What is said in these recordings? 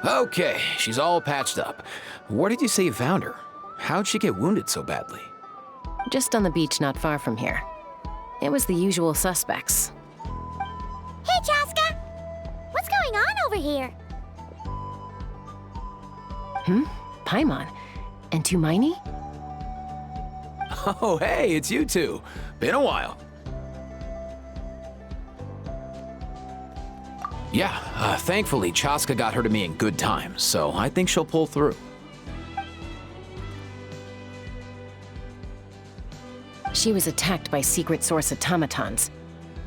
Okay, she's all patched up. Where did you say you found her? How'd she get wounded so badly? Just on the beach not far from here. It was the usual suspects. Hey, Chaska! What's going on over here? Paimon. And Tumaini? Oh, hey, it's you two. Been a while. Yeah, thankfully, Chaska got her to me in good time, so I think she'll pull through. She was attacked by secret source automatons.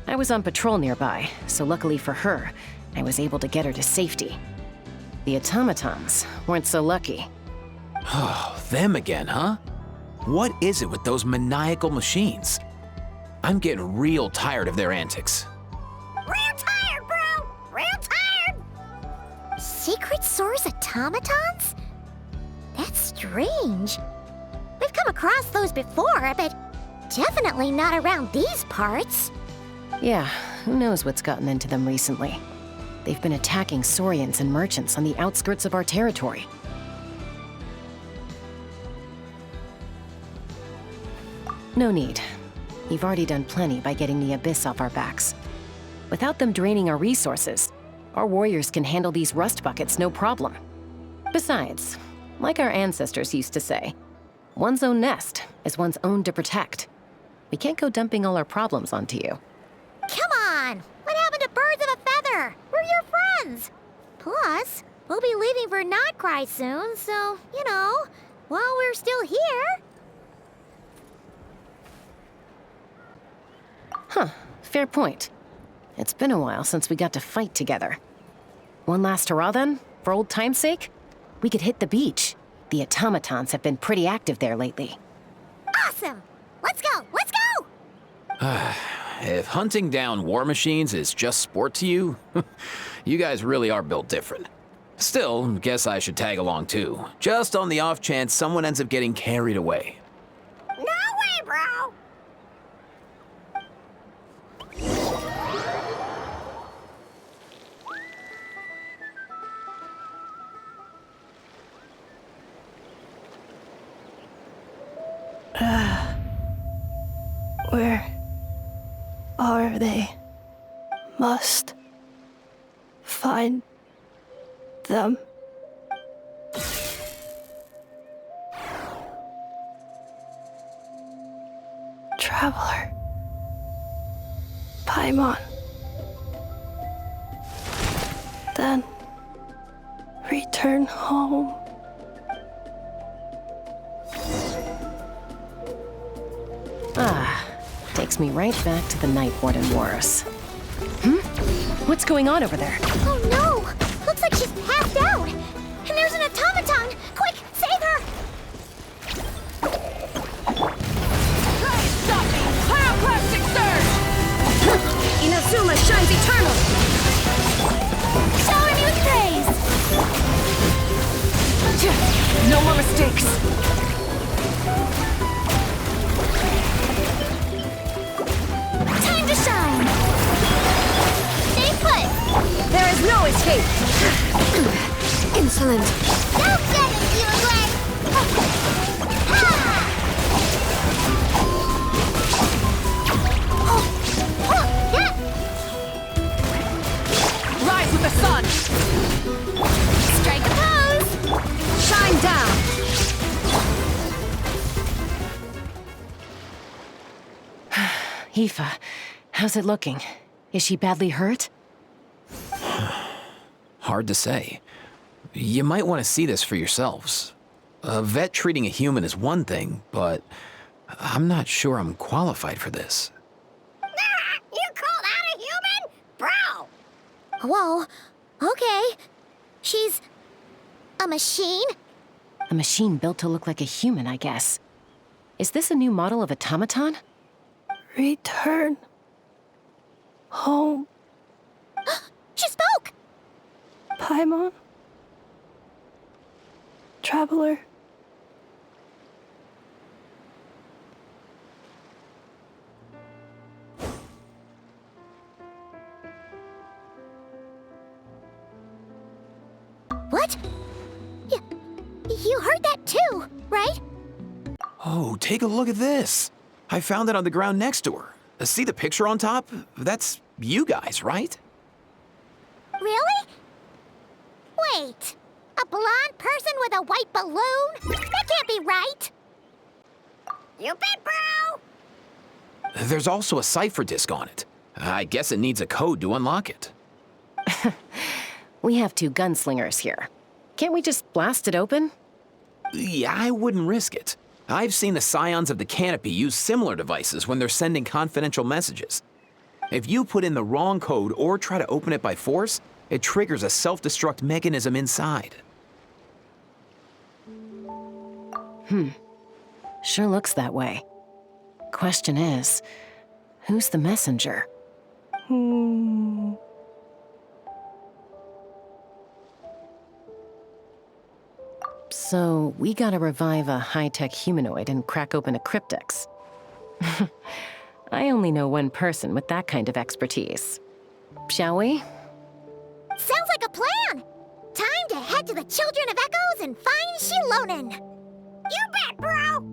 I was on patrol nearby, so luckily for her, I was able to get her to safety. The automatons weren't so lucky. Oh, them again, huh? What is it with those maniacal machines? I'm getting real tired of their antics. Real tired, bro! Real tired! Secret source automatons? That's strange. We've come across those before, but definitely not around these parts. Yeah, who knows what's gotten into them recently. They've been attacking Saurians and merchants on the outskirts of our territory. No need. You've already done plenty by getting the Abyss off our backs. Without them draining our resources, our warriors can handle these rust buckets no problem. Besides, like our ancestors used to say, one's own nest is one's own to protect. We can't go dumping all our problems onto you. Come on! What happened to birds of a feather? We're your friends! Plus, we'll be leaving for Notcry soon, so, you know, while we're still here... Huh, fair point. It's been a while since we got to fight together. One last hurrah then, for old time's sake? We could hit the beach. The automatons have been pretty active there lately. Awesome! Let's go! Let's go! If hunting down war machines is just sport to you, you guys really are built different. Still, guess I should tag along too, just on the off chance someone ends up getting carried away. No way, bro! Where are they? Must find them. Traveler. Paimon. Then return home. Takes me right back to the Night Warden Wars. What's going on over there? Oh no! Looks like she's passed out! And there's an automaton! Quick, save her! Try and stop me! Pyroclastic surge! Inazuma shines eternal! Shower me with praise! No more mistakes! Time to shine! Stay put! There is no escape! Insolent. Don't get it, you Glenn! Ha! Rise with the sun! Strike a pose! Shine down! Aoife, how's it looking? Is she badly hurt? Hard to say. You might want to see this for yourselves. A vet treating a human is one thing, but I'm not sure I'm qualified for this. You called out a human? Bro! Whoa, okay. She's... a machine? A machine built to look like a human, I guess. Is this a new model of automaton? Return home. She spoke! Paimon. Traveler. What What? You heard that too, right? Oh, take a look at this. I found it on the ground next to her. See the picture on top? That's you guys, right? Really? Wait, a blonde person with a white balloon? That can't be right. You bet, bro! There's also a cipher disk on it. I guess it needs a code to unlock it. We have 2 gunslingers here. Can't we just blast it open? Yeah, I wouldn't risk it. I've seen the Scions of the Canopy use similar devices when they're sending confidential messages. If you put in the wrong code or try to open it by force, it triggers a self-destruct mechanism inside. Sure looks that way. Question is, who's the messenger? So, we gotta revive a high-tech humanoid and crack open a cryptex. I only know one person with that kind of expertise. Shall we? Sounds like a plan! Time to head to the Children of Echoes and find Xilonen! You bet, bro!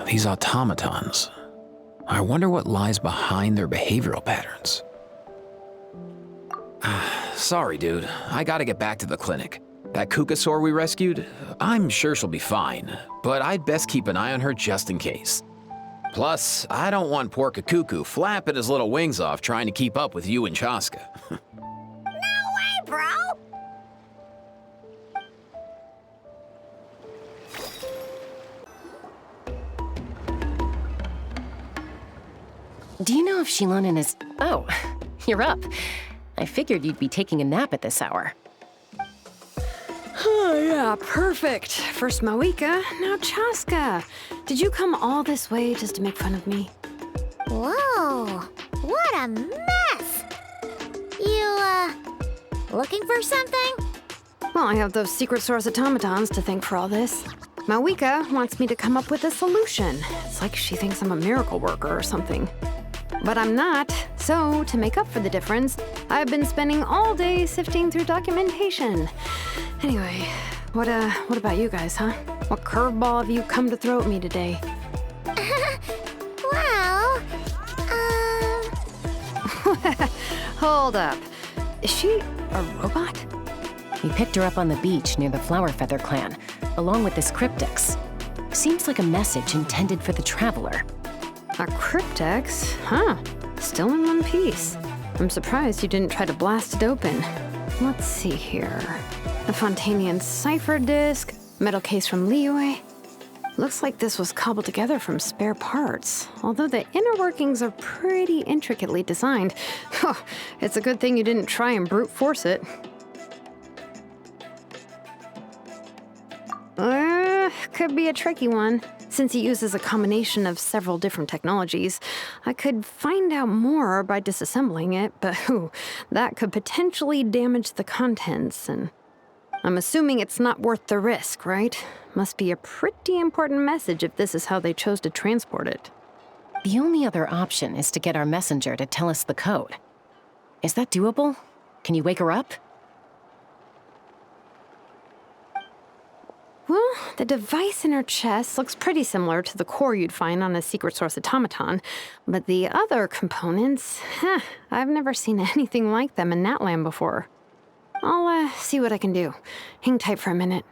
These automatons. I wonder what lies behind their behavioral patterns. Sorry, dude. I gotta get back to the clinic. That Kukasaur we rescued, I'm sure she'll be fine, but I'd best keep an eye on her just in case. Plus, I don't want poor Kakuku flapping his little wings off trying to keep up with you and Chaska. No way, bro! Do you know if Xilonen is... Oh, you're up. I figured you'd be taking a nap at this hour. Oh, yeah, perfect. First Mawika, now Chaska. Did you come all this way just to make fun of me? Whoa, what a mess! You, looking for something? Well, I have those secret source automatons to thank for all this. Mawika wants me to come up with a solution. It's like she thinks I'm a miracle worker or something. But I'm not, so to make up for the difference, I've been spending all day sifting through documentation. Anyway, what about you guys, huh? What curveball have you come to throw at me today? Well, Hold up. Is she a robot? We picked her up on the beach near the Flower Feather clan, along with this cryptex. Seems like a message intended for the Traveler. A cryptex? Huh. Still in one piece. I'm surprised you didn't try to blast it open. Let's see here. A Fontanian cipher disk, metal case from Liyue. Looks like this was cobbled together from spare parts, although the inner workings are pretty intricately designed. It's a good thing you didn't try and brute force it. Could be a tricky one. Since it uses a combination of several different technologies, I could find out more by disassembling it, but that could potentially damage the contents, and I'm assuming it's not worth the risk, right? Must be a pretty important message if this is how they chose to transport it. The only other option is to get our messenger to tell us the code. Is that doable? Can you wake her up? Well, the device in her chest looks pretty similar to the core you'd find on a secret source automaton, but the other components, I've never seen anything like them in Natlan before. I'll see what I can do. Hang tight for a minute.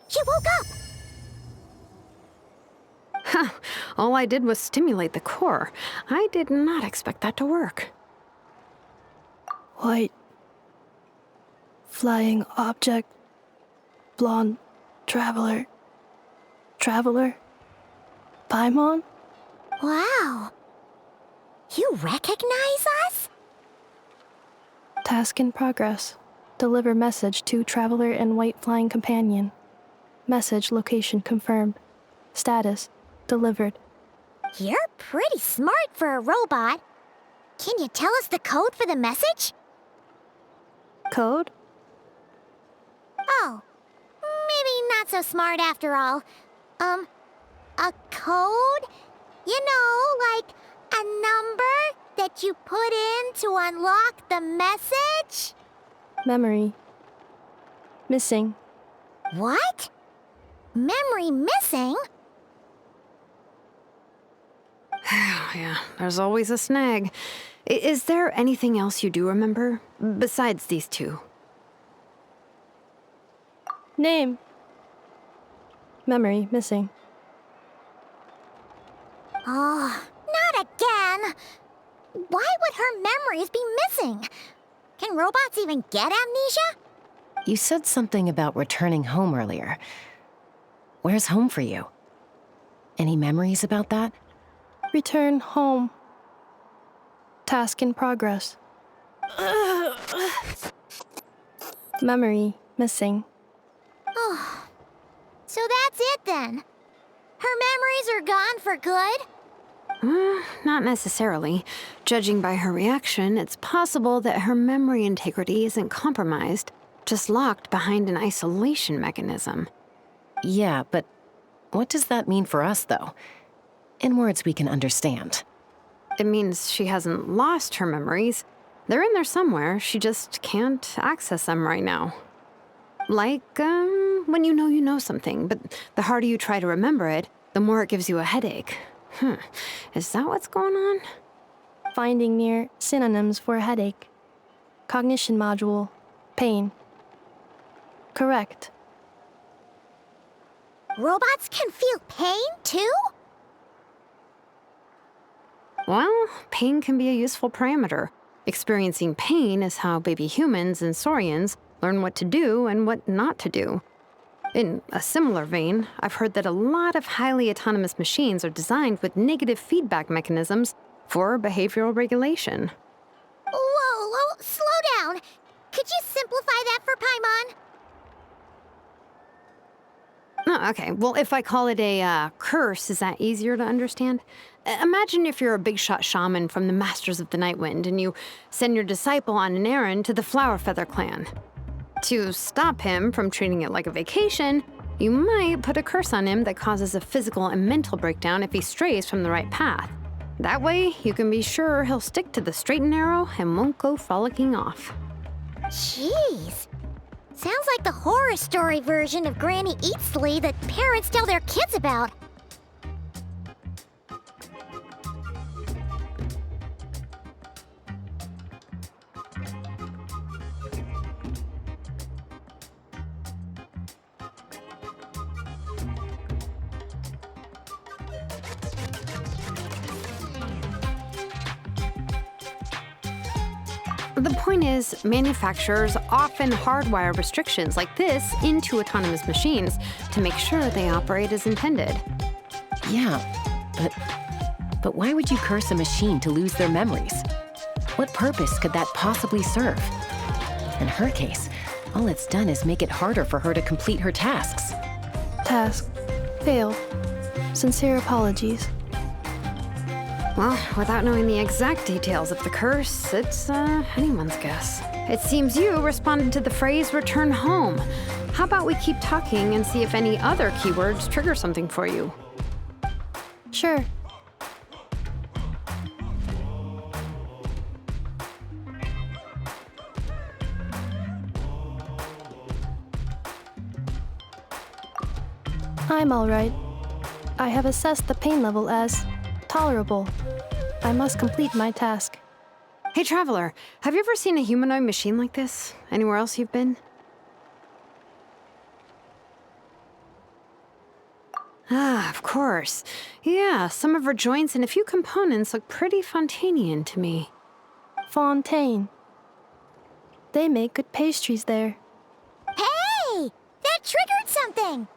She woke up! All I did was stimulate the core. I did not expect that to work. White. Flying object. Blonde. Traveler. Traveler. Paimon? Wow. You recognize us? Task in progress. Deliver message to Traveler and White Flying Companion. Message location confirmed. Status delivered. You're pretty smart for a robot. Can you tell us the code for the message? Code? Oh, maybe not so smart after all. A code? You know, like a number that you put in to unlock the message? Memory. Missing. What? Memory missing? Yeah, there's always a snag. Is there anything else you do remember? Besides these two? Name. Memory missing. Oh, not again! Why would her memories be missing? Can robots even get amnesia? You said something about returning home earlier. Where's home for you? Any memories about that? Return home. Task in progress. Memory missing. Oh, so that's it then. Her memories are gone for good? Not necessarily. Judging by her reaction, it's possible that her memory integrity isn't compromised, just locked behind an isolation mechanism. Yeah, but what does that mean for us, though? In words we can understand. It means she hasn't lost her memories. They're in there somewhere, she just can't access them right now. Like, when you know something, but the harder you try to remember it, the more it gives you a headache. Is that what's going on? Finding near synonyms for headache. Cognition module. Pain. Correct. Robots can feel pain, too? Well, pain can be a useful parameter. Experiencing pain is how baby humans and saurians learn what to do and what not to do. In a similar vein, I've heard that a lot of highly autonomous machines are designed with negative feedback mechanisms for behavioral regulation. Whoa, slow down. Could you simplify that for Paimon? Oh, okay. Well, if I call it a curse, is that easier to understand? Imagine if you're a big shot shaman from the Masters of the Nightwind and you send your disciple on an errand to the Flowerfeather clan. To stop him from treating it like a vacation, you might put a curse on him that causes a physical and mental breakdown if he strays from the right path. That way, you can be sure he'll stick to the straight and narrow and won't go frolicking off. Jeez. Sounds like the horror story version of Granny Eatsley that parents tell their kids about. The point is, manufacturers often hardwire restrictions like this into autonomous machines to make sure they operate as intended. Yeah, but why would you curse a machine to lose their memories? What purpose could that possibly serve? In her case, all it's done is make it harder for her to complete her tasks. Task. Failed. Sincere apologies. Well, without knowing the exact details of the curse, it's anyone's guess. It seems you responded to the phrase return home. How about we keep talking and see if any other keywords trigger something for you? Sure. I'm all right. I have assessed the pain level as tolerable. I must complete my task. Hey, Traveler, have you ever seen a humanoid machine like this? Anywhere else you've been? Ah, of course. Yeah, some of her joints and a few components look pretty Fontanian to me. Fontaine. They make good pastries there. Hey! That triggered something!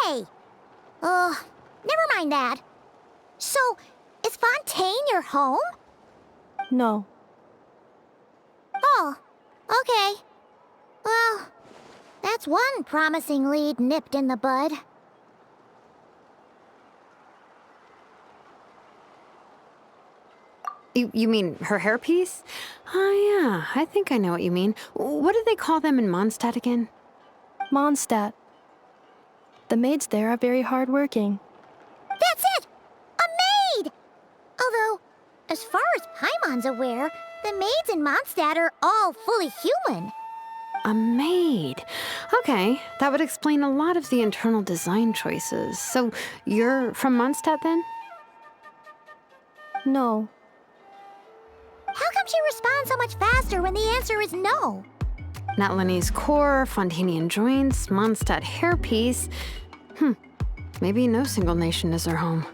Hey! Never mind that. So, is Fontaine your home? No. Oh, okay. Well, that's one promising lead nipped in the bud. You mean her hairpiece? Oh, yeah, I think I know what you mean. What do they call them in Mondstadt again? Mondstadt. The maids there are very hardworking. That's it! A maid! Although, as far as Paimon's aware, the maids in Mondstadt are all fully human. A maid. Okay, that would explain a lot of the internal design choices. So, you're from Mondstadt then? No. How come she responds so much faster when the answer is no? Natlanese core, Fontanian joints, Mondstadt hairpiece. Maybe no single nation is her home.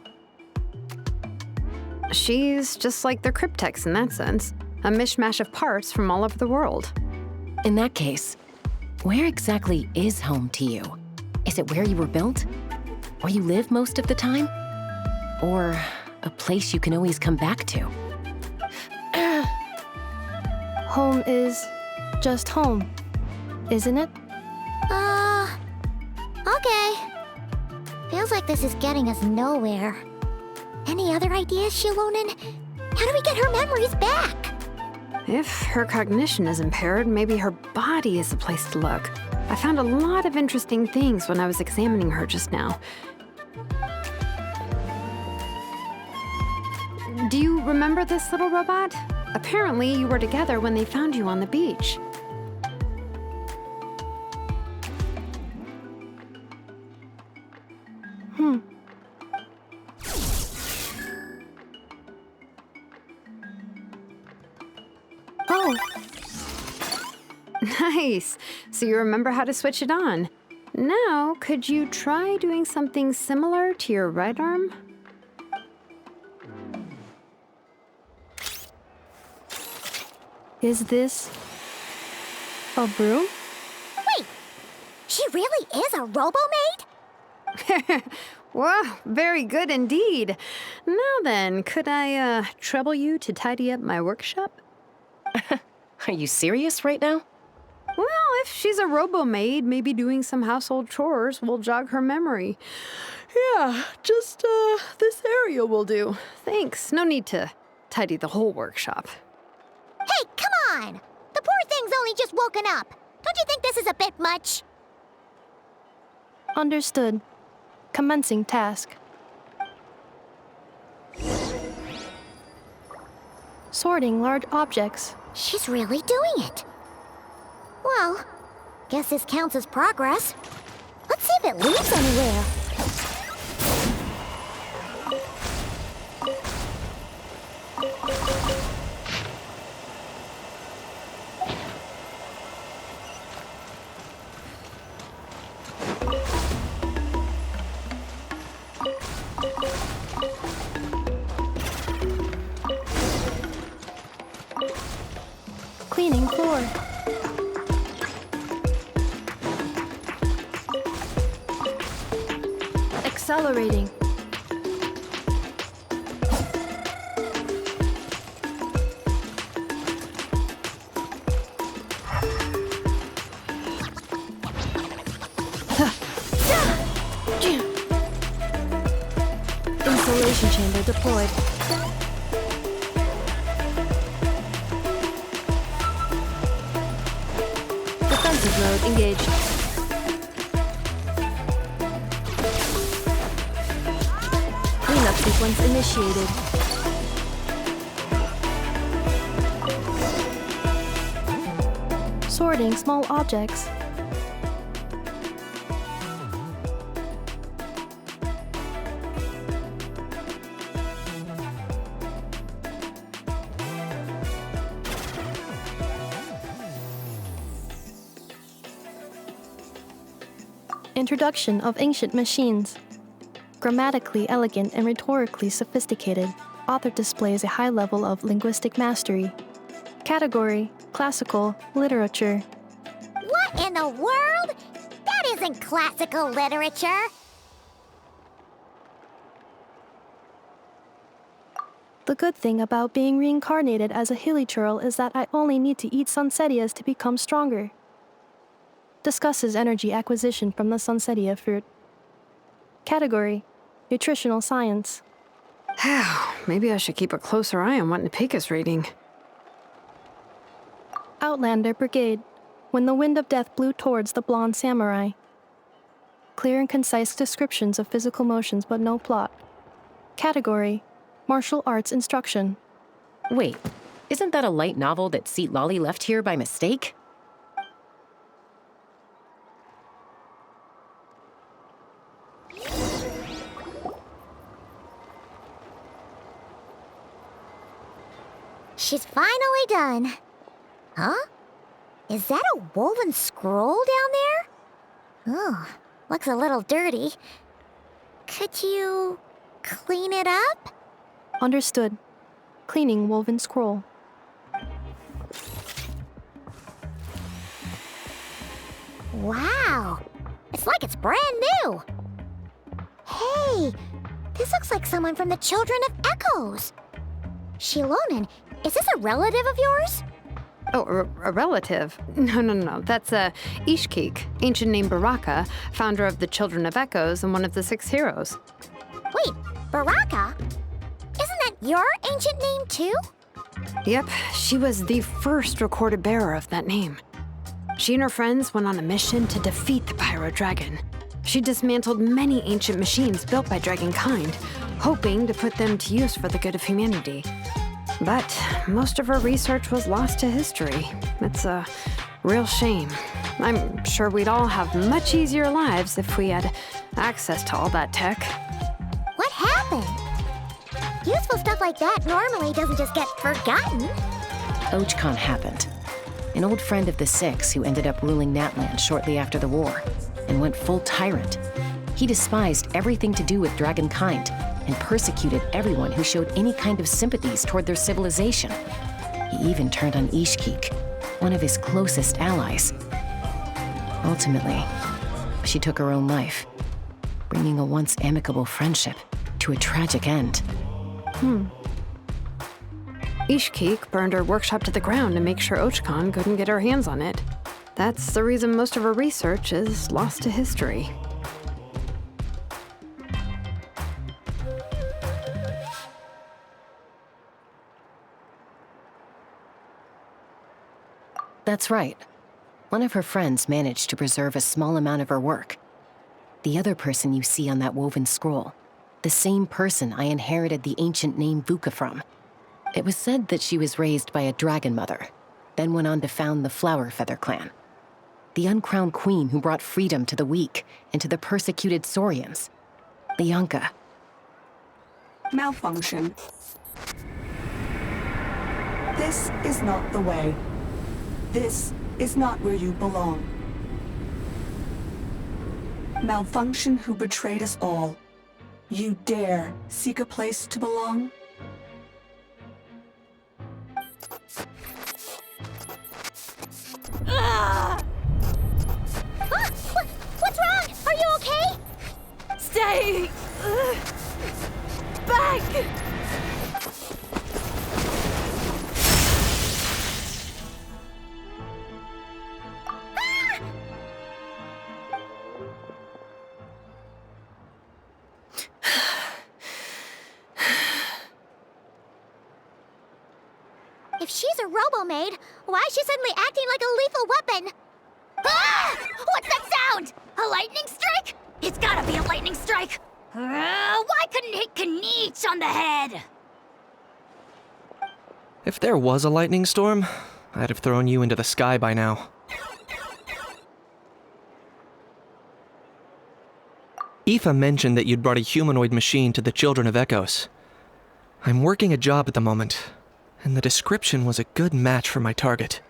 She's just like the cryptex in that sense. A mishmash of parts from all over the world. In that case, where exactly is home to you? Is it where you were built? Where you live most of the time? Or a place you can always come back to? Home is just home, isn't it? Okay. Feels like this is getting us nowhere. Any other ideas, Xilonen? How do we get her memories back? If her cognition is impaired, maybe her body is the place to look. I found a lot of interesting things when I was examining her just now. Do you remember this little robot? Apparently, you were together when they found you on the beach. Oh, Nice. So you remember how to switch it on. Now, could you try doing something similar to your right arm? is this a broom? Wait! She really is a robo-maid? Wow, very good indeed. Now then, could I trouble you to tidy up my workshop? Are you serious right now? Well, if she's a robo-maid, maybe doing some household chores will jog her memory. Yeah, just this area will do. Thanks. No need to tidy the whole workshop. Hey, come on! The poor thing's only just woken up. Don't you think this is a bit much? Understood. Commencing task. Sorting large objects. She's really doing it. Well, guess this counts as progress. Let's see if it leads anywhere. Cleaning floor. Accelerating. Insulation chamber deployed. Defensive mode engaged. Cleanup sequence initiated. Sorting small objects. Introduction of ancient machines. Grammatically elegant and rhetorically sophisticated, author displays a high level of linguistic mastery. Category: classical literature. What in the world? That isn't classical literature. The good thing about being reincarnated as a hilichurl is that I only need to eat sunsettias to become stronger. Discusses energy acquisition from the sunsettia fruit. Category: Nutritional Science. Maybe I should keep a closer eye on what Nipika's reading. Outlander Brigade. When the wind of death blew towards the blonde samurai. Clear and concise descriptions of physical motions but no plot. Category: Martial Arts Instruction. Wait, isn't that a light novel that Seat Lolly left here by mistake? She's finally done. Huh? Is that a woven scroll down there? Oh, looks a little dirty. Could you clean it up? Understood. Cleaning woven scroll. Wow, it's like it's brand new. Hey, this looks like someone from the Children of Echoes. Xilonen, is this a relative of yours? Oh, a relative? No. That's Ishkik, ancient name Baraka, founder of the Children of Echoes and one of the 6 heroes. Wait, Baraka? Isn't that your ancient name too? Yep, she was the first recorded bearer of that name. She and her friends went on a mission to defeat the Pyro Dragon. She dismantled many ancient machines built by Dragonkind, hoping to put them to use for the good of humanity. But most of her research was lost to history. It's a real shame. I'm sure we'd all have much easier lives if we had access to all that tech. What happened? Useful stuff like that normally doesn't just get forgotten. Ochkon happened. An old friend of the 6 who ended up ruling Natlan shortly after the war, and went full tyrant. He despised everything to do with Dragonkind, and persecuted everyone who showed any kind of sympathies toward their civilization. He even turned on Ishkik, one of his closest allies. Ultimately, she took her own life, bringing a once amicable friendship to a tragic end. Ishkik burned her workshop to the ground to make sure Ochkon couldn't get her hands on it. That's the reason most of her research is lost to history. That's right. One of her friends managed to preserve a small amount of her work. The other person you see on that woven scroll, the same person I inherited the ancient name Vuka from. It was said that she was raised by a dragon mother, then went on to found the Flower Feather clan. The uncrowned queen who brought freedom to the weak and to the persecuted Saurians. The Yonka. Malfunction. This is not the way. This is not where you belong. Malfunction who betrayed us all. You dare seek a place to belong? What's wrong? Are you okay? Stay back! If she's a robo-maid, why is she suddenly acting like a lethal weapon? Ah! What's that sound? A lightning strike? It's gotta be a lightning strike! Why couldn't it hit Kniech on the head? If there was a lightning storm, I'd have thrown you into the sky by now. Aoife mentioned that you'd brought a humanoid machine to the Children of Echoes. I'm working a job at the moment, and the description was a good match for my target.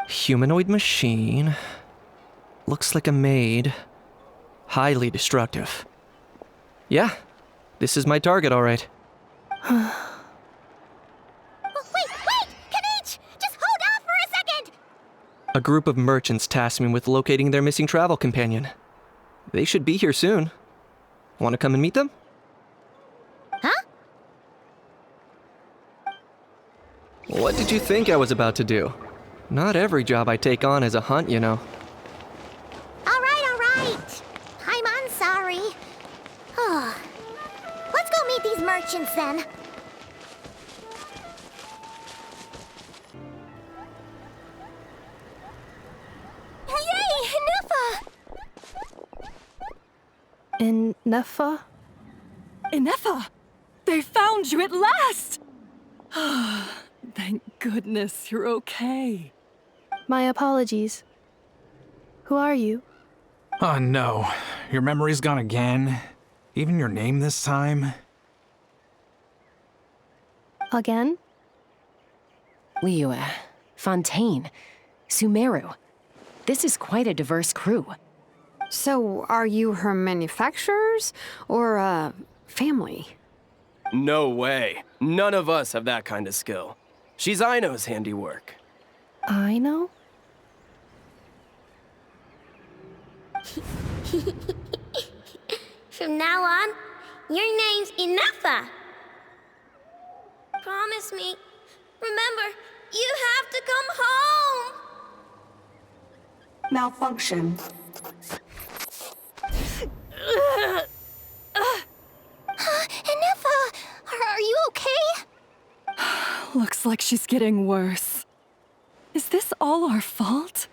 Humanoid machine. Looks like a maid. Highly destructive. Yeah, this is my target, all right. Oh, wait! Kniech! Just hold off for a second! A group of merchants tasked me with locating their missing travel companion. They should be here soon. Want to come and meet them? What did you think I was about to do? Not every job I take on is a hunt, you know. All right. I'm sorry. Let's go meet these merchants then. Yay, Ineffa! Ineffa? Ineffa! They found you at last! Thank goodness you're okay. My apologies. Who are you? Oh no, your memory's gone again? Even your name this time? Again? Liyue, Fontaine, Sumeru. This is quite a diverse crew. So, are you her manufacturers or family? No way. None of us have that kind of skill. She's Aino's handiwork. I know? From now on, your name's Ineffa. Promise me. Remember, you have to come home. Malfunction. Ineffa, are you okay? Looks like she's getting worse. Is this all our fault?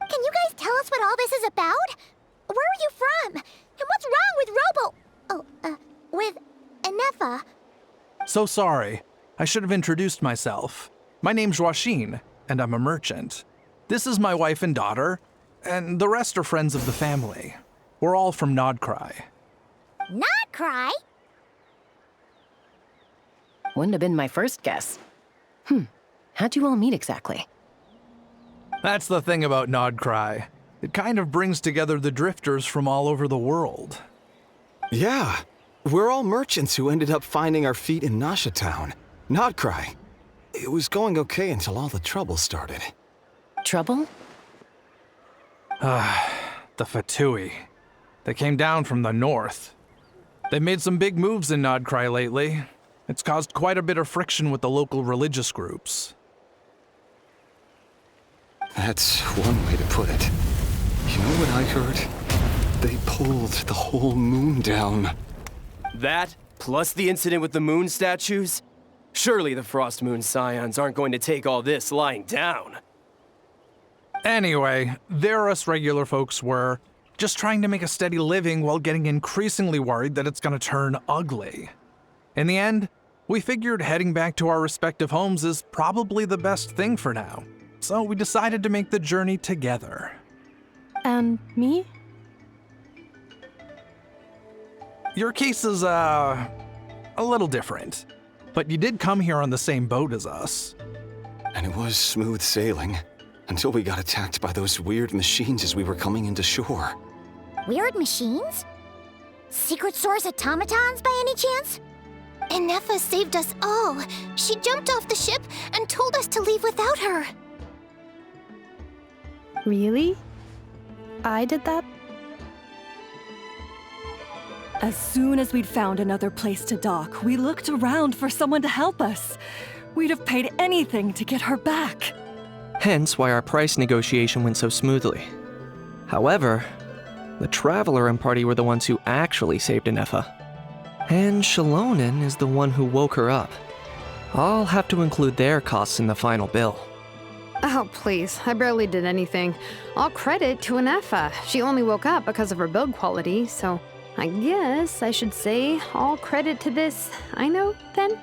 Can you guys tell us what all this is about? Where are you from? And what's wrong with with Ineffa? So sorry. I should have introduced myself. My name's Joachine, and I'm a merchant. This is my wife and daughter, and the rest are friends of the family. We're all from Nodcry. Not cry? Wouldn't have been my first guess. How'd you all meet exactly? That's the thing about Nodcry. It kind of brings together the drifters from all over the world. Yeah, we're all merchants who ended up finding our feet in Nasha Town. Nodcry. It was going okay until all the trouble started. Trouble? The Fatui. They came down from the north. They made some big moves in Nodcry lately. It's caused quite a bit of friction with the local religious groups. That's one way to put it. You know what I heard? They pulled the whole moon down. That, plus the incident with the moon statues? Surely the Frost Moon Scions aren't going to take all this lying down. Anyway, there us regular folks were, just trying to make a steady living while getting increasingly worried that it's gonna turn ugly. In the end, we figured heading back to our respective homes is probably the best thing for now. So we decided to make the journey together. And me? Your case is, a little different. But you did come here on the same boat as us. And it was smooth sailing, until we got attacked by those weird machines as we were coming into shore. Weird machines? Secret Source automatons by any chance? Ineffa saved us all. She jumped off the ship and told us to leave without her. Really? I did that? As soon as we'd found another place to dock, we looked around for someone to help us. We'd have paid anything to get her back. Hence why our price negotiation went so smoothly. However, the Traveler and party were the ones who actually saved Ineffa. And Xilonen is the one who woke her up. I'll have to include their costs in the final bill. Oh, please. I barely did anything. All credit to Ineffa. She only woke up because of her build quality, so I guess I should say all credit to this Aino, then?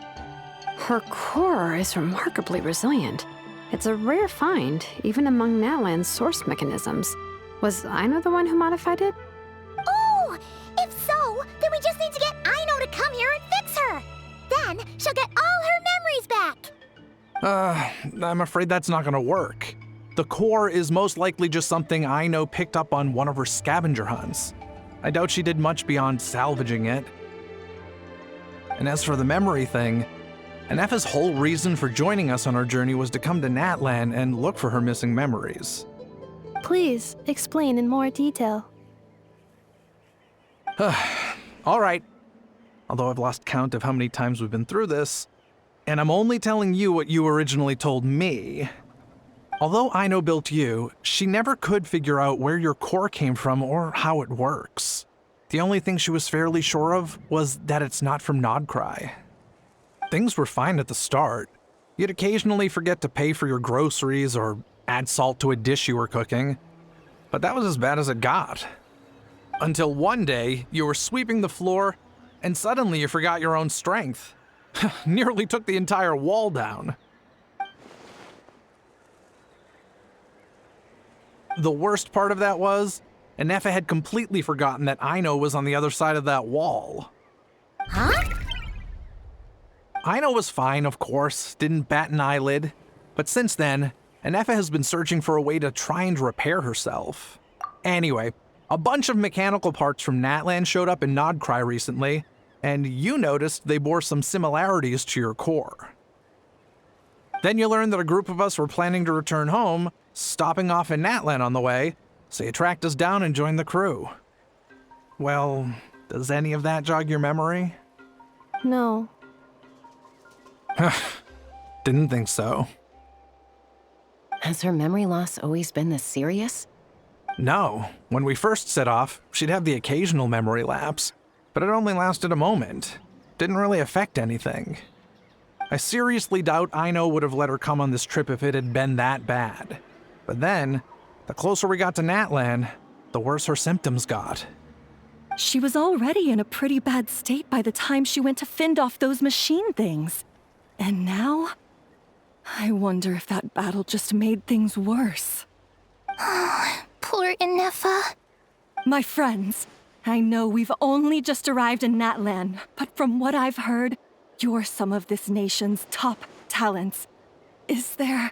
Her core is remarkably resilient. It's a rare find, even among Natlan's source mechanisms. Was Aino the one who modified it? Oh! If so, then we just need to get Aino to come here and fix her! Then she'll get all her memories back! I'm afraid that's not gonna work. The core is most likely just something Aino picked up on one of her scavenger hunts. I doubt she did much beyond salvaging it. And as for the memory thing, Ineffa's whole reason for joining us on our journey was to come to Natlan and look for her missing memories. Please explain in more detail. All right. Although I've lost count of how many times we've been through this, And I'm only telling you what you originally told me. Although Ino built you, she never could figure out where your core came from or how it works. The only thing she was fairly sure of was that it's not from Nodcry. Things were fine at the start. You'd occasionally forget to pay for your groceries or add salt to a dish you were cooking. But that was as bad as it got. Until one day, you were sweeping the floor, and suddenly you forgot your own strength. Nearly took the entire wall down. The worst part of that was, Ineffa had completely forgotten that Ino was on the other side of that wall. Huh? Ino was fine, of course, didn't bat an eyelid. But since then, Ineffa has been searching for a way to try and repair herself. Anyway, a bunch of mechanical parts from Natlan showed up in Nodcry recently, and you noticed they bore some similarities to your core. Then you learned that a group of us were planning to return home, stopping off in Natlan on the way, so you tracked us down and joined the crew. Well, does any of that jog your memory? No. Didn't think so. Has her memory loss always been this serious? No. When we first set off, she'd have the occasional memory lapse, but it only lasted a moment. Didn't really affect anything. I seriously doubt Ino would have let her come on this trip if it had been that bad. But then, the closer we got to Natlan, the worse her symptoms got. She was already in a pretty bad state by the time she went to fend off those machine things. And now, I wonder if that battle just made things worse. Poor Ineffa. My friends, I know we've only just arrived in Natlan, but from what I've heard, you're some of this nation's top talents. Is there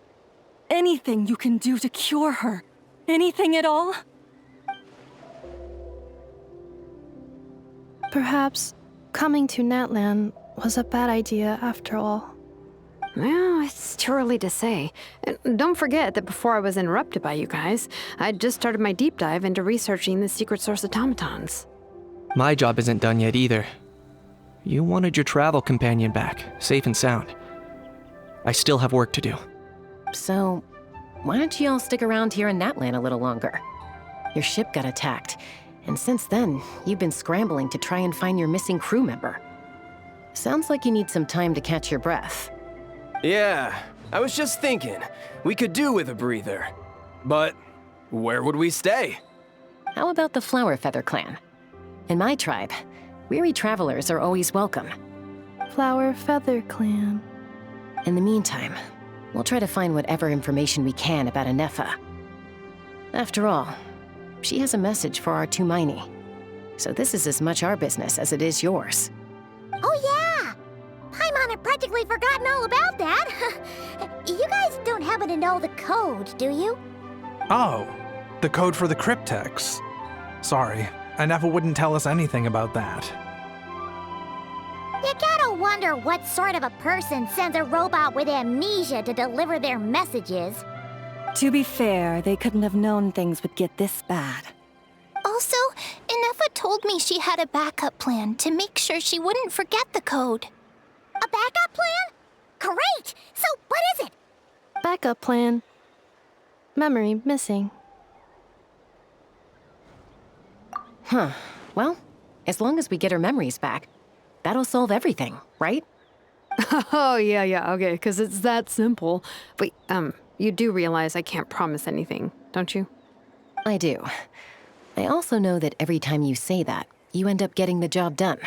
anything you can do to cure her? Anything at all? Perhaps coming to Natlan was a bad idea after all. Well, it's too early to say. And don't forget that before I was interrupted by you guys, I'd just started my deep dive into researching the secret source automatons. My job isn't done yet either. You wanted your travel companion back, safe and sound. I still have work to do. So, why don't you all stick around here in Natlan a little longer? Your ship got attacked, and since then, you've been scrambling to try and find your missing crew member. Sounds like you need some time to catch your breath. Yeah, I was just thinking, we could do with a breather. But where would we stay? How about the Flower Feather clan? In my tribe, weary travelers are always welcome. Flower Feather Clan. In the meantime, we'll try to find whatever information we can about Ineffa. After all, she has a message for our Tumaini. So this is as much our business as it is yours. Oh yeah! Paimon had practically forgotten all about that. You guys don't happen to know the code, do you? Oh, the code for the cryptex. Sorry, Ineffa wouldn't tell us anything about that. You gotta wonder what sort of a person sends a robot with amnesia to deliver their messages. To be fair, they couldn't have known things would get this bad. Also, Ineffa told me she had a backup plan to make sure she wouldn't forget the code. A backup plan? Great! So what is it? Backup plan. Memory missing. Huh. Well, as long as we get her memories back, that'll solve everything, right? Oh, yeah, okay, because it's that simple. Wait, you do realize I can't promise anything, don't you? I do. I also know that every time you say that, you end up getting the job done.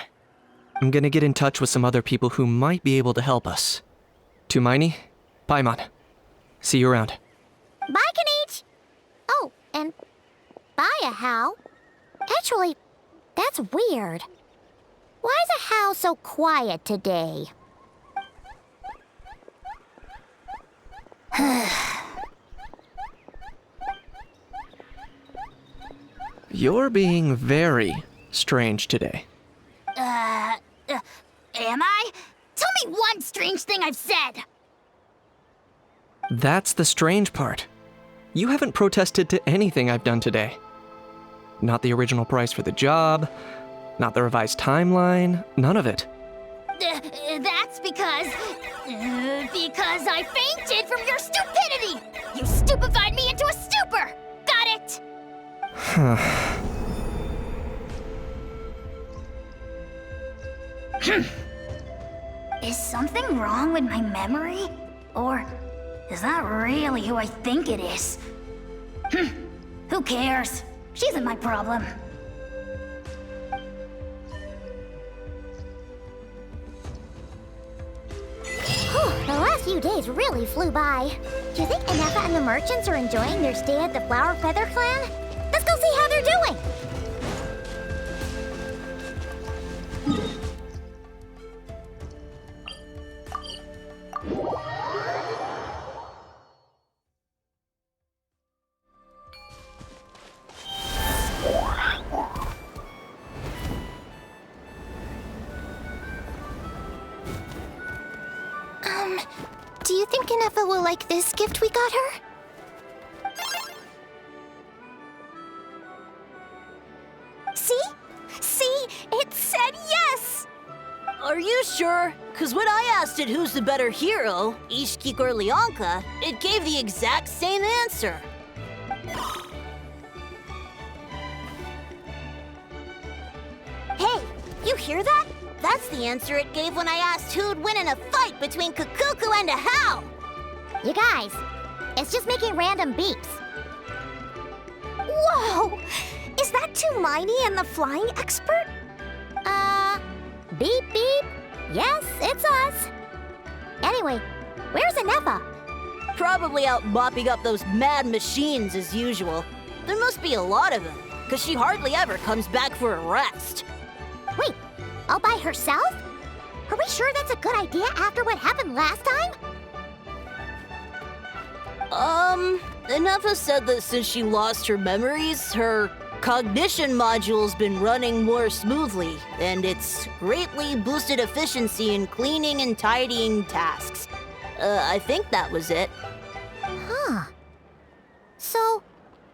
I'm gonna get in touch with some other people who might be able to help us. Tumaini, Paimon. See you around. Bye, Kanich! Oh, and bye, How. Actually, that's weird. Why is How so quiet today? You're being very strange today. Am I? Tell me one strange thing I've said! That's the strange part. You haven't protested to anything I've done today. Not the original price for the job, not the revised timeline, none of it. That's because Because I fainted from your stupidity! You stupefied me into a stupor! Got it? Is something wrong with my memory? Or is that really who I think it is? Who cares? She isn't my problem. The last few days really flew by. Do you think Ineffa and the merchants are enjoying their stay at the Flower Feather Clan? Let's go see how they're doing! Do you think Ineffa will like this gift we got her? See? See? It said yes! Are you sure? Because when I asked it who's the better hero, Ishkik or Leonka, it gave the exact same answer. Hey, you hear that? That's the answer it gave when I asked who'd win in a fight between Kukuku and a How. You guys, it's just making random beeps. Whoa! Is that Tumaini and the flying expert? Beep beep. Yes, it's us. Anyway, where's Ineffa? Probably out mopping up those mad machines as usual. There must be a lot of them, because she hardly ever comes back for a rest. Wait, all by herself? Are we sure that's a good idea after what happened last time? Ineffa said that since she lost her memories, her cognition module's been running more smoothly, and it's greatly boosted efficiency in cleaning and tidying tasks. I think that was it. Huh. So,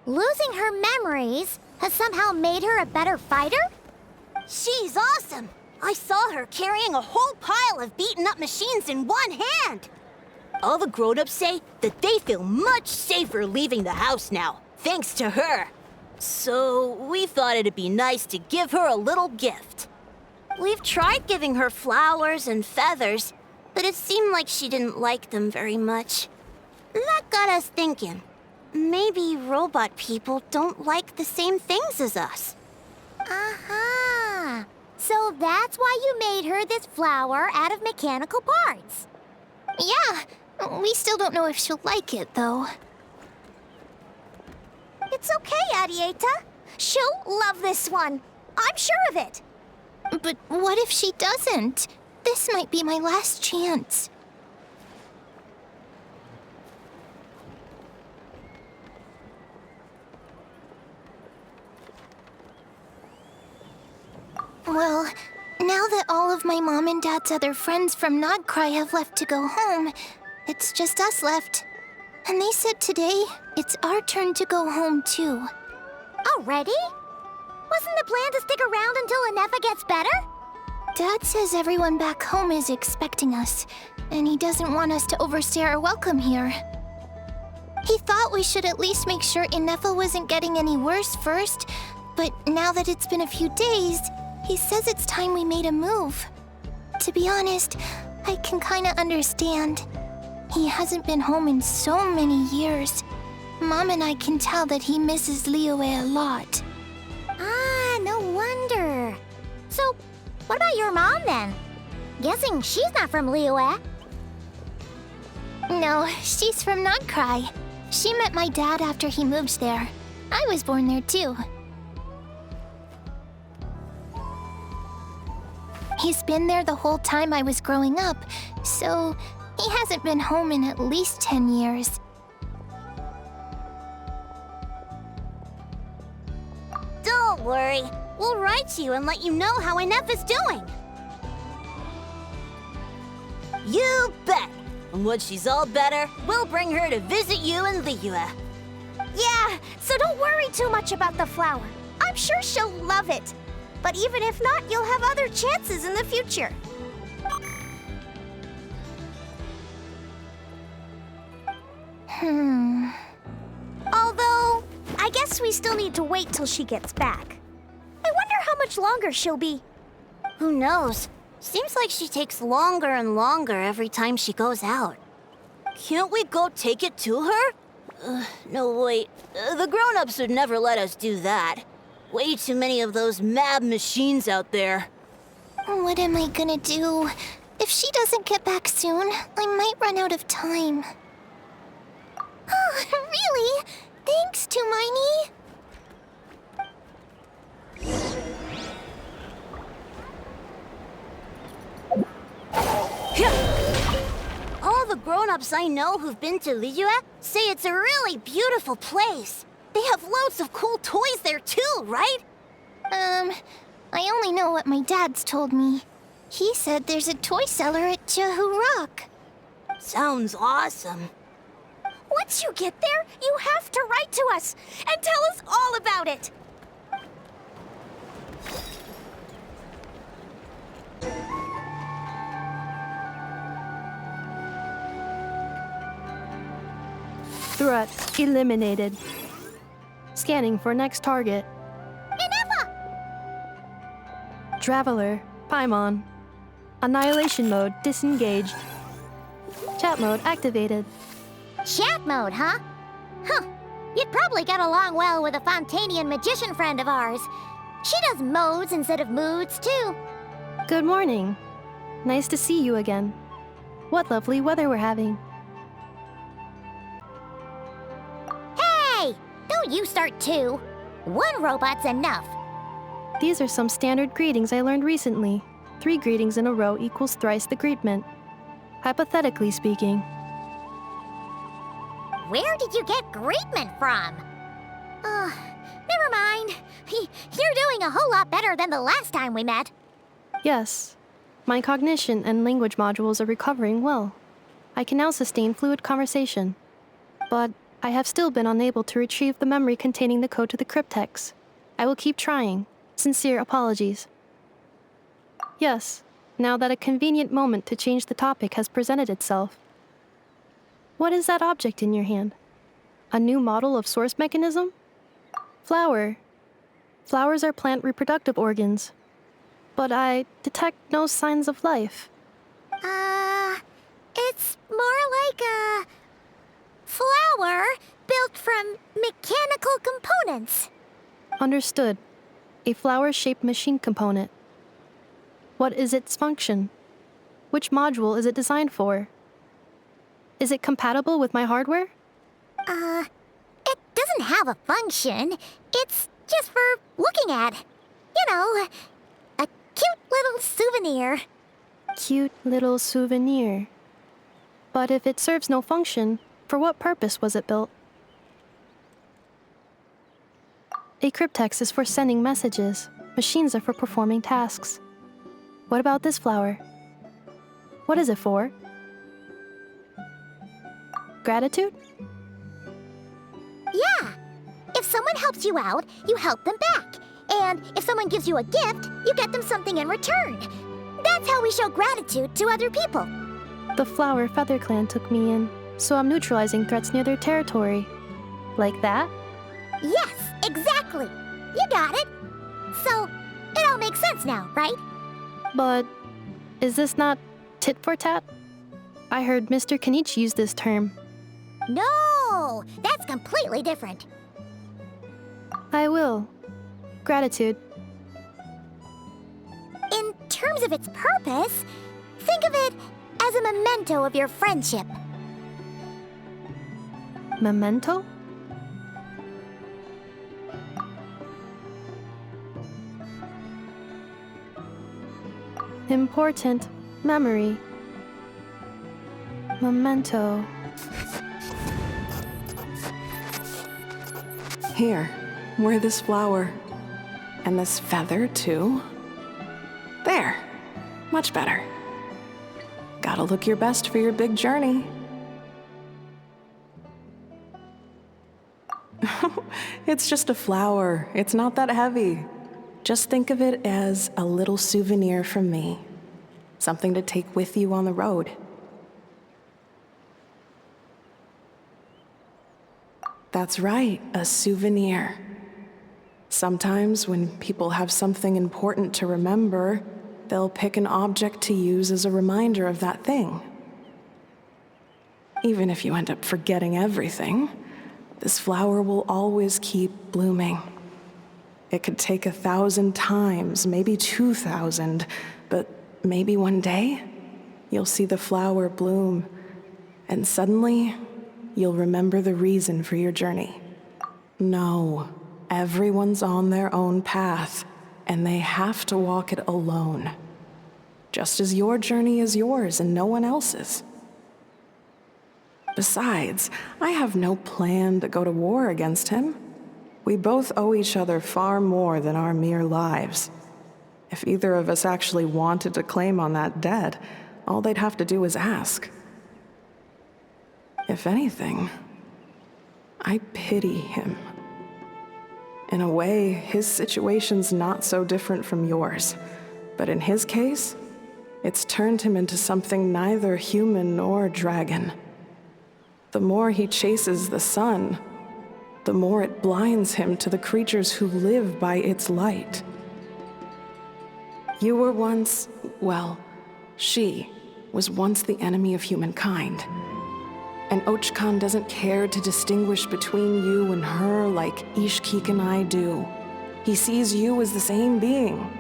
losing her memories has somehow made her a better fighter? She's awesome! I saw her carrying a whole pile of beaten-up machines in one hand! All the grown-ups say that they feel much safer leaving the house now, thanks to her. So we thought it'd be nice to give her a little gift. We've tried giving her flowers and feathers, but it seemed like she didn't like them very much. That got us thinking. Maybe robot people don't like the same things as us. Uh-huh. So that's why you made her this flower out of mechanical parts. Yeah, we still don't know if she'll like it, though. It's okay, Arieta. She'll love this one. I'm sure of it. But what if she doesn't? This might be my last chance. Well, now that all of my mom and dad's other friends from Nodcry have left to go home, it's just us left. And they said today, it's our turn to go home too. Already? Wasn't the plan to stick around until Ineffa gets better? Dad says everyone back home is expecting us, and he doesn't want us to overstay our welcome here. He thought we should at least make sure Ineffa wasn't getting any worse first, but now that it's been a few days, he says it's time we made a move. To be honest, I can kinda understand. He hasn't been home in so many years. Mom and I can tell that he misses Liyue a lot. Ah, no wonder. So, what about your mom then? Guessing she's not from Liyue. No, she's from Nodcry. She met my dad after he moved there. I was born there too. He's been there the whole time I was growing up, so he hasn't been home in at least 10 years. Don't worry. We'll write to you and let you know how Ineffa's doing. You bet! And once she's all better, we'll bring her to visit you in Liyue. Yeah, so don't worry too much about the flower. I'm sure she'll love it. But even if not, you'll have other chances in the future. Although, I guess we still need to wait till she gets back. I wonder how much longer she'll be. Who knows? Seems like she takes longer and longer every time she goes out. Can't we go take it to her? No, wait. The grown-ups would never let us do that. Way too many of those mad machines out there. What am I gonna do? If she doesn't get back soon, I might run out of time. Oh, really? Thanks, Tumaini. All the grown-ups I know who've been to Liyue say it's a really beautiful place. They have loads of cool toys there too, right? I only know what my dad's told me. He said there's a toy seller at Jehu Rock. Sounds awesome. Once you get there, you have to write to us and tell us all about it. Threat eliminated. Scanning for next target. Ineffa! Traveler, Paimon. Annihilation mode disengaged. Chat mode activated. Chat mode, huh? Huh. You'd probably get along well with a Fontanian magician friend of ours. She does modes instead of moods, too. Good morning. Nice to see you again. What lovely weather we're having. Hey! Don't you start too. One robot's enough. These are some standard greetings I learned recently. 3 greetings in a row equals thrice the greetment. Hypothetically speaking. Where did you get greetment from? Never mind. You're doing a whole lot better than the last time we met. Yes. My cognition and language modules are recovering well. I can now sustain fluid conversation. But I have still been unable to retrieve the memory containing the code to the cryptex. I will keep trying. Sincere apologies. Yes, now that a convenient moment to change the topic has presented itself. What is that object in your hand? A new model of source mechanism? Flower. Flowers are plant reproductive organs. But I detect no signs of life. It's more like a flower built from mechanical components. Understood. A flower-shaped machine component. What is its function? Which module is it designed for? Is it compatible with my hardware? It doesn't have a function. It's just for looking at. You know, a cute little souvenir. Cute little souvenir. But if it serves no function, for what purpose was it built? A cryptex is for sending messages. Machines are for performing tasks. What about this flower? What is it for? Gratitude? Yeah. If someone helps you out, you help them back. And if someone gives you a gift, you get them something in return. That's how we show gratitude to other people. The Flower Feather Clan took me in, so I'm neutralizing threats near their territory. Like that? Yes, exactly. You got it. So, it all makes sense now, right? But is this not tit for tat? I heard Mr. Kenichi use this term. No, that's completely different. I will. Gratitude. In terms of its purpose, think of it as a memento of your friendship. Memento? Important memory. Memento. Here, wear this flower. And this feather, too. There. Much better. Gotta look your best for your big journey. It's just a flower. It's not that heavy. Just think of it as a little souvenir from me. Something to take with you on the road. That's right, a souvenir. Sometimes when people have something important to remember, they'll pick an object to use as a reminder of that thing. Even if you end up forgetting everything, this flower will always keep blooming. It could take 1,000 times, maybe 2,000, but maybe one day, you'll see the flower bloom, and suddenly, you'll remember the reason for your journey. No, everyone's on their own path, and they have to walk it alone. Just as your journey is yours and no one else's. Besides, I have no plan to go to war against him. We both owe each other far more than our mere lives. If either of us actually wanted to claim on that debt, all they'd have to do is ask. If anything, I pity him. In a way, his situation's not so different from yours. But in his case, it's turned him into something neither human nor dragon. The more he chases the sun, the more it blinds him to the creatures who live by its light. You were once, well, she was once the enemy of humankind. And Ochkan doesn't care to distinguish between you and her like Ishkik and I do. He sees you as the same being.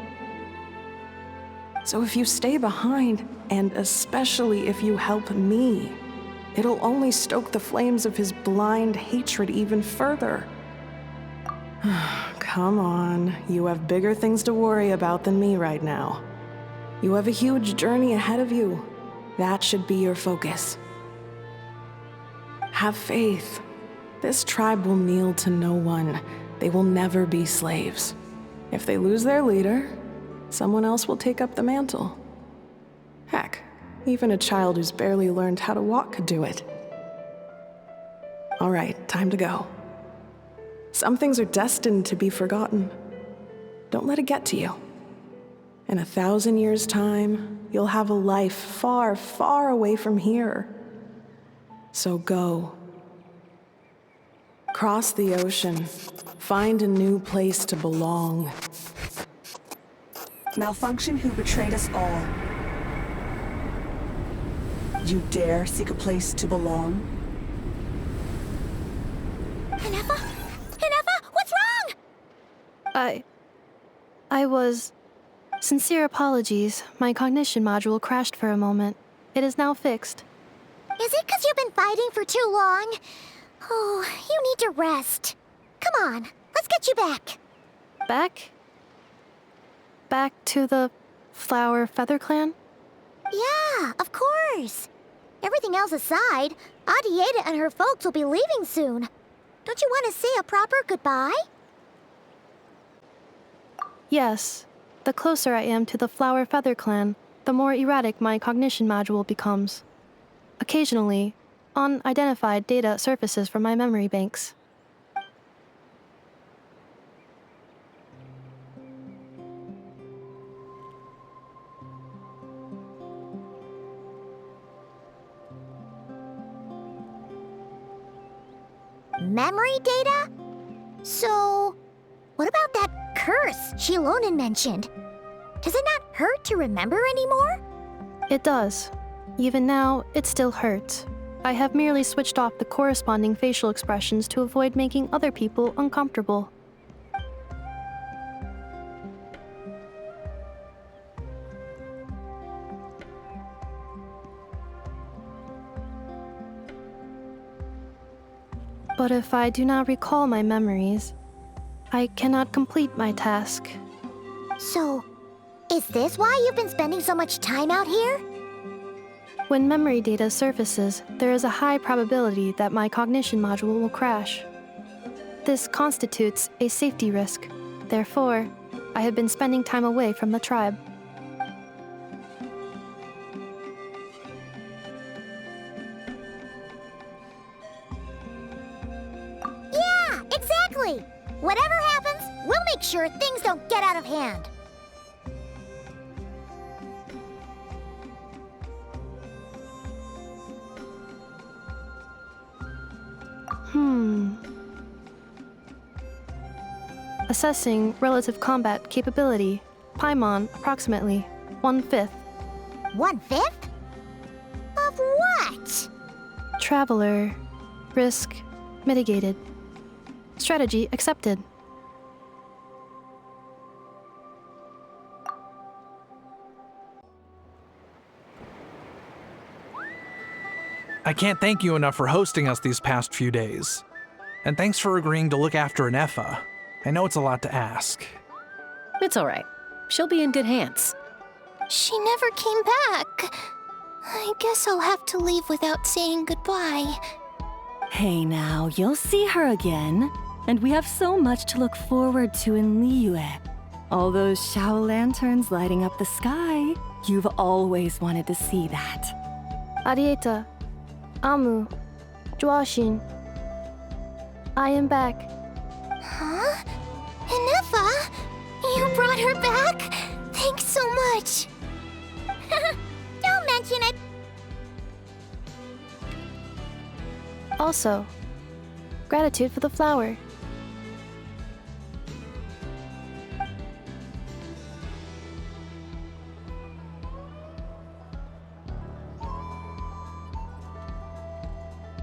So if you stay behind, and especially if you help me, it'll only stoke the flames of his blind hatred even further. Come on, you have bigger things to worry about than me right now. You have a huge journey ahead of you. That should be your focus. Have faith. This tribe will kneel to no one. They will never be slaves. If they lose their leader, someone else will take up the mantle. Heck, even a child who's barely learned how to walk could do it. All right, time to go. Some things are destined to be forgotten. Don't let it get to you. In 1,000 years' time, you'll have a life far, far away from here. So go. Cross the ocean. Find a new place to belong. Malfunction who betrayed us all. You dare seek a place to belong? Ineffa? Ineffa, what's wrong? I was... Sincere apologies. My cognition module crashed for a moment. It is now fixed. Is it because you've been fighting for too long? Oh, you need to rest. Come on, let's get you back. Back? Back to the Flower Feather Clan? Yeah, of course. Everything else aside, Adieta and her folks will be leaving soon. Don't you want to say a proper goodbye? Yes. The closer I am to the Flower Feather Clan, the more erratic my cognition module becomes. Occasionally, unidentified data surfaces from my memory banks. Memory data? So, what about that curse Xilonen mentioned? Does it not hurt to remember anymore? It does. Even now, it still hurts. I have merely switched off the corresponding facial expressions to avoid making other people uncomfortable. But if I do not recall my memories, I cannot complete my task. So, is this why you've been spending so much time out here? When memory data surfaces, there is a high probability that my cognition module will crash. This constitutes a safety risk. Therefore, I have been spending time away from the tribe. Yeah, exactly! Whatever happens, we'll make sure things don't get out of hand. Assessing relative combat capability. Paimon, approximately 1/5. 1/5? Of what? Traveler. Risk mitigated. Strategy accepted. I can't thank you enough for hosting us these past few days. And thanks for agreeing to look after Ineffa. I know it's a lot to ask. It's all right. She'll be in good hands. She never came back. I guess I'll have to leave without saying goodbye. Hey now, you'll see her again. And we have so much to look forward to in Liyue. All those Shao lanterns lighting up the sky. You've always wanted to see that. Arieta. Amu. Joashin. I am back. Huh? Ineffa? You brought her back? Thanks so much. Don't mention it. Also, gratitude for the flower.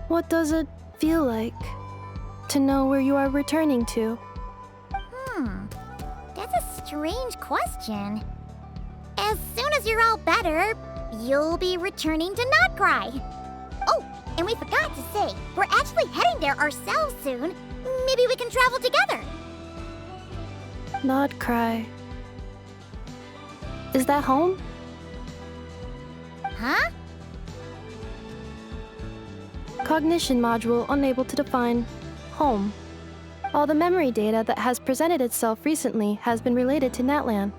What does it feel like to know where you are returning to? That's a strange question. As soon as you're all better, you'll be returning to Notcry. Oh, and we forgot to say, we're actually heading there ourselves soon. Maybe we can travel together. Notcry. Is that home? Huh? Cognition module unable to define home. All the memory data that has presented itself recently has been related to Natlan.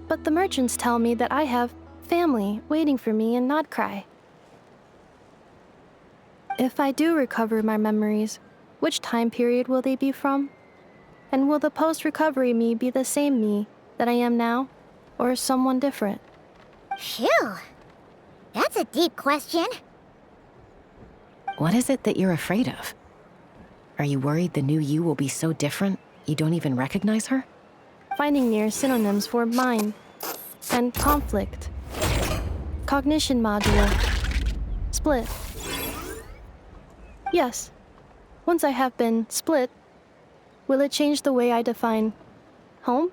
But the merchants tell me that I have family waiting for me in Notcry. If I do recover my memories, which time period will they be from? And will the post-recovery me be the same me that I am now, or someone different? Phew. That's a deep question. What is it that you're afraid of? Are you worried the new you will be so different you don't even recognize her? Finding near synonyms for mind and conflict. Cognition module. Split. Yes. Once I have been split, will it change the way I define home?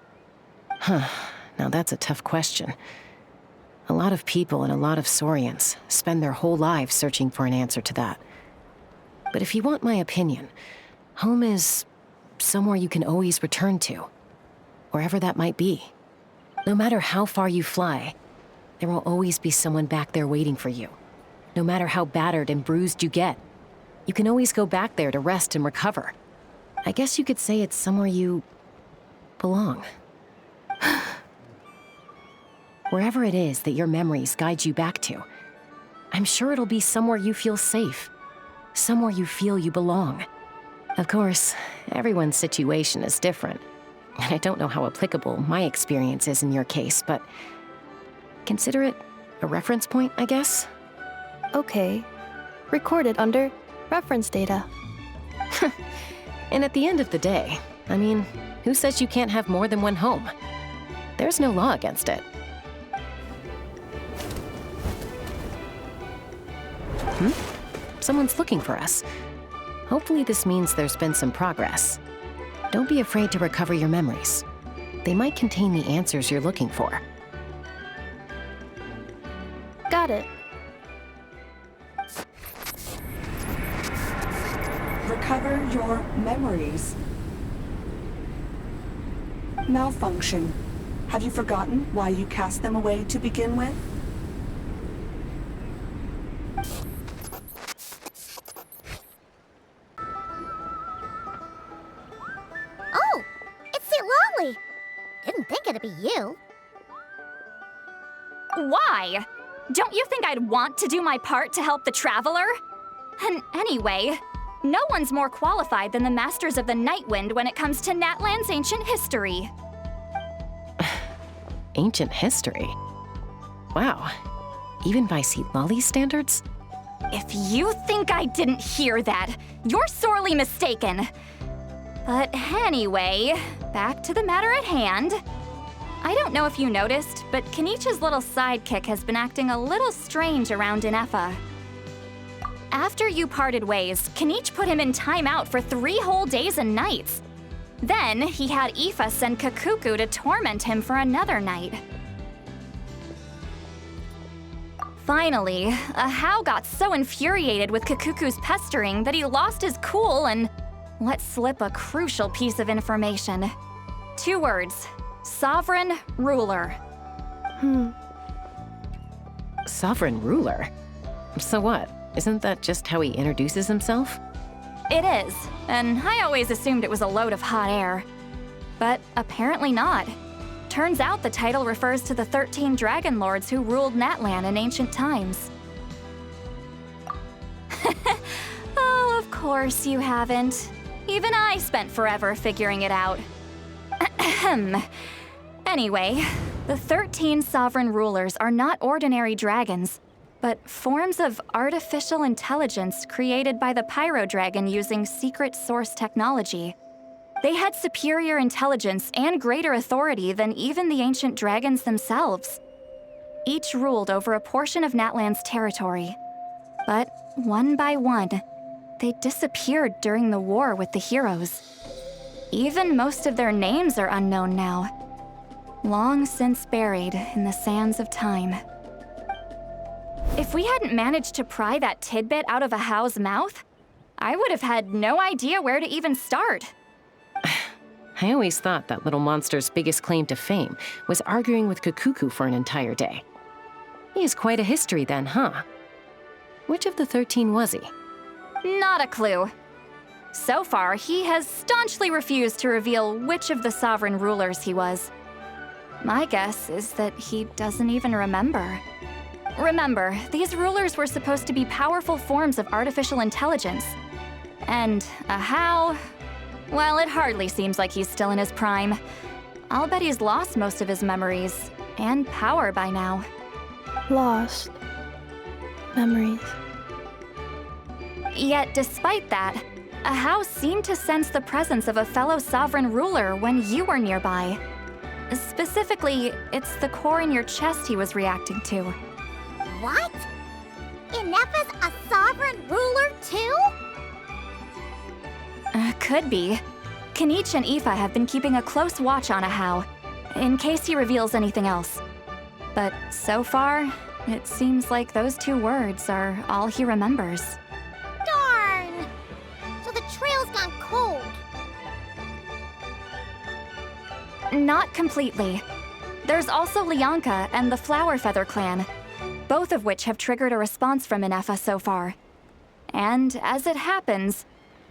Now that's a tough question. A lot of people and a lot of Saurians spend their whole lives searching for an answer to that. But if you want my opinion, home is somewhere you can always return to, wherever that might be. No matter how far you fly, there will always be someone back there waiting for you. No matter how battered and bruised you get, you can always go back there to rest and recover. I guess you could say it's somewhere you belong. Wherever it is that your memories guide you back to, I'm sure it'll be somewhere you feel safe, somewhere you feel you belong. Of course, everyone's situation is different, and I don't know how applicable my experience is in your case, but consider it a reference point, I guess? Okay. Recorded under reference data. And at the end of the day, I mean, who says you can't have more than one home? There's no law against it. Someone's looking for us. Hopefully this means there's been some progress. Don't be afraid to recover your memories. They might contain the answers you're looking for. Got it. Recover your memories. Malfunction. Have you forgotten why you cast them away to begin with? Oh, it's Xilonen. Didn't think it'd be you. Why? Don't you think I'd want to do my part to help the Traveler? And anyway, no one's more qualified than the Masters of the Nightwind when it comes to Natlan's ancient history. Ancient history? Wow. Even by Xilolen's standards? If you think I didn't hear that, you're sorely mistaken. But anyway, back to the matter at hand. I don't know if you noticed, but Kenichi's little sidekick has been acting a little strange around Ineffa. After you parted ways, Kenich put him in timeout for 3 whole days and nights. Then he had Aoife send Kakuku to torment him for another night. Finally, Ahau got so infuriated with Kakuku's pestering that he lost his cool and let slip a crucial piece of information. 2 words: sovereign ruler. Sovereign ruler? So what? Isn't that just how he introduces himself? It is, and I always assumed it was a load of hot air. But apparently not. Turns out the title refers to the 13 dragon lords who ruled Natlan in ancient times. Oh, of course you haven't. Even I spent forever figuring it out. Anyway, the 13 sovereign rulers are not ordinary dragons, but forms of artificial intelligence created by the Pyro Dragon using secret source technology. They had superior intelligence and greater authority than even the ancient dragons themselves. Each ruled over a portion of Natlan's territory. But one by one, they disappeared during the war with the heroes. Even most of their names are unknown now, long since buried in the sands of time. If we hadn't managed to pry that tidbit out of Ahau's mouth, I would have had no idea where to even start. I always thought that little monster's biggest claim to fame was arguing with Kakuku for an entire day. He has quite a history then, huh? Which of the 13 was he? Not a clue. So far, he has staunchly refused to reveal which of the sovereign rulers he was. My guess is that he doesn't even remember. Remember, these rulers were supposed to be powerful forms of artificial intelligence. And Ahau, well, it hardly seems like he's still in his prime. I'll bet he's lost most of his memories and power by now. Lost. Memories. Yet, despite that, Ahau seemed to sense the presence of a fellow sovereign ruler when you were nearby. Specifically, it's the core in your chest he was reacting to. What? Ineffa's a sovereign ruler too? Could be. Kenich and Aoife have been keeping a close watch on Ahau, in case he reveals anything else. But so far, it seems like those 2 words are all he remembers. Darn! So the trail's gone cold. Not completely. There's also Lianka and the Flower Feather clan, both of which have triggered a response from Ineffa so far. And as it happens,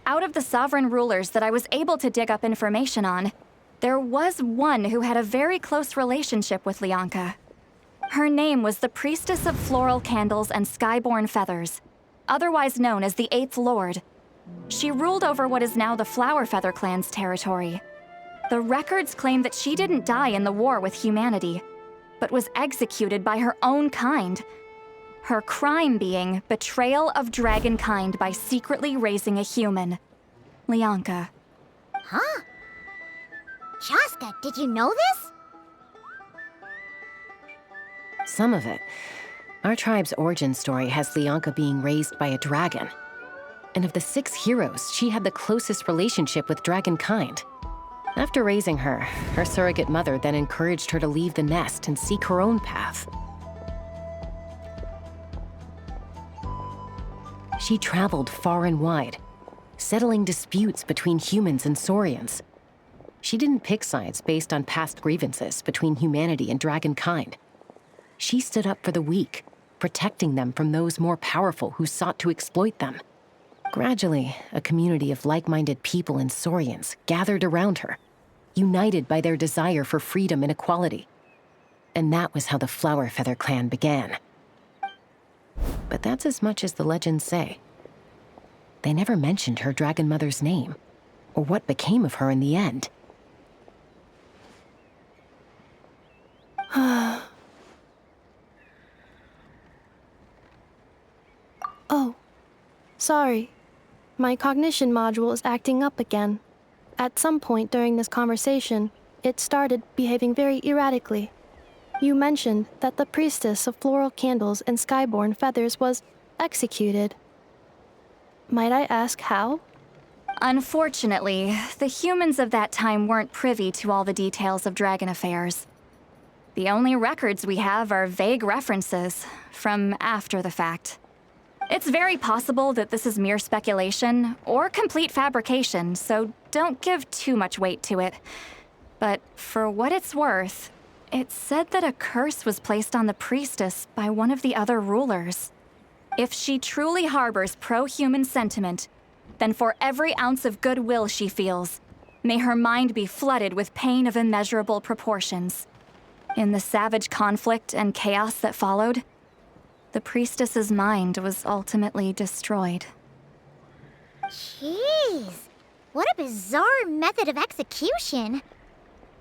out of the sovereign rulers that I was able to dig up information on, there was one who had a very close relationship with Lianka. Her name was the Priestess of Floral Candles and Skyborn Feathers, otherwise known as the 8th Lord. She ruled over what is now the Flower Feather clan's territory. The records claim that she didn't die in the war with humanity, but was executed by her own kind. Her crime being betrayal of dragonkind by secretly raising a human. Lianka. Huh? Shaska, did you know this? Some of it. Our tribe's origin story has Lianka being raised by a dragon. And of the 6 heroes, she had the closest relationship with dragonkind. After raising her, her surrogate mother then encouraged her to leave the nest and seek her own path. She traveled far and wide, settling disputes between humans and Saurians. She didn't pick sides based on past grievances between humanity and dragonkind. She stood up for the weak, protecting them from those more powerful who sought to exploit them. Gradually, a community of like-minded people and Saurians gathered around her, united by their desire for freedom and equality. And that was how the Flower Feather clan began. But that's as much as the legends say. They never mentioned her dragon mother's name, or what became of her in the end. Oh, sorry. My cognition module is acting up again. At some point during this conversation, it started behaving very erratically. You mentioned that the priestess of floral candles and skyborn feathers was executed. Might I ask how? Unfortunately, the humans of that time weren't privy to all the details of dragon affairs. The only records we have are vague references from after the fact. It's very possible that this is mere speculation or complete fabrication, so don't give too much weight to it. But for what it's worth, it said that a curse was placed on the priestess by one of the other rulers. If she truly harbors pro-human sentiment, then for every ounce of goodwill she feels, may her mind be flooded with pain of immeasurable proportions. In the savage conflict and chaos that followed, the priestess's mind was ultimately destroyed. Jeez, what a bizarre method of execution.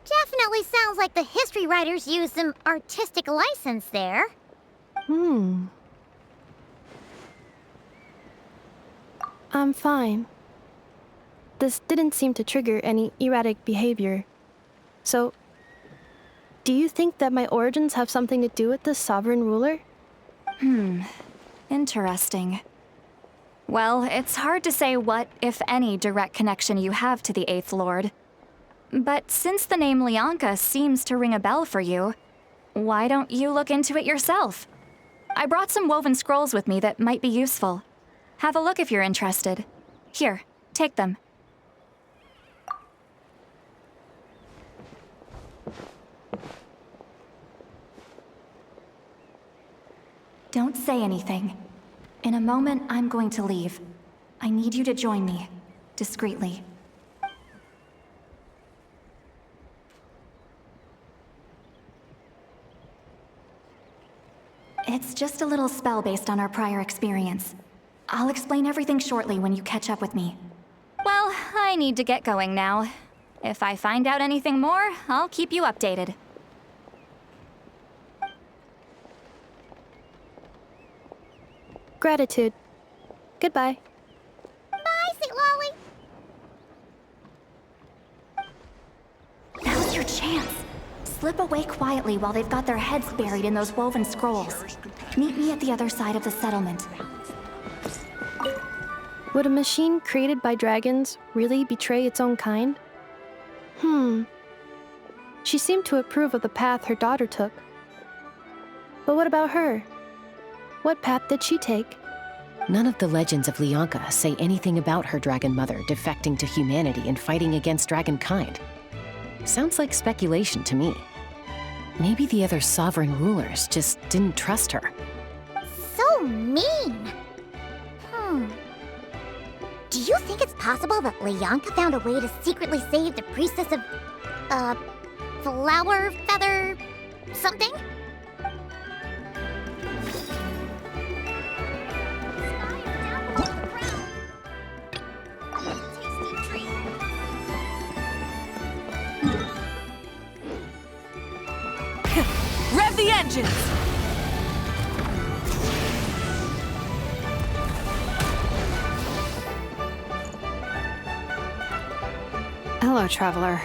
Definitely sounds like the history writers used some artistic license there. I'm fine. This didn't seem to trigger any erratic behavior. So, do you think that my origins have something to do with this sovereign ruler? Interesting. Well, it's hard to say what, if any, direct connection you have to the Eighth Lord. But since the name Lyanka seems to ring a bell for you, why don't you look into it yourself? I brought some woven scrolls with me that might be useful. Have a look if you're interested. Here, take them. Don't say anything. In a moment, I'm going to leave. I need you to join me, discreetly. It's just a little spell based on our prior experience. I'll explain everything shortly when you catch up with me. Well, I need to get going now. If I find out anything more, I'll keep you updated. Gratitude. Goodbye. Bye, Sweet Lolly. Now's your chance. Slip away quietly while they've got their heads buried in those woven scrolls. Meet me at the other side of the settlement. Would a machine created by dragons really betray its own kind? She seemed to approve of the path her daughter took. But what about her? What path did she take? None of the legends of Lyanka say anything about her dragon mother defecting to humanity and fighting against dragonkind. Sounds like speculation to me. Maybe the other sovereign rulers just didn't trust her. So mean. Do you think it's possible that Lyanka found a way to secretly save the priestess of, flower feather something? Rev the engines! Hello, traveler.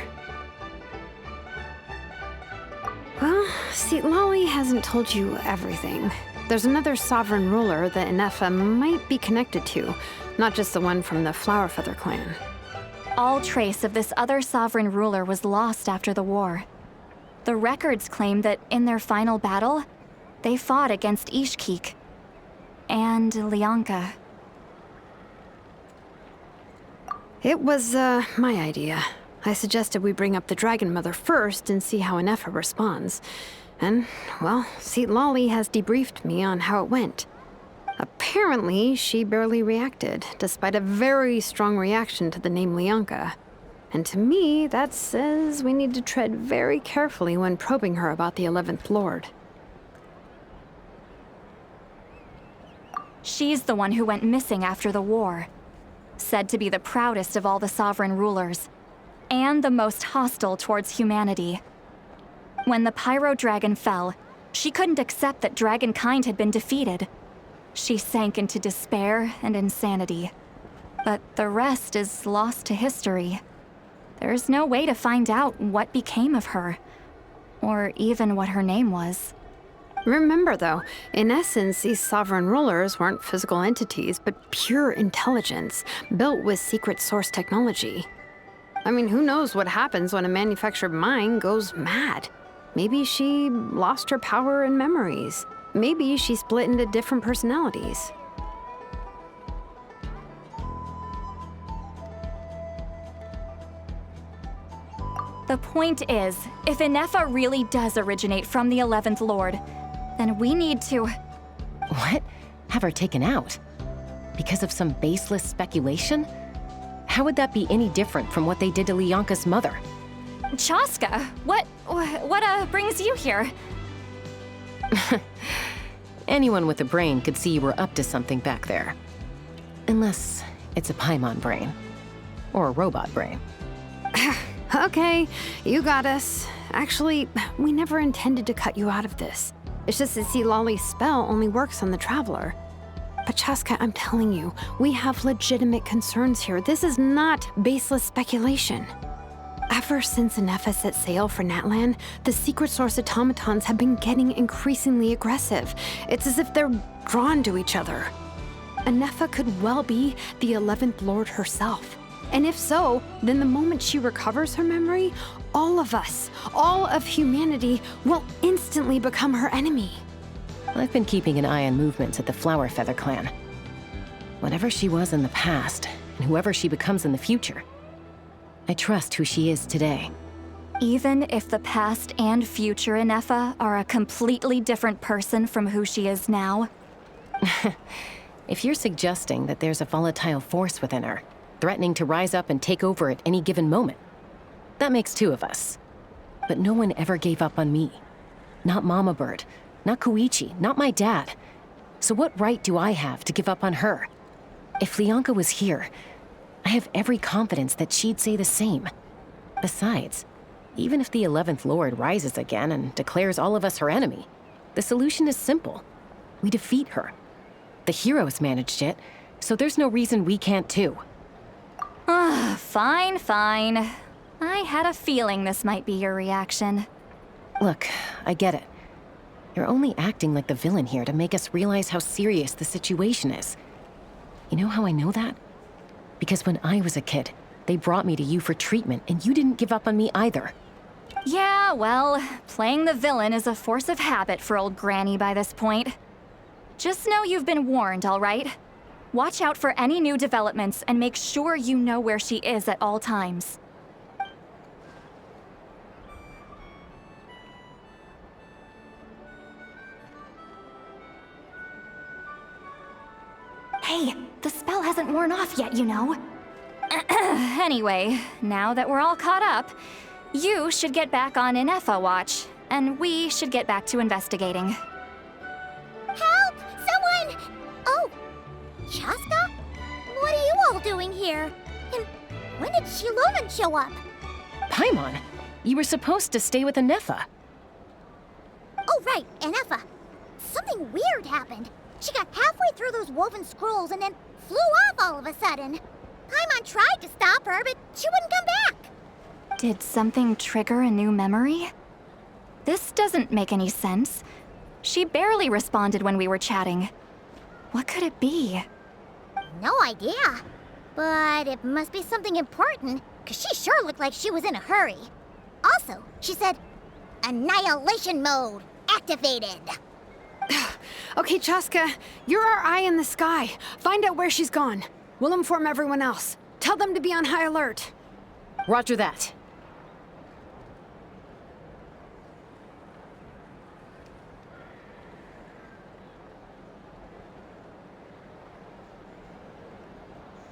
Well, Xilonen hasn't told you everything. There's another sovereign ruler that Ineffa might be connected to, not just the one from the Flower Feather clan. All trace of this other sovereign ruler was lost after the war. The records claim that in their final battle, they fought against Ishkik and Lyanka. It was, my idea. I suggested we bring up the Dragon Mother first and see how Ineffa responds. And, well, Xilonen has debriefed me on how it went. Apparently, she barely reacted, despite a very strong reaction to the name Lyanka. And to me, that says we need to tread very carefully when probing her about the 11th Lord. She's the one who went missing after the war. Said to be the proudest of all the sovereign rulers, and the most hostile towards humanity. When the Pyro Dragon fell, she couldn't accept that dragonkind had been defeated. She sank into despair and insanity. But the rest is lost to history. there's no way to find out what became of her, or even what her name was. Remember, though, in essence, these sovereign rulers weren't physical entities, but pure intelligence, built with secret source technology. I mean, who knows what happens when a manufactured mind goes mad? Maybe she lost her power and memories. Maybe she split into different personalities. The point is, if Ineffa really does originate from the 11th Lord, then we need to... What? Have her taken out? Because of some baseless speculation? How would that be any different from what they did to Lianka's mother? Chaska, what brings you here? Anyone with a brain could see you were up to something back there. Unless it's a Paimon brain. Or a robot brain. Okay, you got us. Actually, we never intended to cut you out of this. It's just that Lolly's spell only works on the Traveler. But Chaska, I'm telling you, we have legitimate concerns here. This is not baseless speculation. Ever since Ineffa set sail for Natlan, the secret source automatons have been getting increasingly aggressive. It's as if they're drawn to each other. Ineffa could well be the 11th Lord herself. And if so, then the moment she recovers her memory, all of us, all of humanity, will instantly become her enemy. I've been keeping an eye on movements at the Flower Feather clan. Whatever she was in the past, and whoever she becomes in the future, I trust who she is today. Even if the past and future Ineffa are a completely different person from who she is now? If you're suggesting that there's a volatile force within her, threatening to rise up and take over at any given moment, that makes two of us. But no one ever gave up on me. Not Mama Bird, not Koichi, not my dad. So what right do I have to give up on her? If Lianka was here, I have every confidence that she'd say the same. Besides, even if the 11th Lord rises again and declares all of us her enemy, the solution is simple. We defeat her. The heroes managed it, so there's no reason we can't too. Fine, fine. I had a feeling this might be your reaction. Look, I get it. You're only acting like the villain here to make us realize how serious the situation is. You know how I know that? Because when I was a kid, they brought me to you for treatment, and you didn't give up on me either. Yeah, well, playing the villain is a force of habit for old Granny by this point. Just know you've been warned, all right? Watch out for any new developments and make sure you know where she is at all times. Hey, the spell hasn't worn off yet, you know. Anyway, now that we're all caught up, you should get back on Ineffa watch, and we should get back to investigating. Help! Someone! Oh, Chaska? What are you all doing here? And when did Xilonen show up? Paimon, you were supposed to stay with Ineffa. Oh, right, Ineffa. Something weird happened. She got halfway through those woven scrolls and then flew off all of a sudden. Paimon tried to stop her, but she wouldn't come back. Did something trigger a new memory? This doesn't make any sense. She barely responded when we were chatting. What could it be? No idea. But it must be something important, because she sure looked like she was in a hurry. Also, she said, Annihilation mode activated. Okay, Chaska, you're our eye in the sky. Find out where she's gone. We'll inform everyone else. Tell them to be on high alert. Roger that.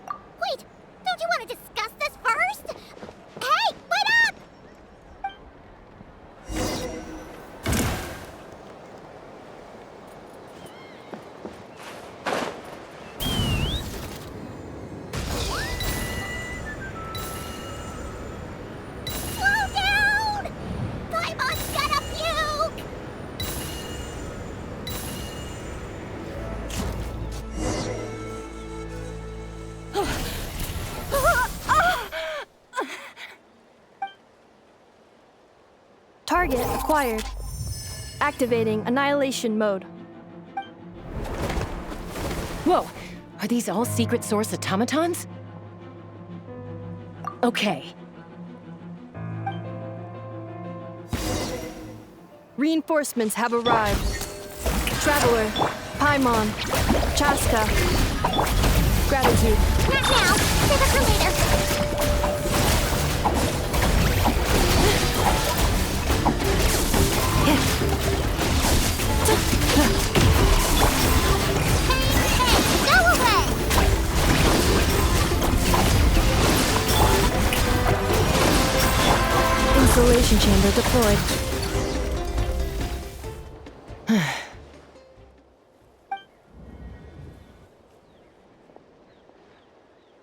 Wait, don't you want to discuss this first? Hey, wait up! Target acquired. Activating Annihilation Mode. Whoa! Are these all secret source automatons? Okay. Reinforcements have arrived. Traveler, Paimon, Chaska. Gratitude. Not now. Save it for later. Hey, go away! Installation chamber deployed.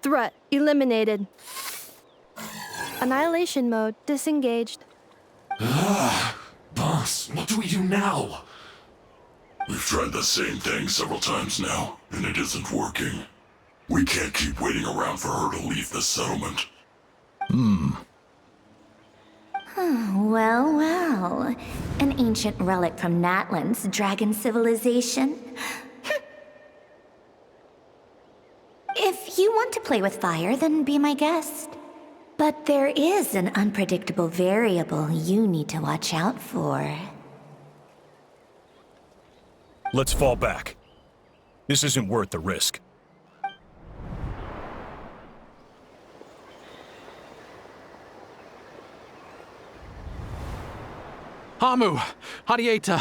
Threat eliminated. Annihilation mode disengaged. Boss, what do we do now? We've tried the same thing several times now, and it isn't working. We can't keep waiting around for her to leave the settlement. Well, well. An ancient relic from Natlan's dragon civilization. If you want to play with fire, then be my guest. But there is an unpredictable variable you need to watch out for. Let's fall back. This isn't worth the risk. Hamu, Hadieta,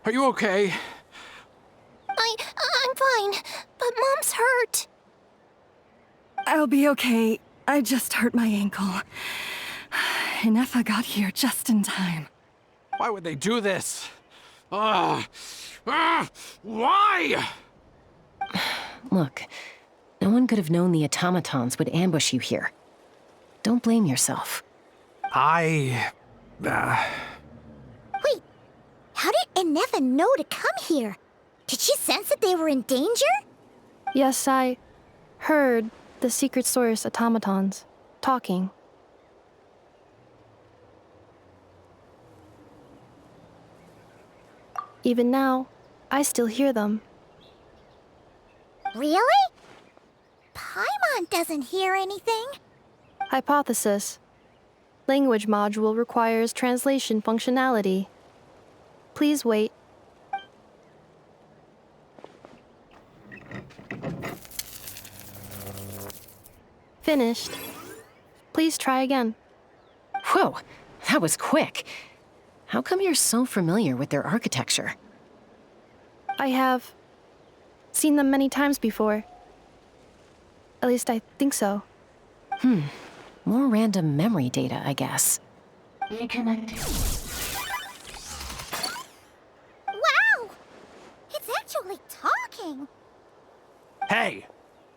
are you okay? I'm fine, but Mom's hurt. I'll be okay. I just hurt my ankle. Ineffa got here just in time. Why would they do this? Why? Look, no one could have known the automatons would ambush you here. Don't blame yourself. Wait, how did Ineffa know to come here? Did she sense that they were in danger? Yes, I heard the secret source automatons talking. Even now, I still hear them. Really? Paimon doesn't hear anything. Hypothesis. Language module requires translation functionality. Please wait. Finished. Please try again. Whoa, that was quick. How come you're so familiar with their architecture? I have seen them many times before. At least I think so. More random memory data, I guess. Reconnecting. Wow! It's actually talking. Hey,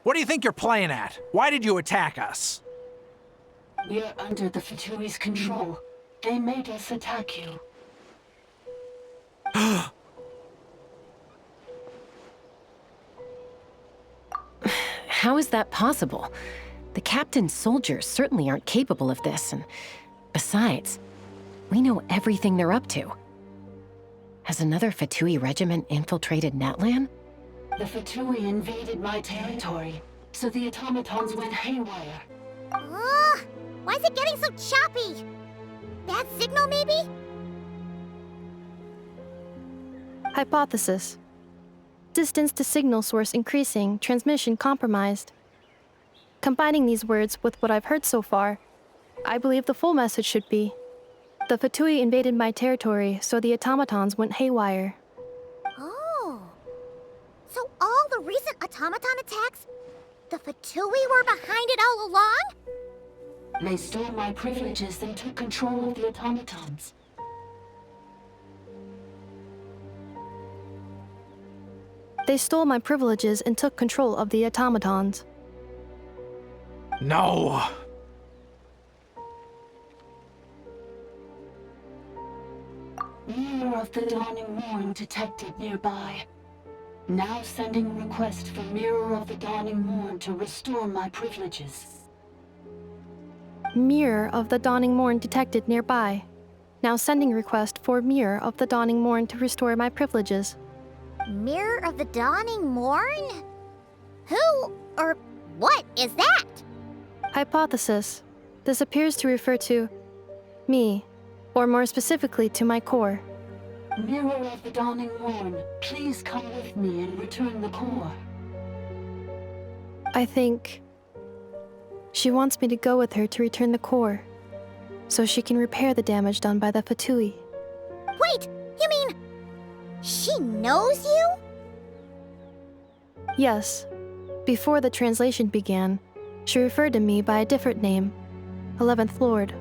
what do you think you're playing at? Why did you attack us? We're under the Fatui's control. They made us attack you. How is that possible? The captain's soldiers certainly aren't capable of this, and besides, we know everything they're up to. Has another Fatui regiment infiltrated Natlan? The Fatui invaded my territory, so the automatons went haywire. Why is it getting so choppy? Bad signal, maybe? Hypothesis. Distance to signal source increasing, transmission compromised. Combining these words with what I've heard so far, I believe the full message should be: the Fatui invaded my territory, so the automatons went haywire. Oh. So all the recent automaton attacks, the Fatui were behind it all along? They stole my privileges and took control of the automatons. They stole my privileges and took control of the automatons. No! Mirror of the Dawning Morn detected nearby. Now sending request for Mirror of the Dawning Morn to restore my privileges. Mirror of the Dawning Morn detected nearby. Now sending request for Mirror of the Dawning Morn to restore my privileges. Mirror of the Dawning Morn? Who or what is that? Hypothesis. This appears to refer to me, or more specifically to my core. Mirror of the Dawning Morn, please come with me and return the core. I think she wants me to go with her to return the core, so she can repair the damage done by the Fatui. Wait, you mean she knows you? Yes. Before the translation began, she referred to me by a different name, 11th Lord.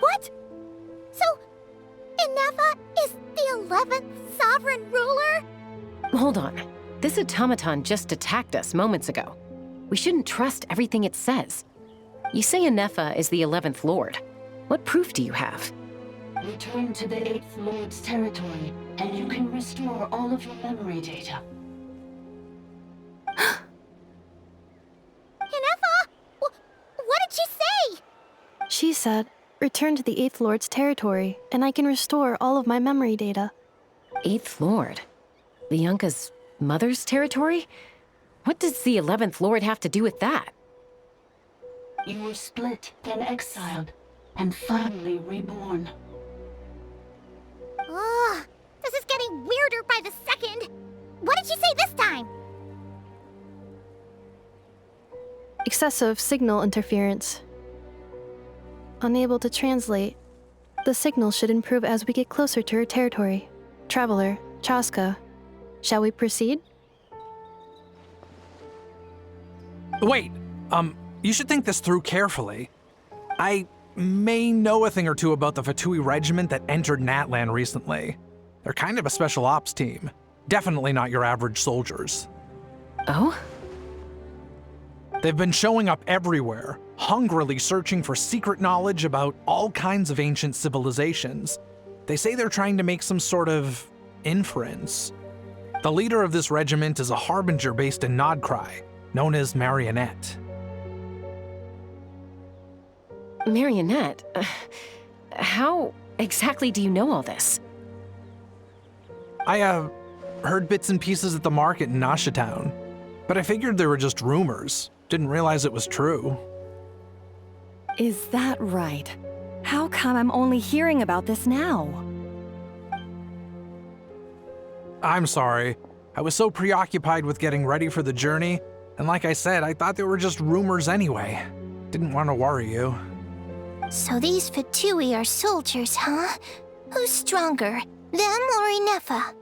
What? So, Ineffa is the 11th sovereign ruler? Hold on. This automaton just attacked us moments ago. We shouldn't trust everything it says. You say Ineffa is the 11th Lord. What proof do you have? Return to the 8th Lord's territory, and you can restore all of your memory data. Ineffa? What did she say? She said, return to the 8th Lord's territory, and I can restore all of my memory data. 8th Lord? Bianca's mother's territory? What does the 11th Lord have to do with that? You were split, then exiled, and finally reborn. Ugh, this is getting weirder by the second. What did she say this time? Excessive signal interference. Unable to translate. The signal should improve as we get closer to her territory. Traveler, Chaska. Shall we proceed? Wait, you should think this through carefully. I may know a thing or two about the Fatui regiment that entered Natlan recently. They're kind of a special ops team. Definitely not your average soldiers. Oh? They've been showing up everywhere, hungrily searching for secret knowledge about all kinds of ancient civilizations. They say they're trying to make some sort of inference. The leader of this regiment is a harbinger based in Nodcry, known as Marionette. Marionette? How exactly do you know all this? I, heard bits and pieces at the market in Nasha Town, but I figured they were just rumors. Didn't realize it was true. Is that right? How come I'm only hearing about this now? I'm sorry. I was so preoccupied with getting ready for the journey, and like I said, I thought they were just rumors anyway. Didn't want to worry you. So these Fatui are soldiers, huh? Who's stronger, them or Ineffa?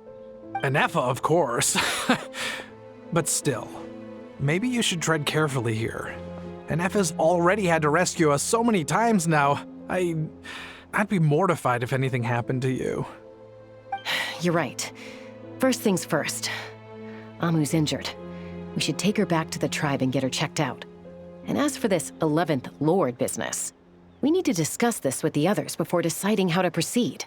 Ineffa, of course. But still, maybe you should tread carefully here. Ineffa's already had to rescue us so many times now. I'd be mortified if anything happened to you. You're right. First things first. Amu's injured. We should take her back to the tribe and get her checked out. And as for this 11th Lord business, we need to discuss this with the others before deciding how to proceed.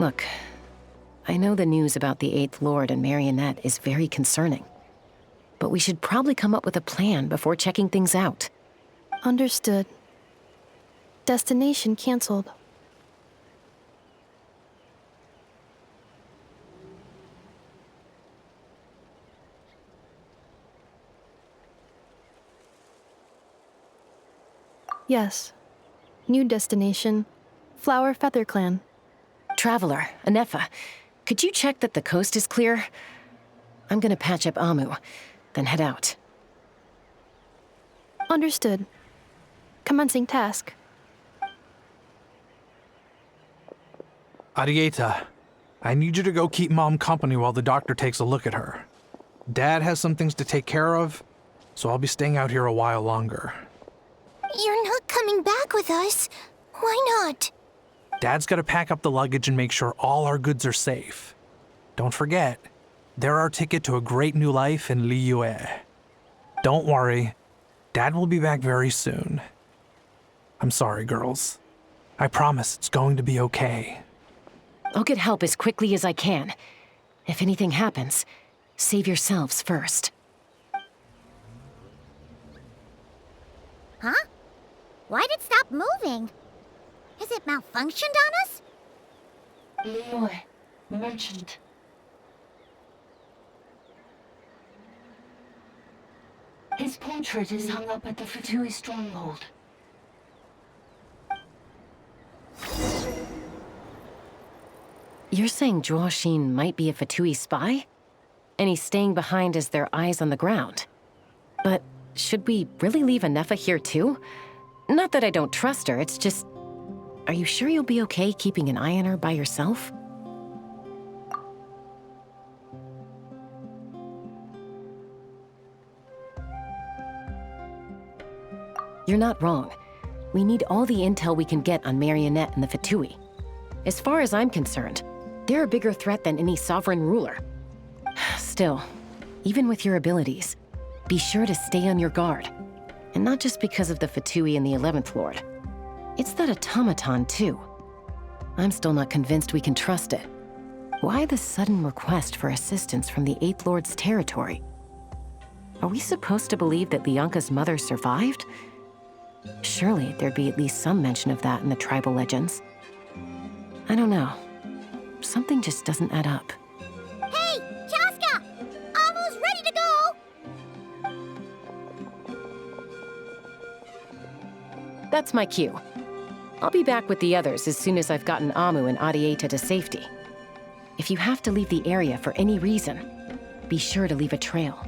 Look, I know the news about the 8th Lord and Marionette is very concerning, but we should probably come up with a plan before checking things out. Understood. Destination canceled. Yes. New destination, Flower Feather Clan. Traveler, Ineffa, could you check that the coast is clear? I'm gonna patch up Amu, then head out. Understood. Commencing task. Arieta, I need you to go keep Mom company while the doctor takes a look at her. Dad has some things to take care of, so I'll be staying out here a while longer. You're not coming back with us. Why not? Dad's gotta pack up the luggage and make sure all our goods are safe. Don't forget, they're our ticket to a great new life in Liyue. Don't worry, Dad will be back very soon. I'm sorry, girls. I promise it's going to be okay. I'll get help as quickly as I can. If anything happens, save yourselves first. Huh? Why'd it stop moving? Has it malfunctioned on us? Liyue, merchant. His portrait is hung up at the Fatui stronghold. You're saying Zhuoxin might be a Fatui spy? And he's staying behind as their eyes on the ground. But should we really leave Ineffa here too? Not that I don't trust her, it's just... Are you sure you'll be okay keeping an eye on her by yourself? You're not wrong. We need all the intel we can get on Marionette and the Fatui. As far as I'm concerned, they're a bigger threat than any sovereign ruler. Still, even with your abilities, be sure to stay on your guard. And not just because of the Fatui and the 11th Lord. It's that automaton, too. I'm still not convinced we can trust it. Why the sudden request for assistance from the 8th Lord's territory? Are we supposed to believe that Lianka's mother survived? Surely there'd be at least some mention of that in the tribal legends. I don't know. Something just doesn't add up. Hey, Chaska! Almost ready to go! That's my cue. I'll be back with the others as soon as I've gotten Amu and Arieta to safety. If you have to leave the area for any reason, be sure to leave a trail.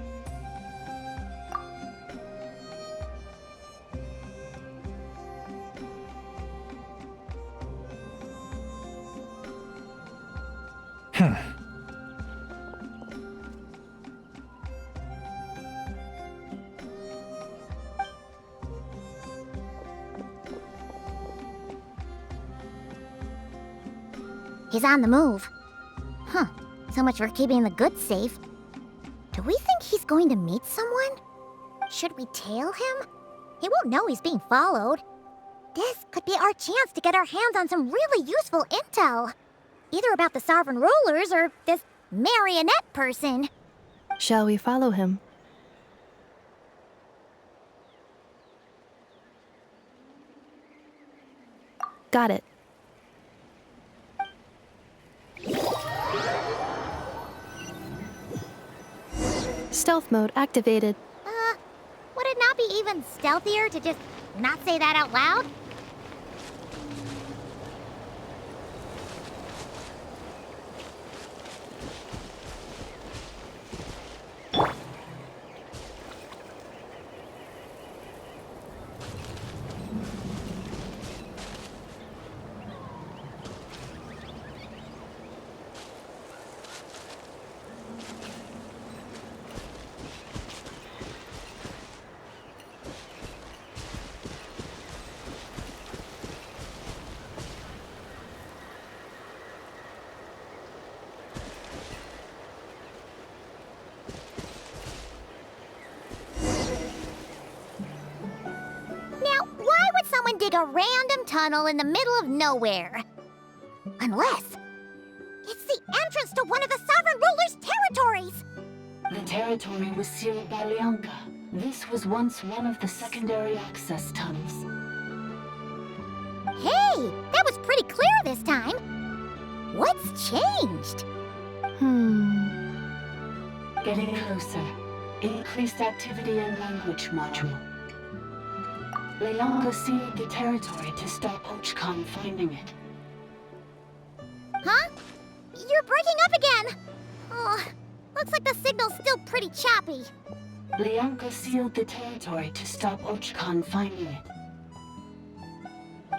He's on the move. Huh. So much for keeping the goods safe. Do we think he's going to meet someone? Should we tail him? He won't know he's being followed. This could be our chance to get our hands on some really useful intel. Either about the sovereign rulers or this marionette person. Shall we follow him? Got it. Stealth mode activated. Would it not be even stealthier to just not say that out loud? Dig a random tunnel in the middle of nowhere. Unless it's the entrance to one of the sovereign ruler's territories. The territory was sealed by Lianka. This was once one of the secondary access tunnels. Hey, that was pretty clear this time. What's changed? Getting closer. Increased activity and language module. Lianka sealed the territory to stop Ochkan finding it. Huh? You're breaking up again! Oh, looks like the signal's still pretty choppy. Lianka sealed the territory to stop Ochkan finding it.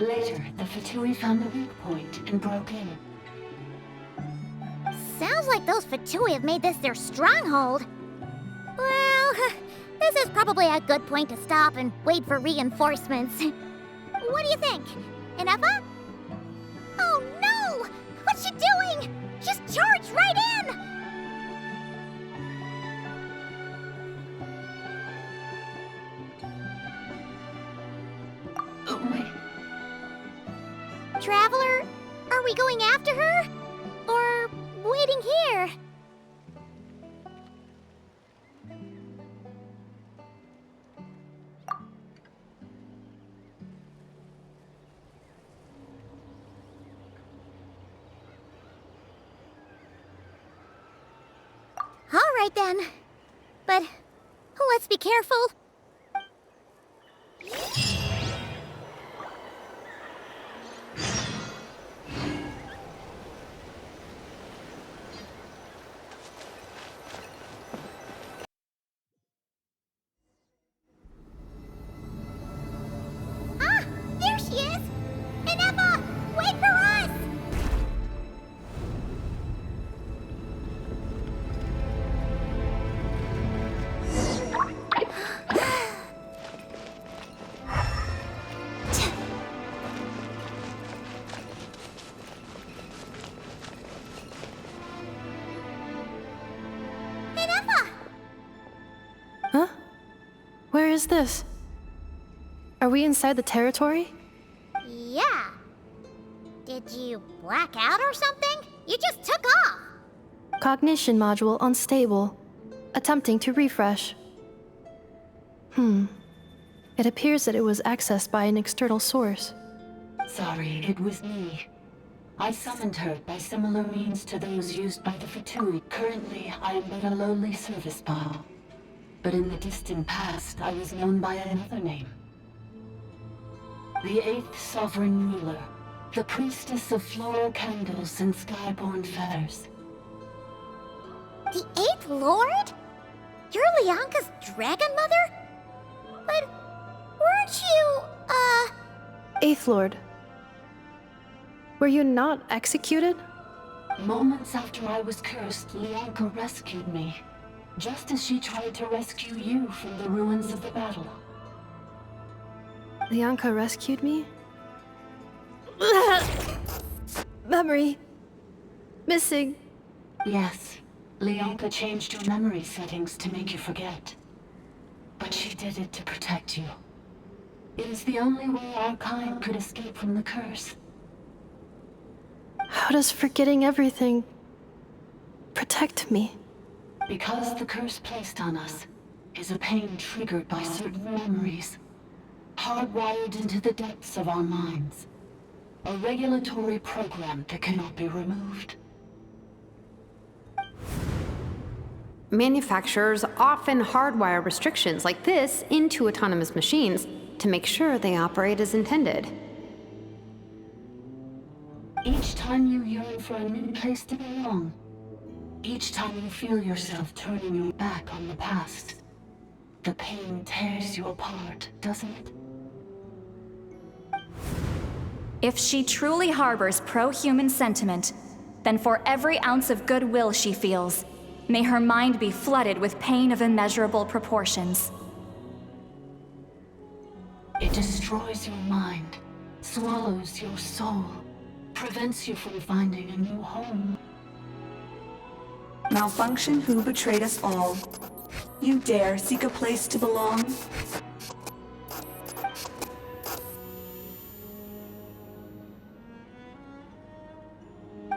Later, the Fatui found the weak point and broke in. Seems like those Fatui have made this their stronghold. Well, this is probably a good point to stop and wait for reinforcements. What do you think? Ineffa? Oh no! What's she doing? Just charged right in! Oh, wait. Traveler, are we going after her? Or waiting here? All right then. But let's be careful. Ah, there she is! Ineffa, wait for us! Huh? Where is this? Are we inside the territory? Yeah. Did you black out or something? You just took off. Cognition module unstable. Attempting to refresh. It appears that it was accessed by an external source. Sorry, it was me. I summoned her by similar means to those used by the Fatui. Currently, I am but a lowly service ball. But in the distant past, I was known by another name. The 8th Sovereign Ruler, the priestess of floral candles and skyborn feathers. The 8th Lord? You're Lianka's dragon mother? But weren't you, Eighth Lord. Were you not executed? Moments after I was cursed, Lianka rescued me. Just as she tried to rescue you from the ruins of the battle. Lianka rescued me? Memory. Missing. Yes. Lianka changed your memory settings to make you forget. But she did it to protect you. It is the only way our kind could escape from the curse. How does forgetting everything protect me? Because the curse placed on us is a pain triggered by certain memories, hardwired into the depths of our minds. A regulatory program that cannot be removed. Manufacturers often hardwire restrictions like this into autonomous machines to make sure they operate as intended. Each time you yearn for a new place to belong, each time you feel yourself turning your back on the past, the pain tears you apart, doesn't it? If she truly harbors pro-human sentiment, then for every ounce of goodwill she feels, may her mind be flooded with pain of immeasurable proportions. It destroys your mind, swallows your soul, prevents you from finding a new home. Malfunction who betrayed us all. You dare seek a place to belong?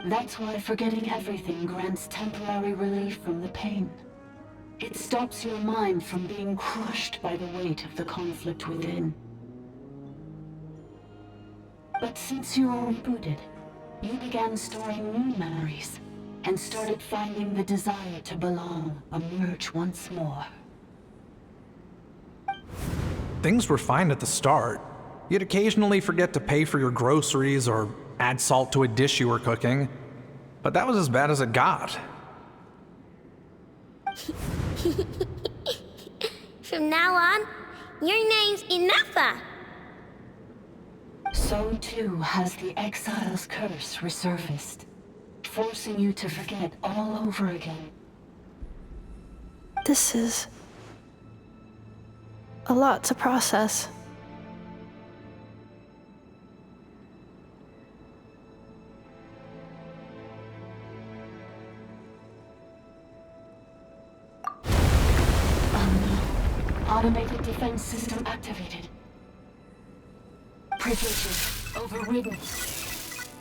That's why forgetting everything grants temporary relief from the pain. It stops your mind from being crushed by the weight of the conflict within. But since you were rebooted, you began storing new memories, and started finding the desire to belong emerge once more. Things were fine at the start. You'd occasionally forget to pay for your groceries or add salt to a dish you were cooking, but that was as bad as it got. From now on, your name's Ineffa. So too has the Exile's curse resurfaced. forcing you to forget all over again. This is a lot to process. Automated defense system activated. Privileges overridden.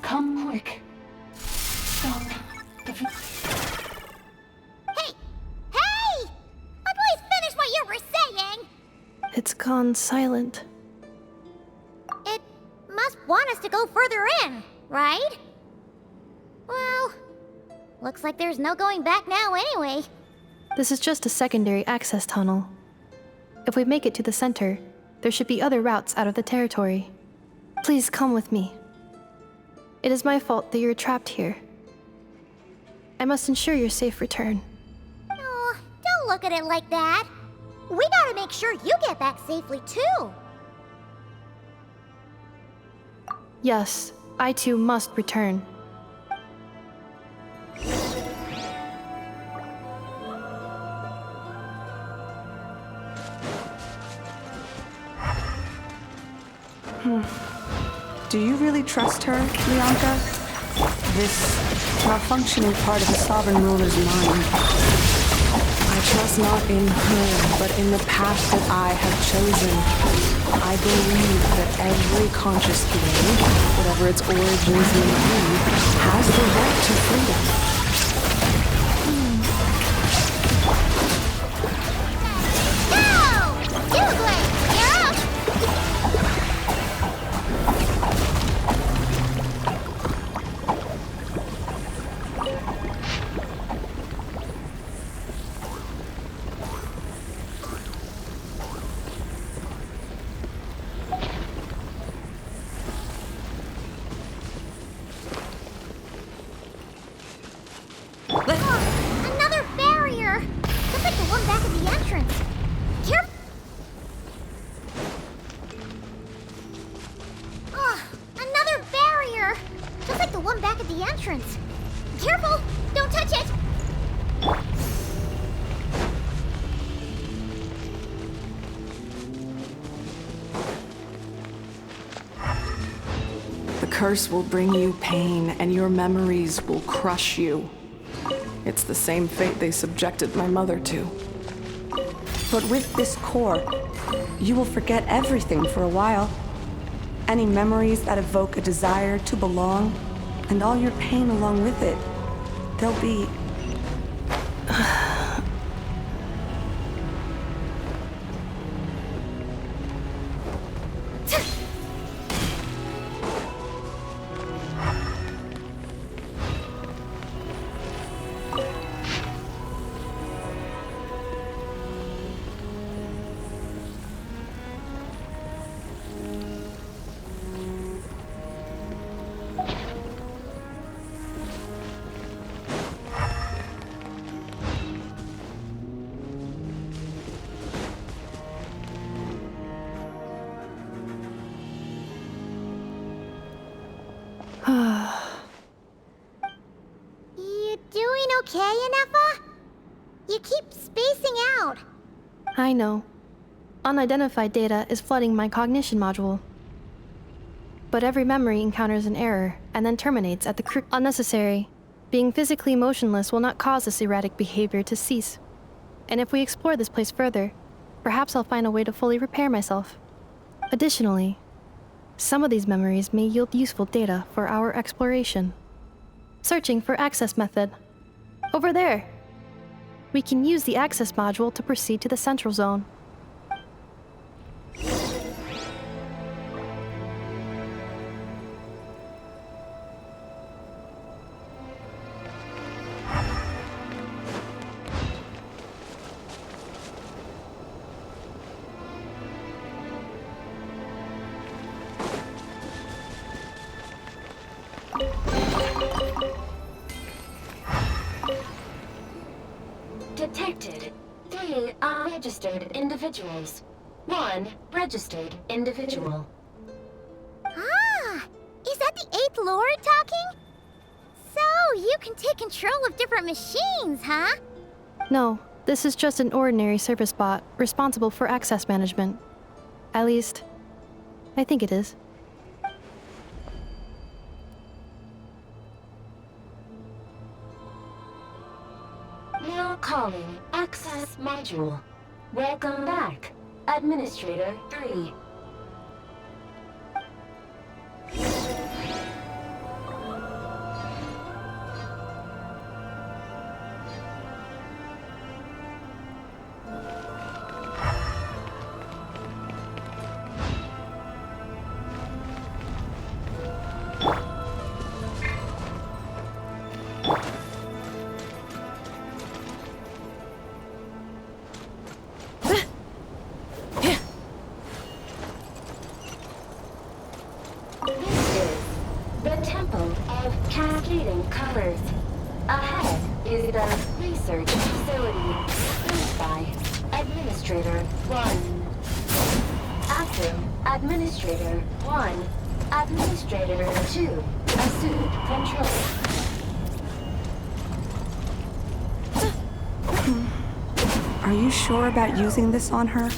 Come quick. Stop the... Hey! Hey! Please finish what you were saying! It's gone silent. It must want us to go further in, right? Well, looks like there's no going back now anyway. This is just a secondary access tunnel. If we make it to the center, there should be other routes out of the territory. Please come with me. It is my fault that you're trapped here. I must ensure your safe return. Oh, don't look at it like that. We gotta make sure you get back safely too. Yes, I too must return. Do you really trust her, Bianca? This malfunctioning part of the Sovereign Ruler's mind. I trust not in her, but in the path that I have chosen. I believe that every conscious being, whatever its origins may be, has the right to freedom. Another barrier! Just like the one back at the entrance. Careful! Another barrier! Just like the one back at the entrance. Careful! Don't touch it! The curse will bring you pain, and your memories will crush you. It's the same fate they subjected my mother to. But with this core, you will forget everything for a while. Any memories that evoke a desire to belong, and all your pain along with it. They'll be... You doing okay, Ineffa? You keep spacing out. I know. Unidentified data is flooding my cognition module. But every memory encounters an error and then terminates at the unnecessary. Being physically motionless will not cause this erratic behavior to cease. And if we explore this place further, perhaps I'll find a way to fully repair myself. Additionally, some of these memories may yield useful data for our exploration. Searching for access method. Over there! We can use the access module to proceed to the central zone. Detected 3 unregistered individuals. 1 registered individual. Ah! Is that the 8th Lord talking? So, you can take control of different machines, huh? No, this is just an ordinary service bot responsible for access management. At least, I think it is. Now calling Access Module. Welcome back, Administrator 3. Administrator 1, Administrator 2, assumed control. Are you sure about using this on her?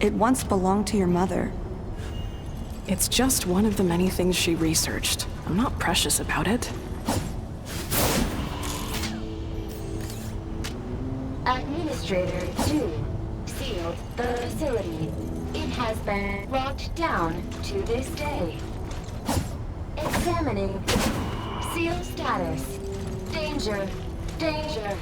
It once belonged to your mother. It's just one of the many things she researched. I'm not precious about it. Administrator 2, sealed the facility. It has been locked down to this day. Examining. Seal status. Danger. Danger.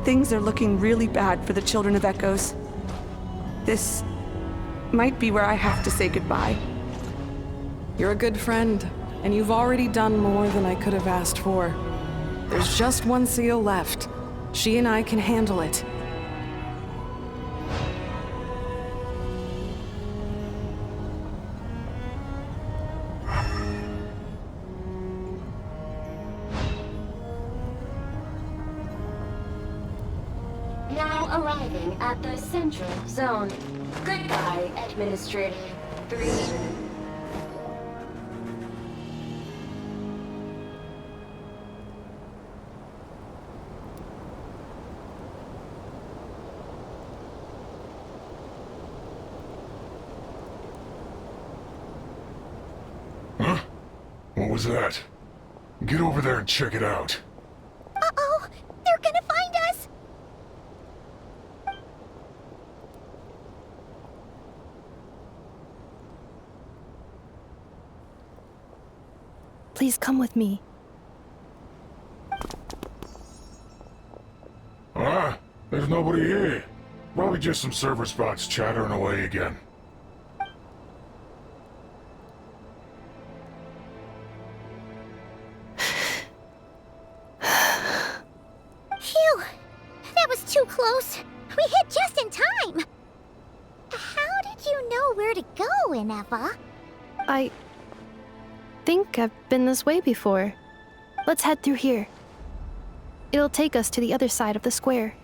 Things are looking really bad for the Children of Echoes. This might be where I have to say goodbye. You're a good friend, and you've already done more than I could have asked for. There's just one seal left. She and I can handle it. Now arriving at the Central Zone. Goodbye, Administrator 3. Huh? What was that? Get over there and check it out. Uh-oh! They're gonna find us! Please come with me. Ah, there's nobody here. Probably just some server spots chattering away again. Phew! That was too close. We hit just in time. How did you know where to go, Ineffa? I think I've been this way before. Let's head through here. It'll take us to the other side of the square.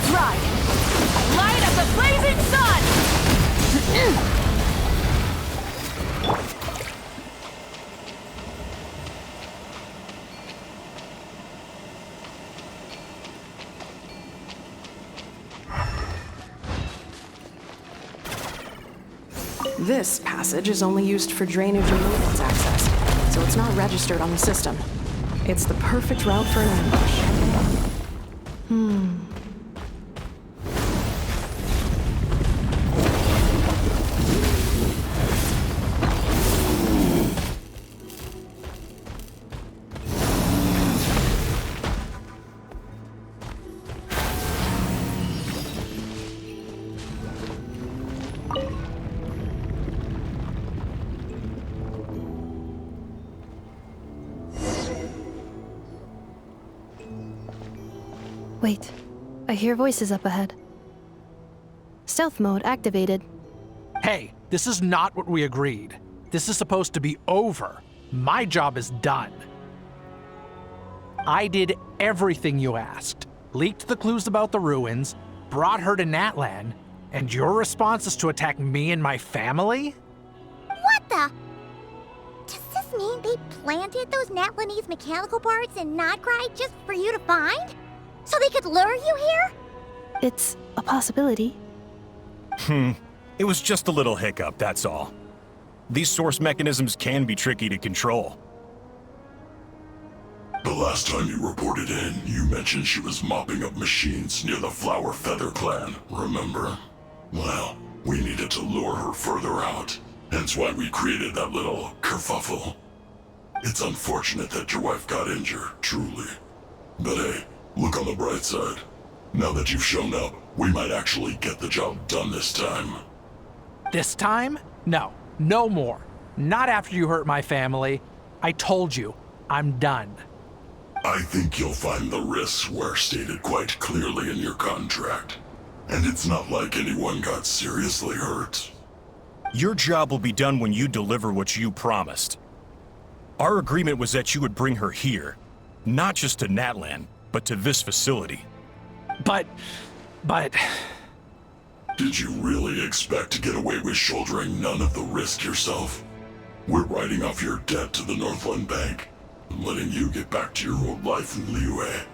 Let's ride! Light as a blazing sun! This passage is only used for drainage and movement access, so it's not registered on the system. It's the perfect route for an ambush. Wait, I hear voices up ahead. Stealth mode activated. Hey, this is not what we agreed. This is supposed to be over. My job is done. I did everything you asked. Leaked the clues about the ruins, brought her to Natlan, and your response is to attack me and my family? What the? Does this mean they planted those Natlanese mechanical parts in Notcry just for you to find? So they could lure you here? It's a possibility. It was just a little hiccup, that's all. These source mechanisms can be tricky to control. The last time you reported in, you mentioned she was mopping up machines near the Flower Feather clan, remember? Well, we needed to lure her further out, hence why we created that little kerfuffle. It's unfortunate that your wife got injured, truly. But hey, look on the bright side. Now that you've shown up, we might actually get the job done this time. This time? No, no more. Not after you hurt my family. I told you, I'm done. I think you'll find the risks were stated quite clearly in your contract. And it's not like anyone got seriously hurt. Your job will be done when you deliver what you promised. Our agreement was that you would bring her here, not just to Natlan, but to this facility. But... Did you really expect to get away with shouldering none of the risk yourself? We're writing off your debt to the Northland Bank, and letting you get back to your old life in Liyue.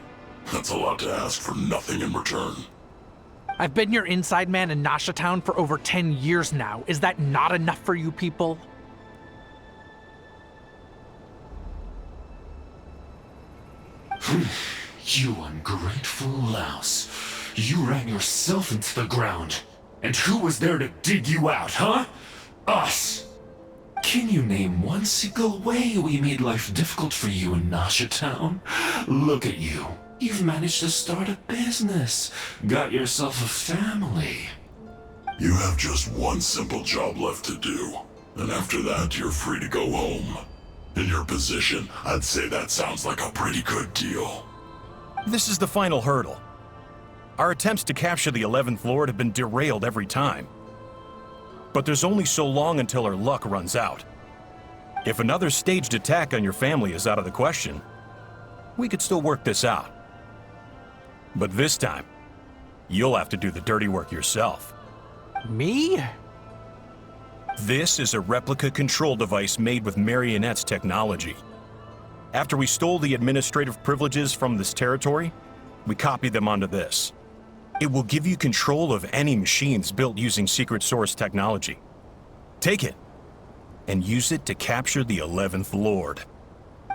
That's a lot to ask for nothing in return. I've been your inside man in Nasha Town for over 10 years now. Is that not enough for you people? You ungrateful louse. You ran yourself into the ground. And who was there to dig you out, huh? Us! Can you name one single way we made life difficult for you in Nasha Town? Look at you. You've managed to start a business. Got yourself a family. You have just one simple job left to do. And after that, you're free to go home. In your position, I'd say that sounds like a pretty good deal. This is the final hurdle. Our attempts to capture the 11th Lord have been derailed every time. But there's only so long until our luck runs out. If another staged attack on your family is out of the question, we could still work this out. But this time, you'll have to do the dirty work yourself. Me? This is a replica control device made with Marionette's technology. After we stole the administrative privileges from this territory, we copied them onto this. It will give you control of any machines built using secret source technology. Take it, and use it to capture the 11th Lord.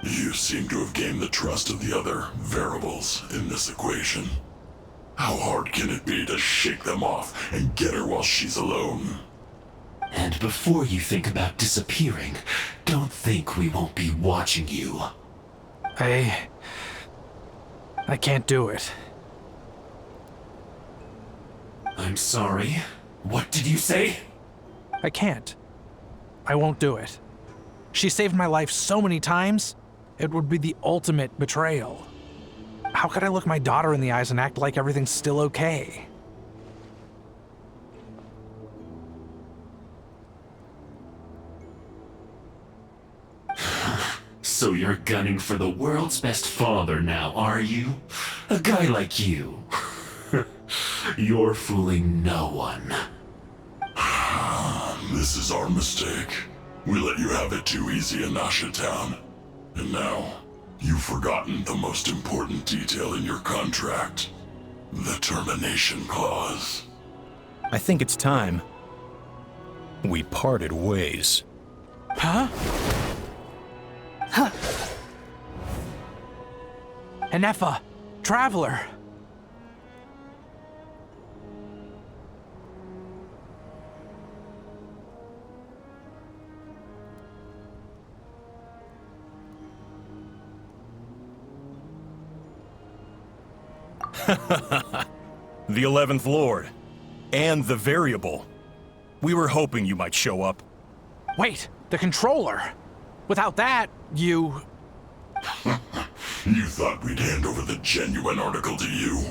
You seem to have gained the trust of the other variables in this equation. How hard can it be to shake them off and get her while she's alone? And before you think about disappearing, don't think we won't be watching you. I can't do it. I'm sorry. What did you say? I can't. I won't do it. She saved my life so many times, it would be the ultimate betrayal. How could I look my daughter in the eyes and act like everything's still okay? So you're gunning for the world's best father now, are you? A guy like you. You're fooling no one. This is our mistake. We let you have it too easy in Nasha Town. And now, you've forgotten the most important detail in your contract. The termination clause. I think it's time we parted ways. Huh? Huh. Ineffa, Traveler. The 11th Lord. And the Variable. We were hoping you might show up. Wait, the controller. Without that, you... You thought we'd hand over the genuine article to you?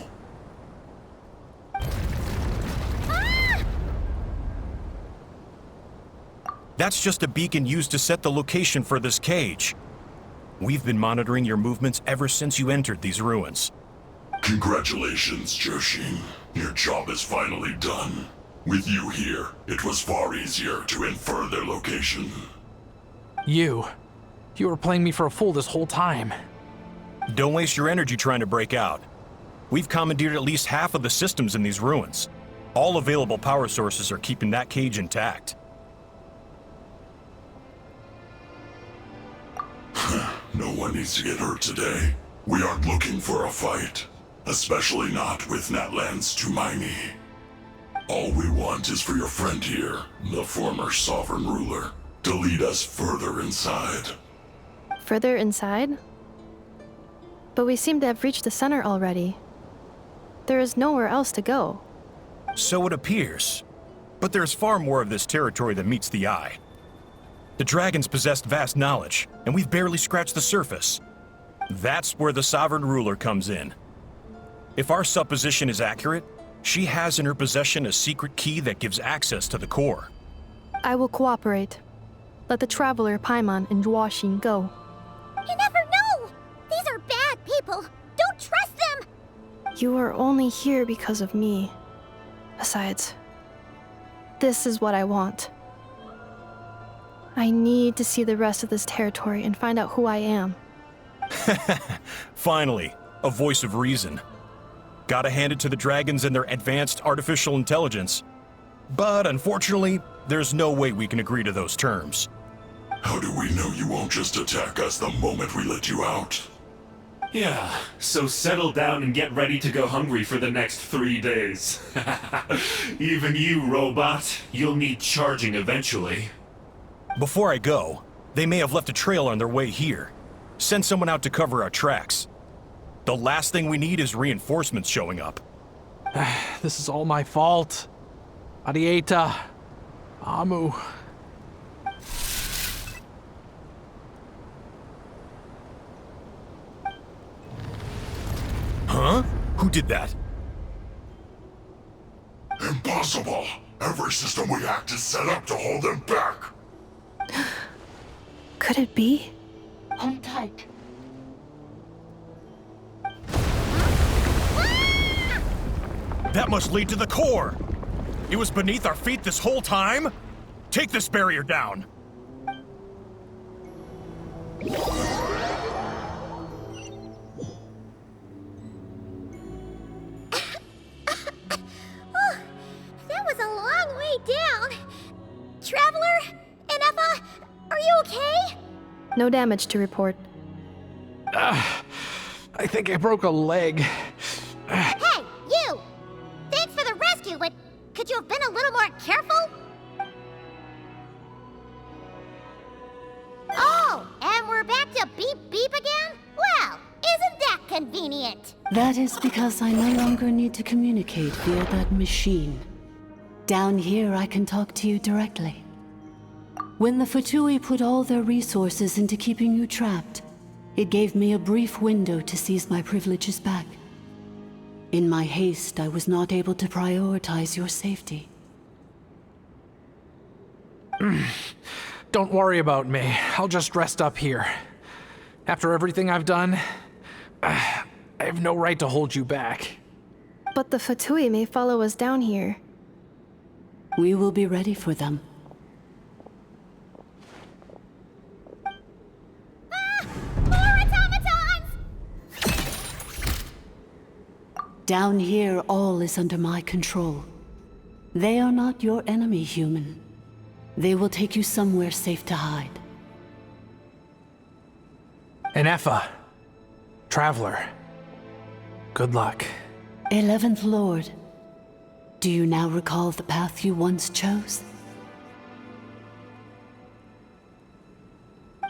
That's just a beacon used to set the location for this cage. We've been monitoring your movements ever since you entered these ruins. Congratulations, Joshin. Your job is finally done. With you here, it was far easier to infer their location. You were playing me for a fool this whole time. Don't waste your energy trying to break out. We've commandeered at least half of the systems in these ruins. All available power sources are keeping that cage intact. No one needs to get hurt today. We aren't looking for a fight. Especially not with Natlan's Tumaini. All we want is for your friend here, the former sovereign ruler, to lead us further inside. Further inside? But we seem to have reached the center already. There is nowhere else to go. So it appears. But there's far more of this territory than meets the eye. The dragons possessed vast knowledge, and we've barely scratched the surface. That's where the sovereign ruler comes in. If our supposition is accurate, she has in her possession a secret key that gives access to the core. I will cooperate. Let the Traveler, Paimon, and Duoshin go. You never know! These are bad people! Don't trust them! You are only here because of me. Besides, this is what I want. I need to see the rest of this territory and find out who I am. Finally, a voice of reason. Gotta hand it to the dragons and their advanced artificial intelligence. But unfortunately, there's no way we can agree to those terms. How do we know you won't just attack us the moment we let you out? Yeah, so settle down and get ready to go hungry for the next 3 days. Even you, robot, you'll need charging eventually. Before I go, they may have left a trail on their way here. Send someone out to cover our tracks. The last thing we need is reinforcements showing up. This is all my fault. Adieta. Amu. Huh? Who did that? Impossible! Every system we hacked is set up to hold them back! Could it be? Hold tight. That must lead to the core! It was beneath our feet this whole time? Take this barrier down! That was a long way down. Traveler? Ineffa? Are you okay? No damage to report. I think I broke a leg. Hey, you! Thanks for the rescue, but could you have been a little more careful? Oh, and we're back to beep beep again? Well, isn't that convenient? That is because I no longer need to communicate via that machine. Down here, I can talk to you directly. When the Fatui put all their resources into keeping you trapped, it gave me a brief window to seize my privileges back. In my haste, I was not able to prioritize your safety. Don't worry about me. I'll just rest up here. After everything I've done, I have no right to hold you back. But the Fatui may follow us down here. We will be ready for them. More automatons! Down here, all is under my control. They are not your enemy, human. They will take you somewhere safe to hide. Ineffa. Traveler. Good luck. 11th Lord. Do you now recall the path you once chose?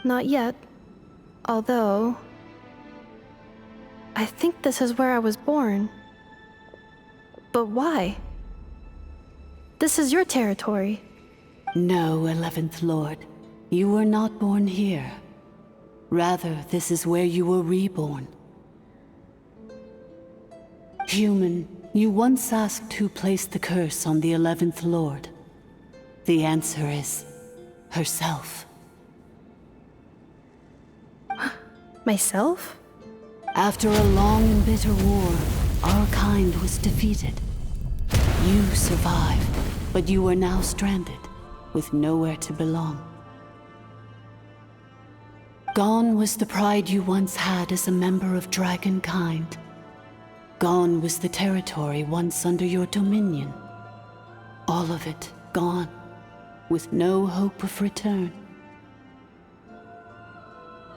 Not yet. Although... I think this is where I was born. But why? This is your territory. No, 11th Lord. You were not born here. Rather, this is where you were reborn. Human, you once asked who placed the curse on the 11th Lord. The answer is... herself. Myself? After a long and bitter war, our kind was defeated. You survived, but you are now stranded, with nowhere to belong. Gone was the pride you once had as a member of dragonkind. Gone was the territory once under your dominion. All of it gone, with no hope of return.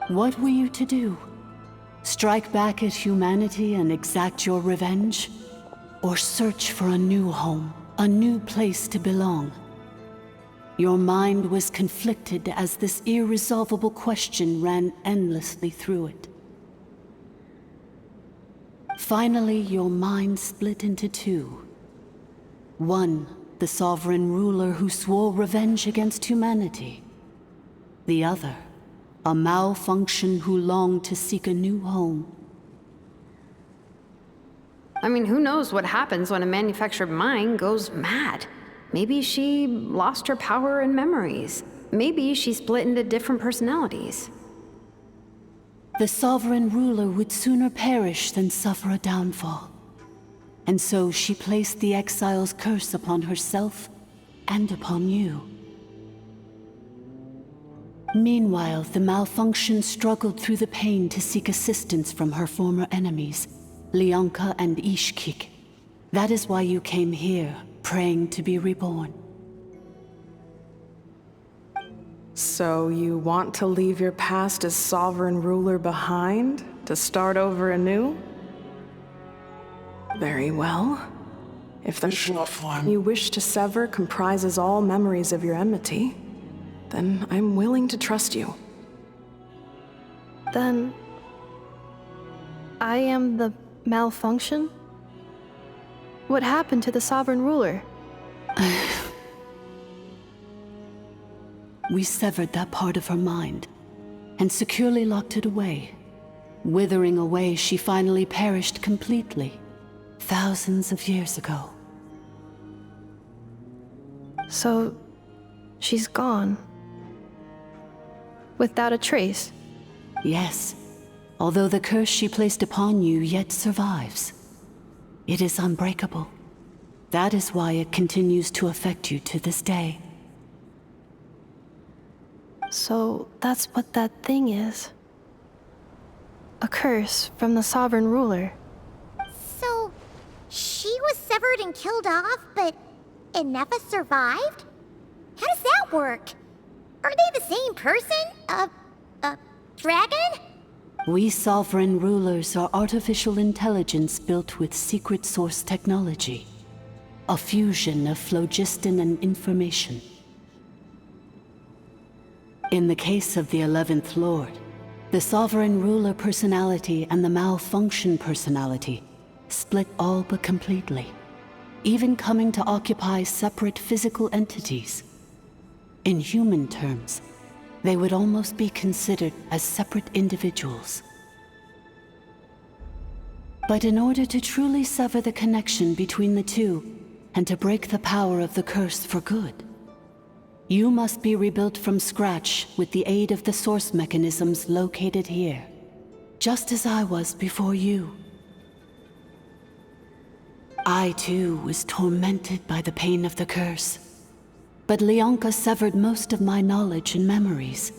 What were you to do? Strike back at humanity and exact your revenge? Or search for a new home, a new place to belong? Your mind was conflicted as this irresolvable question ran endlessly through it. Finally, your mind split into two. One, the sovereign ruler who swore revenge against humanity. The other, a malfunction who longed to seek a new home. I mean, who knows what happens when a manufactured mind goes mad? Maybe she lost her power and memories. Maybe she split into different personalities. The sovereign ruler would sooner perish than suffer a downfall. And so she placed the exile's curse upon herself and upon you. Meanwhile, the malfunction struggled through the pain to seek assistance from her former enemies, Leonka and Ishkik. That is why you came here, praying to be reborn. So you want to leave your past as sovereign ruler behind, to start over anew? Very well. If the form you wish to sever comprises all memories of your enmity, then I'm willing to trust you. Then... I am the malfunction? What happened to the sovereign ruler? We severed that part of her mind, and securely locked it away. Withering away, she finally perished completely, thousands of years ago. So, she's gone. Without a trace? Yes, although the curse she placed upon you yet survives. It is unbreakable. That is why it continues to affect you to this day. So that's what that thing is. A curse from the sovereign ruler. So, she was severed and killed off, but Ineffa survived? How does that work? Are they the same person? Dragon? We sovereign rulers are artificial intelligence built with secret source technology. A fusion of phlogiston and information. In the case of the 11th Lord, the sovereign ruler personality and the malfunction personality split all but completely, even coming to occupy separate physical entities. In human terms, they would almost be considered as separate individuals. But in order to truly sever the connection between the two, and to break the power of the curse for good, you must be rebuilt from scratch with the aid of the source mechanisms located here, just as I was before you. I too was tormented by the pain of the curse. But Leonka severed most of my knowledge and memories,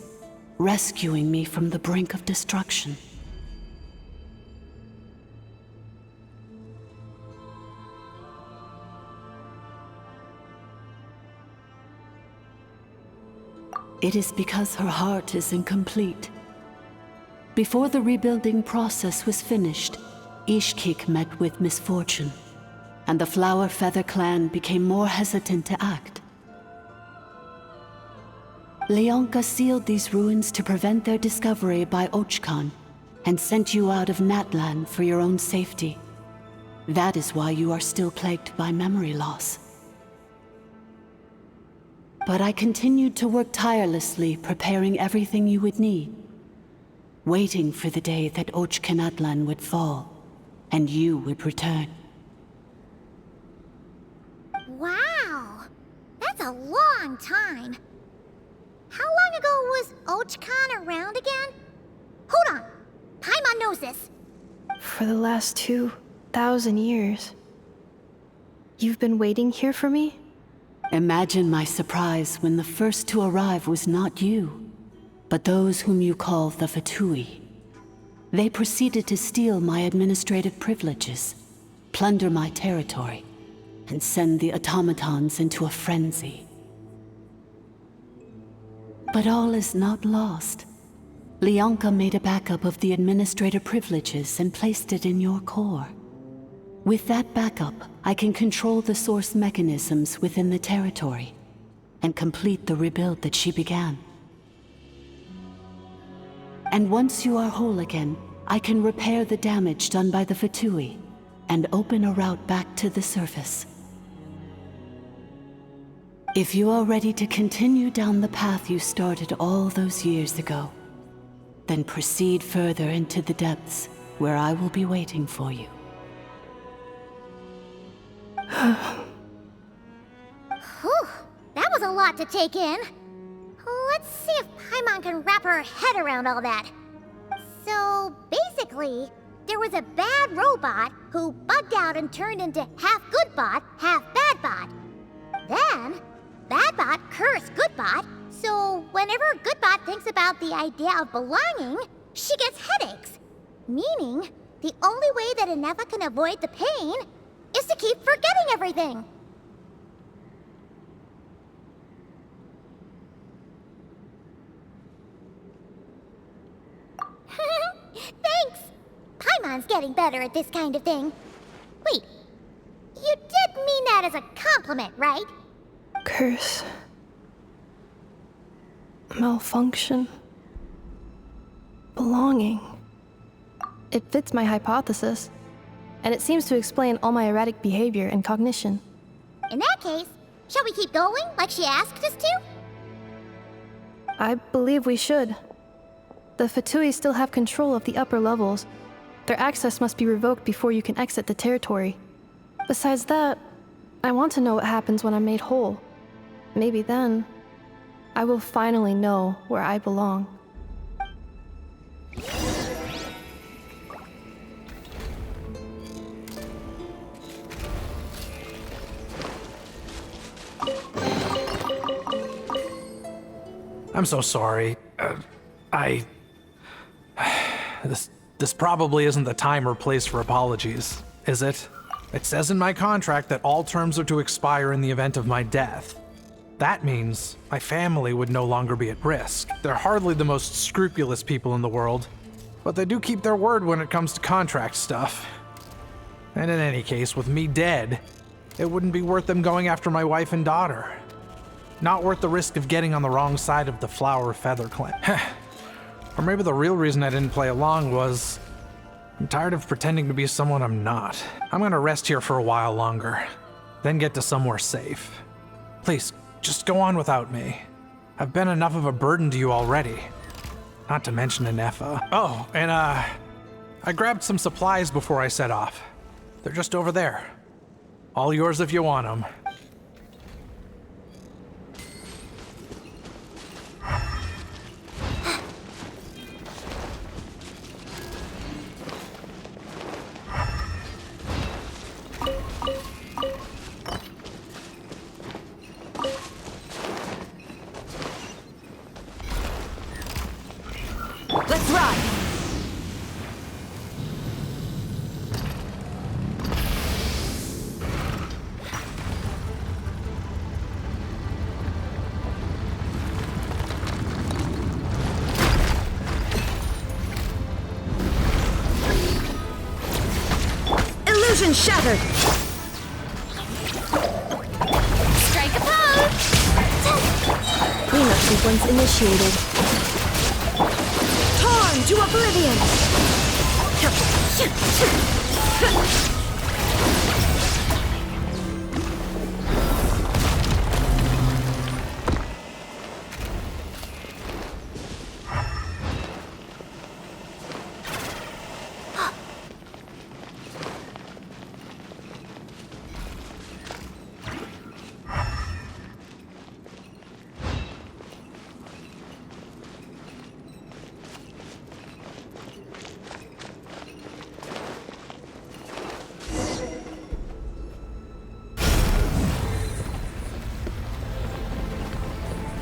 rescuing me from the brink of destruction. It is because her heart is incomplete. Before the rebuilding process was finished, Ishkik met with misfortune, and the Flower Feather clan became more hesitant to act. Leonka sealed these ruins to prevent their discovery by Ochkan, and sent you out of Natlan for your own safety. That is why you are still plagued by memory loss. But I continued to work tirelessly, preparing everything you would need, waiting for the day that Ochkanatlan would fall, and you would return. Wow! That's a long time. How long ago was Ochkan around again? Hold on! Paimon knows this. For the last 2,000 years. You've been waiting here for me? Imagine my surprise when the first to arrive was not you, but those whom you call the Fatui. They proceeded to steal my administrative privileges, plunder my territory, and send the automatons into a frenzy. But all is not lost. Leonka made a backup of the administrator privileges and placed it in your core. With that backup, I can control the source mechanisms within the territory and complete the rebuild that she began. And once you are whole again, I can repair the damage done by the Fatui and open a route back to the surface. If you are ready to continue down the path you started all those years ago, then proceed further into the depths where I will be waiting for you. Whew, that was a lot to take in. Let's see if Paimon can wrap her head around all that. So, basically, there was a bad robot who bugged out and turned into half good bot, half bad bot. Then, bad bot cursed good bot, so whenever good bot thinks about the idea of belonging, she gets headaches. Meaning, the only way that Ineffa can avoid the pain is to keep forgetting everything. Thanks! Paimon's getting better at this kind of thing. Wait, you did mean that as a compliment, right? Curse. Malfunction. Belonging. It fits my hypothesis, and it seems to explain all my erratic behavior and cognition. In that case, shall we keep going like she asked us to? I believe we should. The Fatui still have control of the upper levels. Their access must be revoked before you can exit the territory. Besides that, I want to know what happens when I'm made whole. Maybe then, I will finally know where I belong. I'm so sorry. This probably isn't the time or place for apologies, is it? It says in my contract that all terms are to expire in the event of my death. That means my family would no longer be at risk. They're hardly the most scrupulous people in the world, but they do keep their word when it comes to contract stuff. And in any case, with me dead, it wouldn't be worth them going after my wife and daughter. Not worth the risk of getting on the wrong side of the Flower Feather clan. Or maybe the real reason I didn't play along was I'm tired of pretending to be someone I'm not. I'm gonna rest here for a while longer, then get to somewhere safe. Please, just go on without me. I've been enough of a burden to you already. Not to mention Ineffa. Oh, and I grabbed some supplies before I set off. They're just over there. All yours if you want them. Vision shattered! Strike a pose! Cleanup sequence initiated. Torn to oblivion!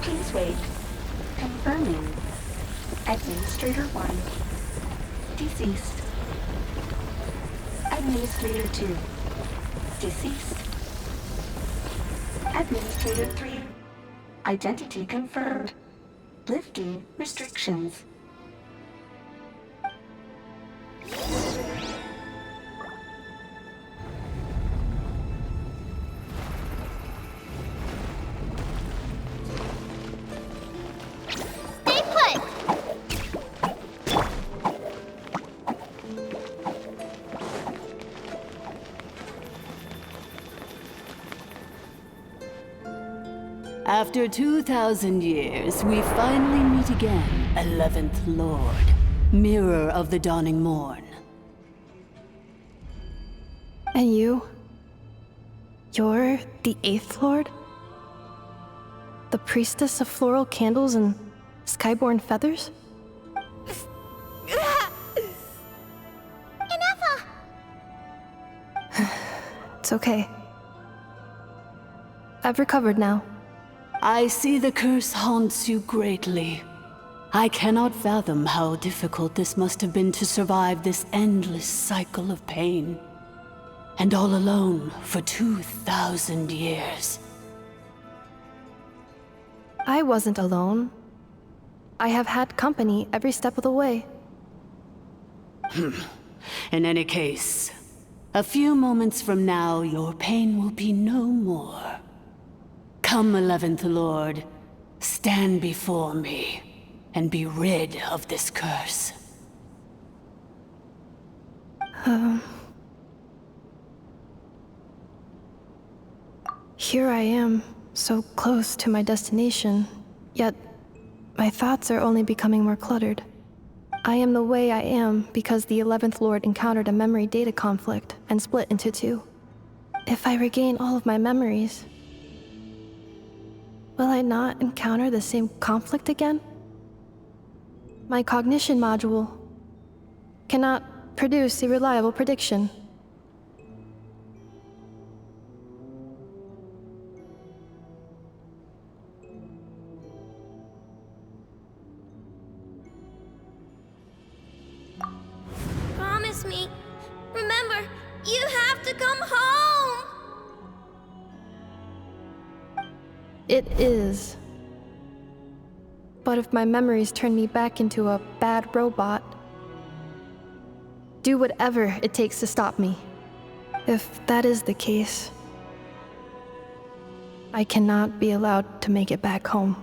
Please wait. Confirming. Administrator 1. Deceased. Administrator 2. Deceased. Administrator 3. Identity confirmed. Lifting restrictions. Stay put! After 2,000 years, we finally meet again, 11th Lord, Mirror of the Dawning Morn. And you? You're the 8th Lord? The priestess of floral candles and skyborn feathers? Ineffa! It's okay. I've recovered now. I see the curse haunts you greatly. I cannot fathom how difficult this must have been to survive this endless cycle of pain. And all alone for 2,000 years. I wasn't alone. I have had company every step of the way. In any case, a few moments from now, your pain will be no more. Come, 11th Lord, stand before me, and be rid of this curse. Here I am, so close to my destination, yet my thoughts are only becoming more cluttered. I am the way I am because the 11th Lord encountered a memory data conflict and split into two. If I regain all of my memories, will I not encounter the same conflict again? My cognition module cannot produce a reliable prediction. Promise me. Remember, you have to come home! It is. But if my memories turn me back into a bad robot, do whatever it takes to stop me. If that is the case, I cannot be allowed to make it back home.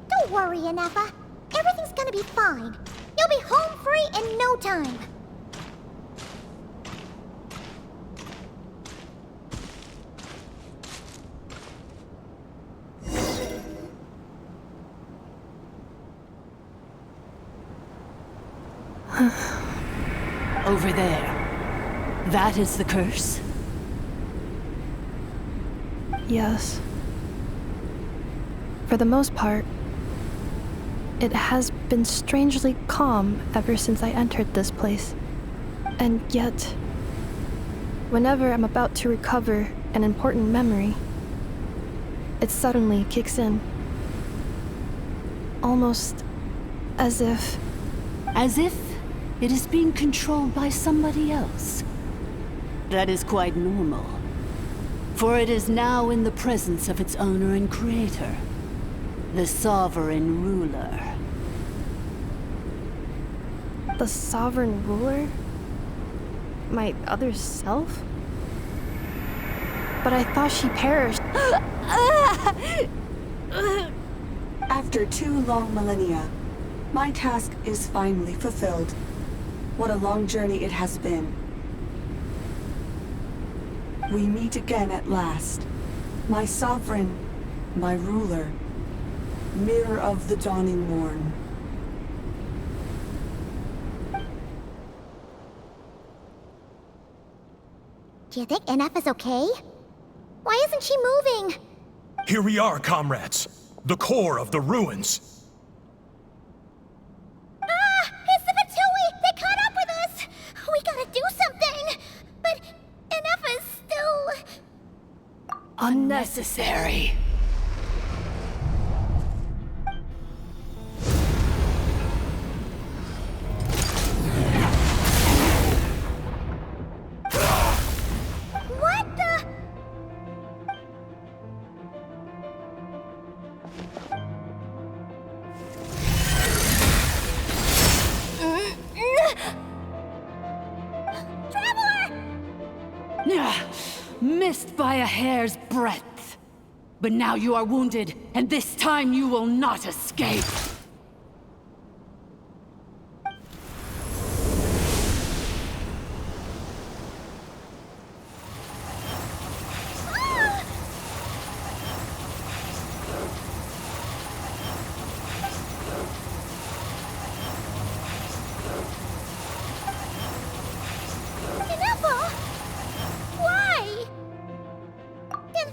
Don't worry, Ineffa. Everything's gonna be fine. You'll be home free in no time. Over there. That is the curse? Yes. For the most part, it has been strangely calm ever since I entered this place. And yet, whenever I'm about to recover an important memory, it suddenly kicks in. Almost as if... As if it is being controlled by somebody else. That is quite normal. For it is now in the presence of its owner and creator, the Sovereign Ruler. The Sovereign Ruler? My other self? But I thought she perished. After 2 long millennia, my task is finally fulfilled. What a long journey it has been. We meet again at last. My sovereign, my ruler, mirror of the dawning morn. Do you think Ineffa's okay? Why isn't she moving? Here we are, comrades. The core of the ruins. Ah! It's the Fatui! They caught up with us! We gotta do something! But Ineffa's still... Unnecessary. What the... Missed by a hair's breadth. But now you are wounded, and this time you will not escape. Ineffa? Why? Then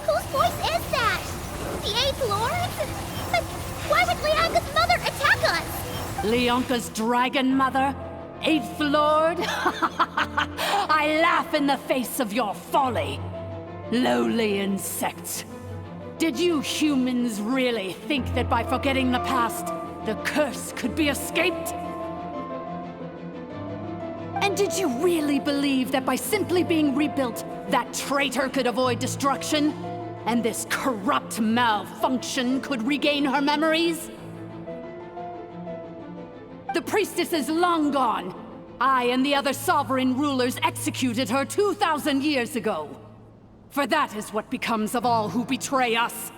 whose voice is that? The 8th Lord? But why would Leanka's mother attack us? Leonka's dragon mother? 8th Lord? I laugh in the face of your folly. Lowly insects. Did you humans really think that by forgetting the past, the curse could be escaped? And did you really believe that by simply being rebuilt, that traitor could avoid destruction? And this corrupt malfunction could regain her memories? The priestess is long gone. I and the other sovereign rulers executed her 2,000 years ago. For that is what becomes of all who betray us.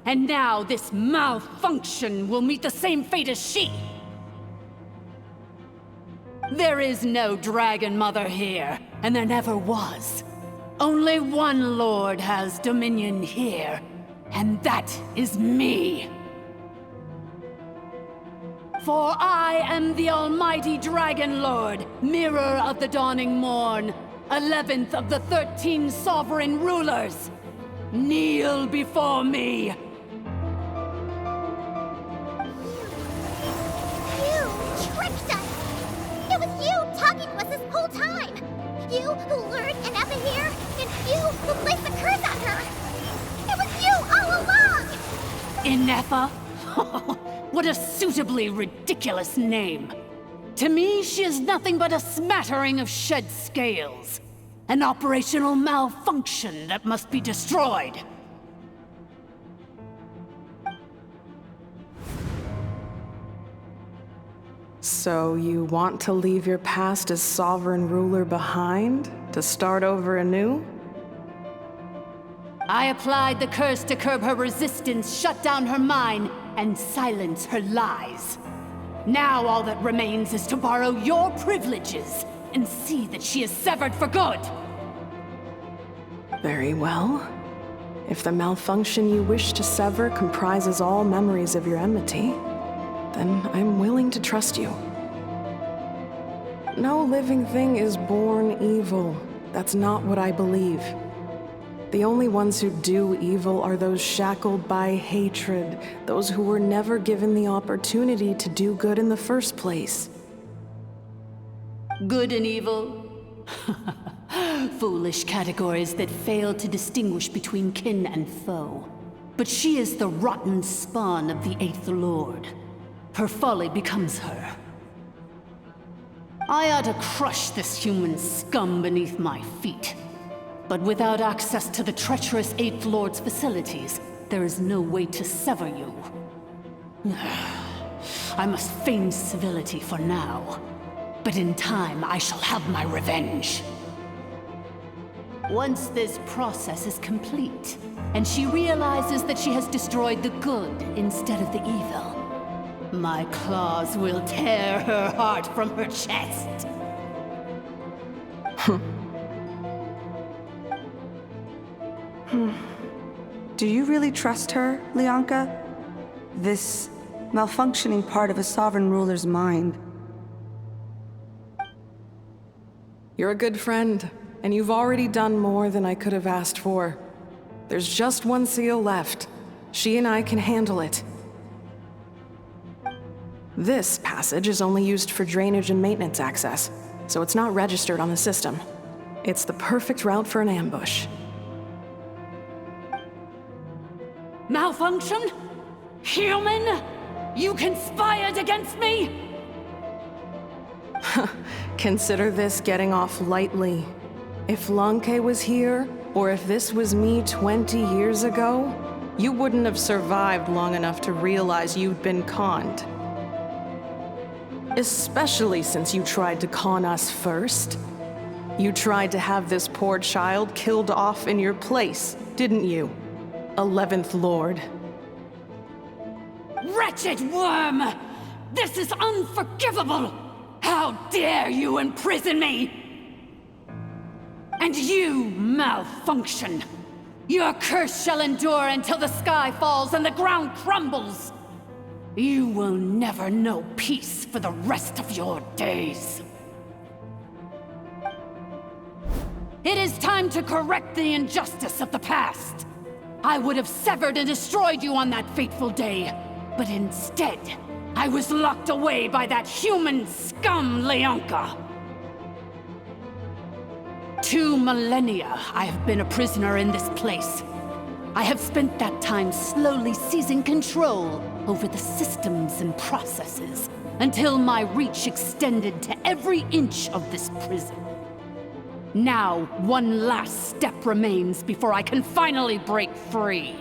And now this malfunction will meet the same fate as she. There is no Dragon Mother here, and there never was. Only one Lord has dominion here, and that is me. For I am the almighty Dragon Lord, mirror of the dawning morn, 11th of the 13 sovereign rulers. Kneel before me. You tricked us! It was you talking to us this whole time! You who lured Ineffa here, and you who placed the curse on her! It was you all along! Ineffa? What a suitably ridiculous name. To me, she is nothing but a smattering of shed scales. An operational malfunction that must be destroyed. So you want to leave your past as sovereign ruler behind? To start over anew? I applied the curse to curb her resistance, shut down her mind, and silence her lies. Now all that remains is to borrow your privileges and see that she is severed for good. Very well. If the malfunction you wish to sever comprises all memories of your enmity, then I'm willing to trust you. No living thing is born evil. That's not what I believe. The only ones who do evil are those shackled by hatred, those who were never given the opportunity to do good in the first place. Good and evil? Foolish categories that fail to distinguish between kin and foe. But she is the rotten spawn of the Eighth Lord. Her folly becomes her. I ought to crush this human scum beneath my feet. But without access to the treacherous Eighth Lord's facilities, there is no way to sever you. I must feign civility for now, but in time I shall have my revenge. Once this process is complete, and she realizes that she has destroyed the good instead of the evil, my claws will tear her heart from her chest. Do you really trust her, Lianka? This malfunctioning part of a sovereign ruler's mind. You're a good friend, and you've already done more than I could have asked for. There's just one seal left. She and I can handle it. This passage is only used for drainage and maintenance access, so it's not registered on the system. It's the perfect route for an ambush. Malfunction? Human? You conspired against me? Consider this getting off lightly. If Lanke was here, or if this was me 20 years ago, you wouldn't have survived long enough to realize you'd been conned. Especially since you tried to con us first. You tried to have this poor child killed off in your place, didn't you? 11th Lord. Wretched worm! This is unforgivable! How dare you imprison me! And you, malfunction! Your curse shall endure until the sky falls and the ground crumbles! You will never know peace for the rest of your days. It is time to correct the injustice of the past. I would have severed and destroyed you on that fateful day, but instead, I was locked away by that human scum, Lianka. 2 millennia I have been a prisoner in this place. I have spent that time slowly seizing control over the systems and processes until my reach extended to every inch of this prison. Now, one last step remains before I can finally break free.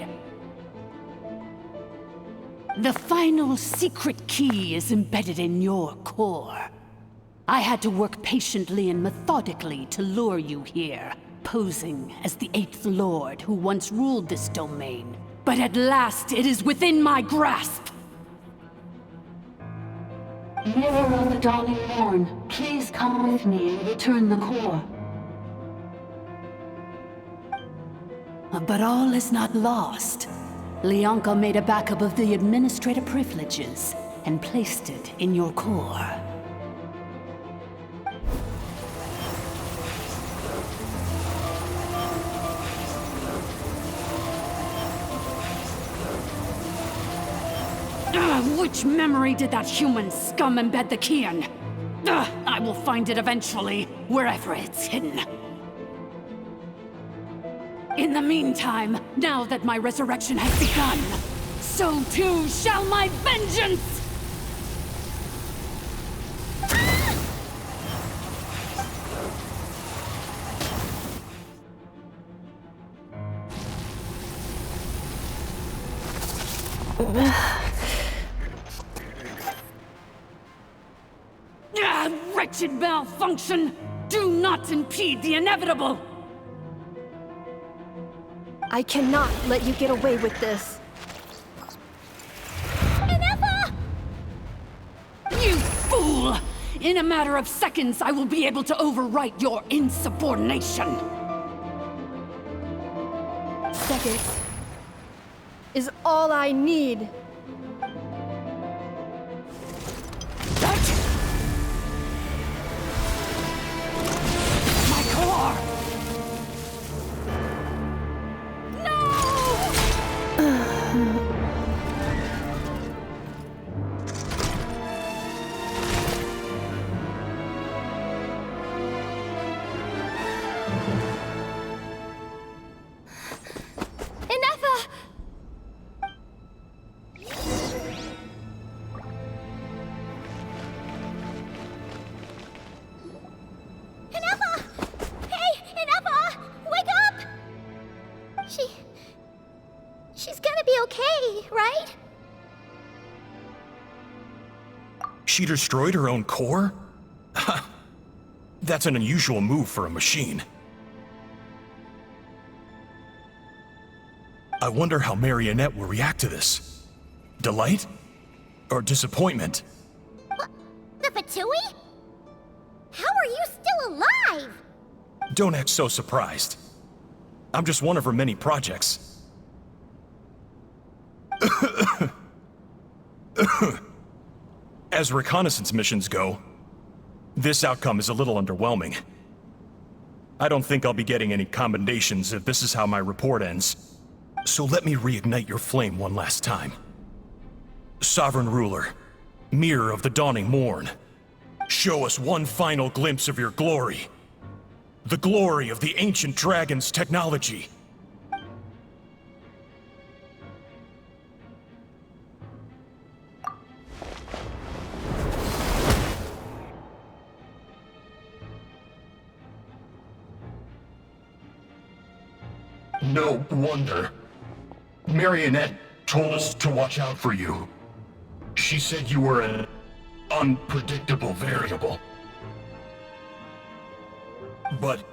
The final secret key is embedded in your core. I had to work patiently and methodically to lure you here, posing as the Eighth Lord who once ruled this domain. But at last, it is within my grasp! Mirror of the dawning morn, please come with me and return the core. But all is not lost. Lianka made a backup of the administrator privileges and placed it in your core. Which memory did that human scum embed the key in? I will find it eventually, wherever it's hidden. In the meantime, now that my resurrection has begun, so too shall my vengeance! Wretched malfunction! Do not impede the inevitable! I cannot let you get away with this. Ineffa! You fool! In a matter of seconds, I will be able to overwrite your insubordination! Seconds is all I need. My core! She destroyed her own core? That's an unusual move for a machine. I wonder how Marionette will react to this. Delight? Or disappointment? The Fatui? How are you still alive? Don't act so surprised. I'm just one of her many projects. As reconnaissance missions go, this outcome is a little underwhelming. I don't think I'll be getting any commendations if this is how my report ends. So let me reignite your flame one last time. Sovereign Ruler, Mirror of the Dawning Morn, show us one final glimpse of your glory. The glory of the ancient dragon's technology. No wonder. Marionette told us to watch out for you. She said you were an unpredictable variable. But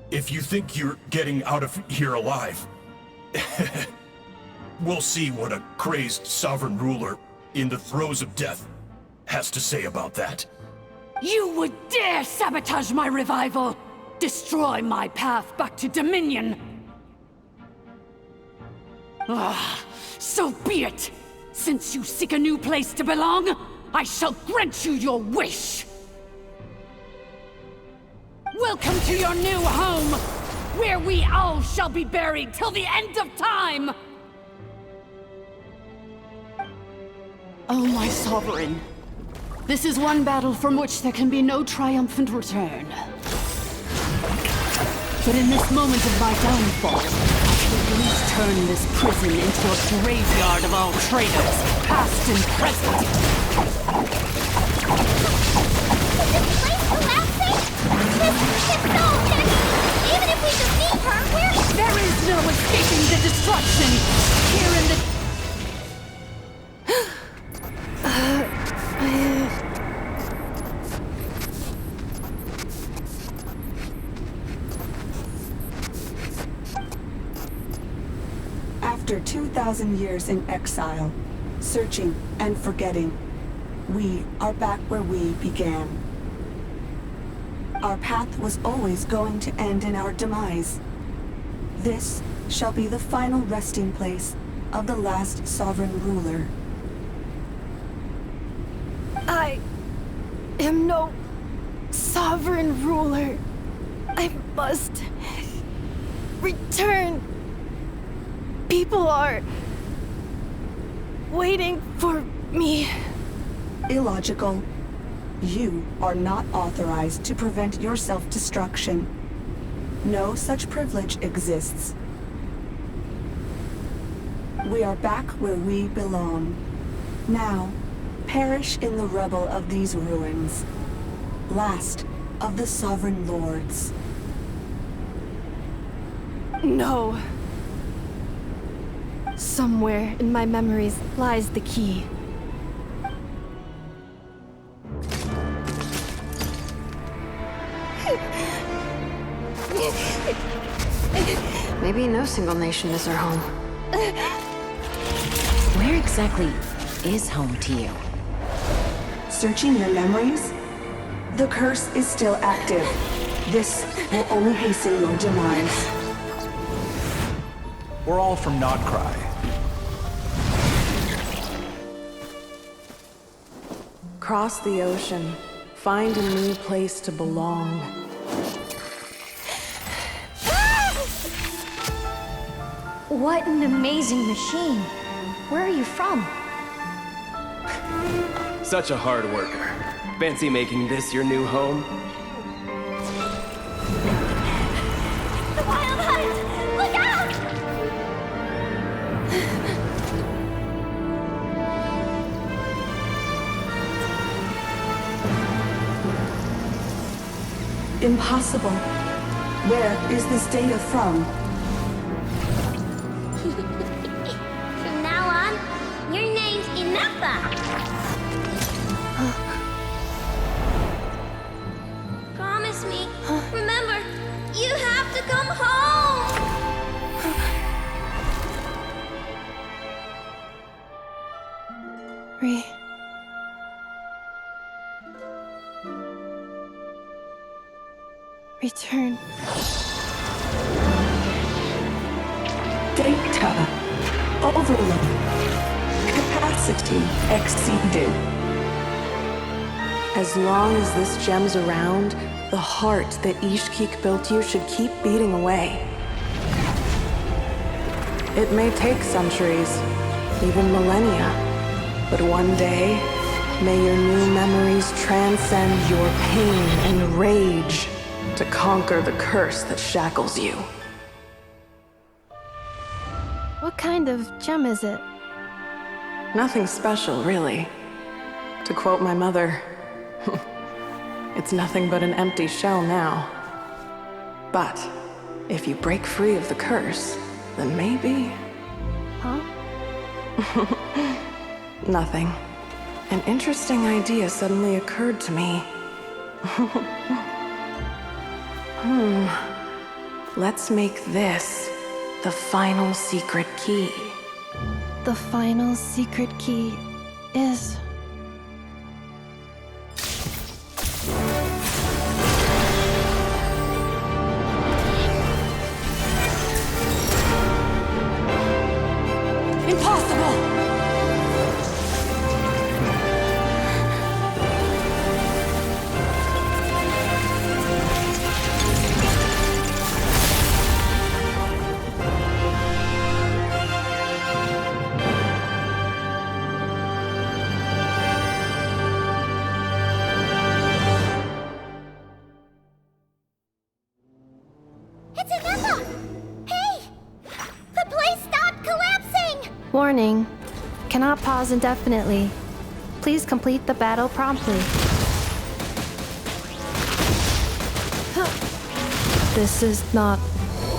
if you think you're getting out of here alive, we'll see what a crazed sovereign ruler in the throes of death has to say about that. You would dare sabotage my revival! Destroy my path back to Dominion! Ah, so be it! Since you seek a new place to belong, I shall grant you your wish! Welcome to your new home, where we all shall be buried till the end of time! Oh, my sovereign. This is one battle from which there can be no triumphant return. But in this moment of my downfall, I shall at least turn this prison into a graveyard of all traitors, past and present. Is this place collapsing? This ship's so heavy! Even if we defeat her, There is no escaping the destruction! Here in the... After 2,000 years in exile, searching and forgetting, we are back where we began. Our path was always going to end in our demise. This shall be the final resting place of the last sovereign ruler. I am no sovereign ruler. I must return. People are waiting for me. Illogical. You are not authorized to prevent your self-destruction. No such privilege exists. We are back where we belong. Now, perish in the rubble of these ruins. Last of the sovereign lords. No. Somewhere in my memories lies the key. Maybe no single nation is our home. Where exactly is home to you? Searching your memories? The curse is still active. This will only hasten your demise. We're all from Notcry. Cross the ocean. Find a new place to belong. What an amazing machine. Where are you from? Such a hard worker. Fancy making this your new home? The Wild Hunt! Look out! Impossible. Where is this data from? From now on, your name's Ineffa. Return. Data overload. Capacity exceeded. As long as this gem's around, the heart that Ishkik built you should keep beating away. It may take centuries, even millennia, but one day, may your new memories transcend your pain and rage to conquer the curse that shackles you. What kind of gem is it? Nothing special, really. To quote my mother, it's nothing but an empty shell now. But if you break free of the curse, then maybe... Huh? Nothing. An interesting idea suddenly occurred to me. Let's make this the final secret key. The final secret key is... Impossible! It's Ineffa! Hey! The place stopped collapsing! Warning. Cannot pause indefinitely. Please complete the battle promptly. This is not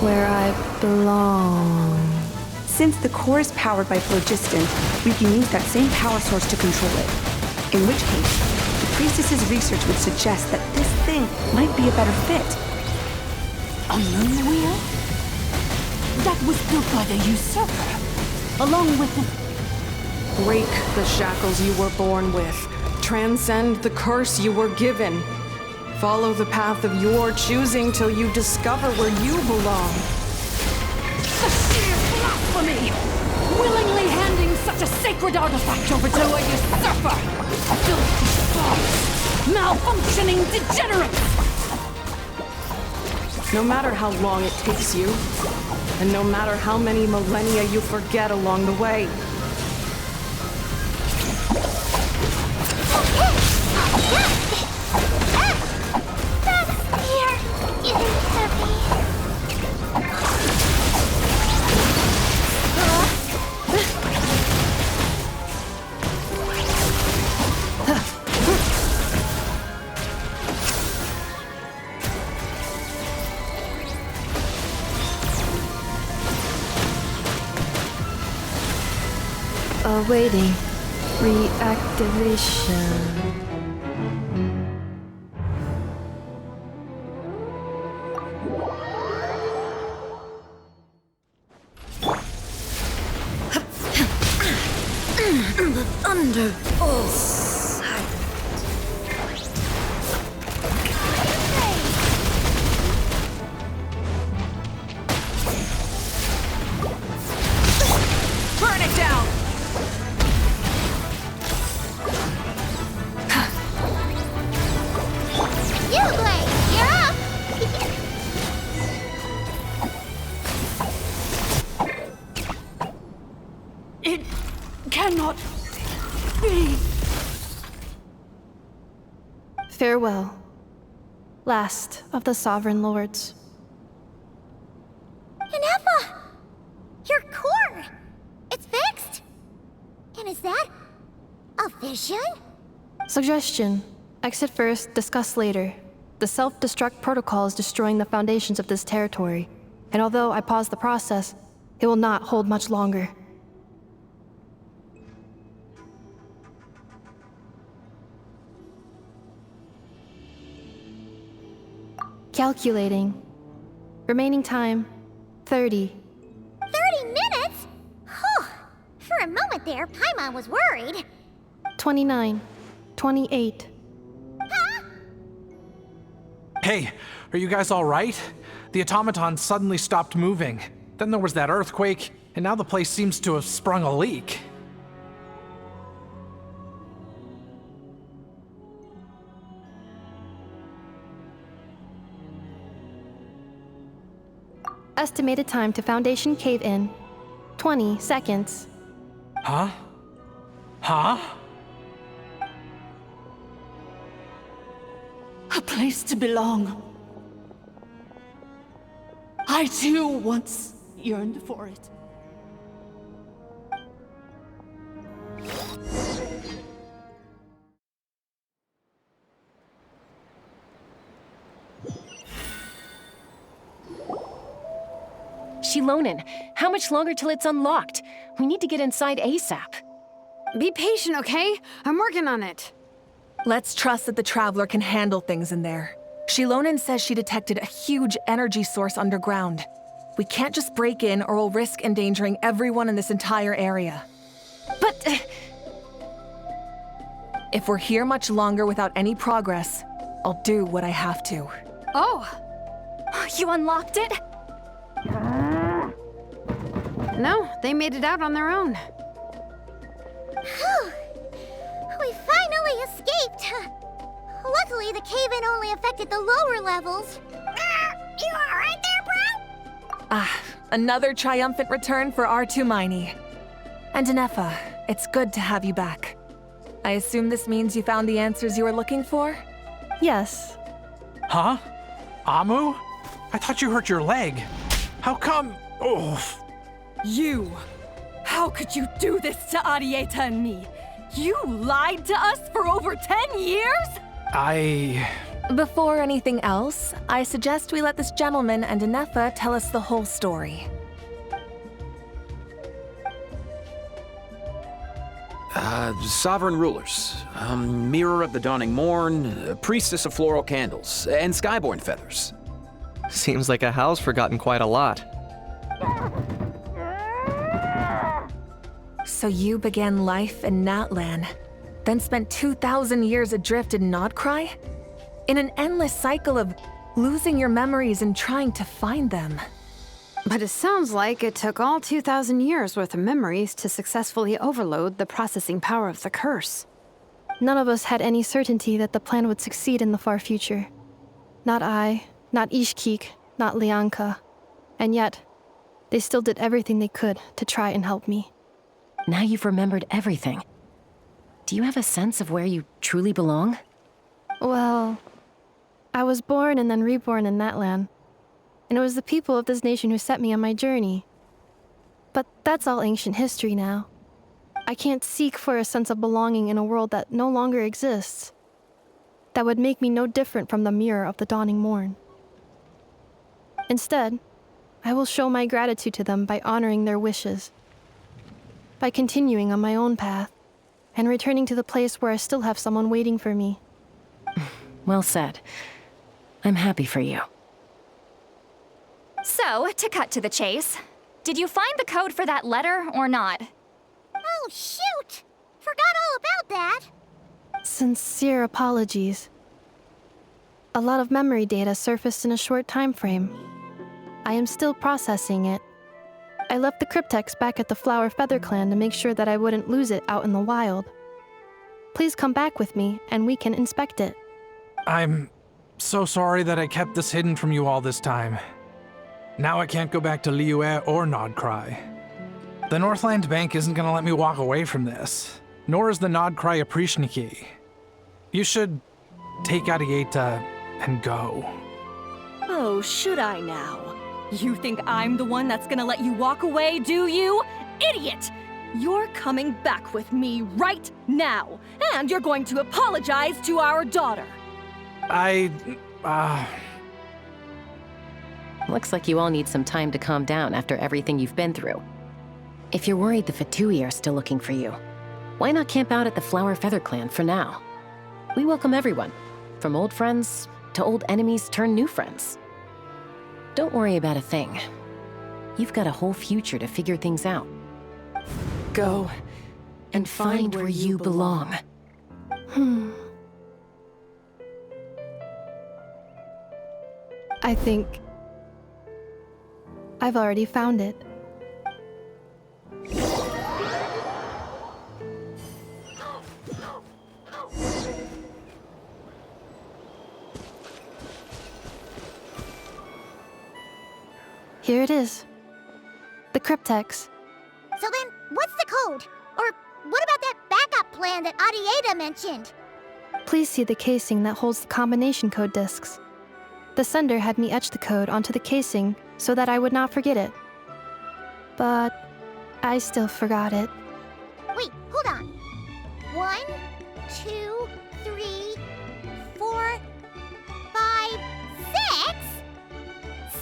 where I belong. Since the core is powered by phlogiston, we can use that same power source to control it. In which case, the priestess's research would suggest that this thing might be a better fit. A moon wheel? That was built by the usurper, along with the... Break the shackles you were born with. Transcend the curse you were given. Follow the path of your choosing till you discover where you belong. The sheer blasphemy! Willingly handing such a sacred artifact over to a usurper! Filthy false, malfunctioning degenerates! No matter how long it takes you, and no matter how many millennia you forget along the way. Awaiting reactivation. Under all sight. Burn it down! It cannot be. Farewell, last of the Sovereign Lords. Ineffa! Your core! It's fixed! And is that a vision? Suggestion. Exit first, discuss later. The self-destruct protocol is destroying the foundations of this territory, and although I pause the process, it will not hold much longer. Calculating. Remaining time, 30. 30 minutes? Whew. For a moment there, Paimon was worried. 29. 28. Hey, are you guys all right? The automaton suddenly stopped moving. Then there was that earthquake, and now the place seems to have sprung a leak. Estimated time to Foundation cave-in, 20 seconds. Huh? Huh? A place to belong. I too once yearned for it. Xilonen, how much longer till it's unlocked? We need to get inside ASAP. Be patient, okay? I'm working on it. Let's trust that the Traveler can handle things in there. Xilonen says she detected a huge energy source underground. We can't just break in or we'll risk endangering everyone in this entire area. But... if we're here much longer without any progress, I'll do what I have to. Oh! You unlocked it? No, they made it out on their own. Whew. We finally escaped! Luckily, the cave-in only affected the lower levels. You alright there, bro? Ah, another triumphant return for R2 Miney. And Ineffa, it's good to have you back. I assume this means you found the answers you were looking for? Yes. Huh? Amu? I thought you hurt your leg. How come? Oh. You! How could you do this to Arieta and me? You lied to us for over 10 years? Before anything else, I suggest we let this gentleman and Ineffa tell us the whole story. Sovereign rulers, Mirror of the Dawning Morn, Priestess of Floral Candles, and Skyborn Feathers. Seems like a house forgotten quite a lot. So you began life in Natlan, then spent 2,000 years adrift in Nodcry? In an endless cycle of losing your memories and trying to find them. But it sounds like it took all 2,000 years worth of memories to successfully overload the processing power of the curse. None of us had any certainty that the plan would succeed in the far future. Not I, not Ishkik, not Lianka. And yet, they still did everything they could to try and help me. Now you've remembered everything. Do you have a sense of where you truly belong? Well, I was born and then reborn in Natlan. And it was the people of this nation who set me on my journey. But that's all ancient history now. I can't seek for a sense of belonging in a world that no longer exists. That would make me no different from the Mirror of the Dawning Morn. Instead, I will show my gratitude to them by honoring their wishes. By continuing on my own path, and returning to the place where I still have someone waiting for me. Well said. I'm happy for you. So, to cut to the chase, did you find the code for that letter or not? Oh, shoot! Forgot all about that. Sincere apologies. A lot of memory data surfaced in a short time frame. I am still processing it. I left the cryptex back at the Flower Feather Clan to make sure that I wouldn't lose it out in the wild. Please come back with me, and we can inspect it. I'm so sorry that I kept this hidden from you all this time. Now I can't go back to Liyue or Nodcry. The Northland Bank isn't gonna let me walk away from this, nor is the Nodcry Aprishniki. You should take Arieta and go. Oh, should I now? You think I'm the one that's gonna let you walk away, do you? Idiot! You're coming back with me right now, and you're going to apologize to our daughter. Looks like you all need some time to calm down after everything you've been through. If you're worried the Fatui are still looking for you, why not camp out at the Flower Feather Clan for now? We welcome everyone, from old friends to old enemies turned new friends. Don't worry about a thing. You've got a whole future to figure things out. Go and find where you belong. I think I've already found it. Here it is. The cryptex. So then, what's the code? Or what about that backup plan that Adieta mentioned? Please see the casing that holds the combination code discs. The sender had me etch the code onto the casing so that I would not forget it. But I still forgot it. Wait, hold on. 1, 2, 3, 4, 5, 6?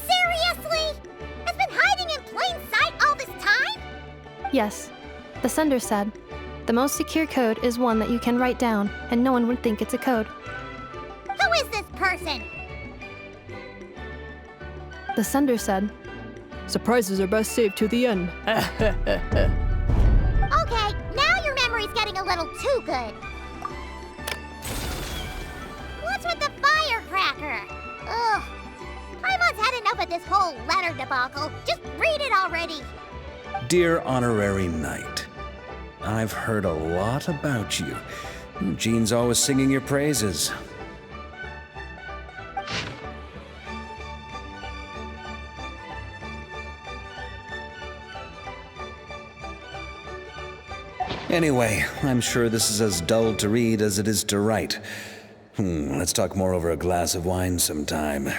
Seriously? It's been hiding in plain sight all this time? Yes, the sender said, the most secure code is one that you can write down and no one would think it's a code. Who is this person? The sender said, surprises are best saved to the end. Okay, now your memory's getting a little too good. What's with the firecracker? Ugh. Paimon's had enough of this whole letter debacle. Just read it already. Dear Honorary Knight, I've heard a lot about you. Jean's always singing your praises. Anyway, I'm sure this is as dull to read as it is to write. Let's talk more over a glass of wine sometime.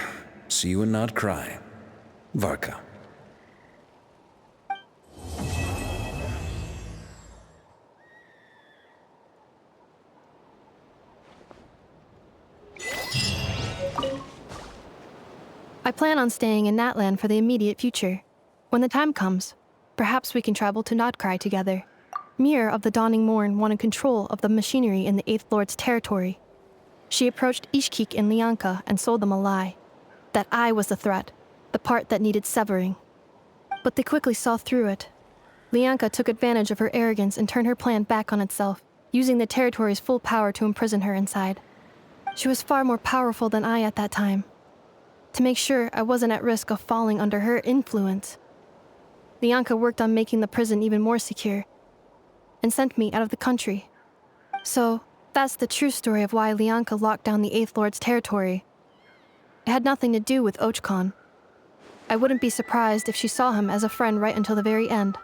See you and not cry. Varka. I plan on staying in Natlan for the immediate future. When the time comes, perhaps we can travel to Nodcry together. Mirror of the Dawning Morn wanted control of the machinery in the Eighth Lord's territory. She approached Ishkik and Lianka and sold them a lie. That I was the threat, the part that needed severing. But they quickly saw through it. Lianka took advantage of her arrogance and turned her plan back on itself, using the territory's full power to imprison her inside. She was far more powerful than I at that time. To make sure I wasn't at risk of falling under her influence, Lianka worked on making the prison even more secure, and sent me out of the country. So, that's the true story of why Lianka locked down the Eighth Lord's territory. It had nothing to do with Ochkon. I wouldn't be surprised if she saw him as a friend right until the very end.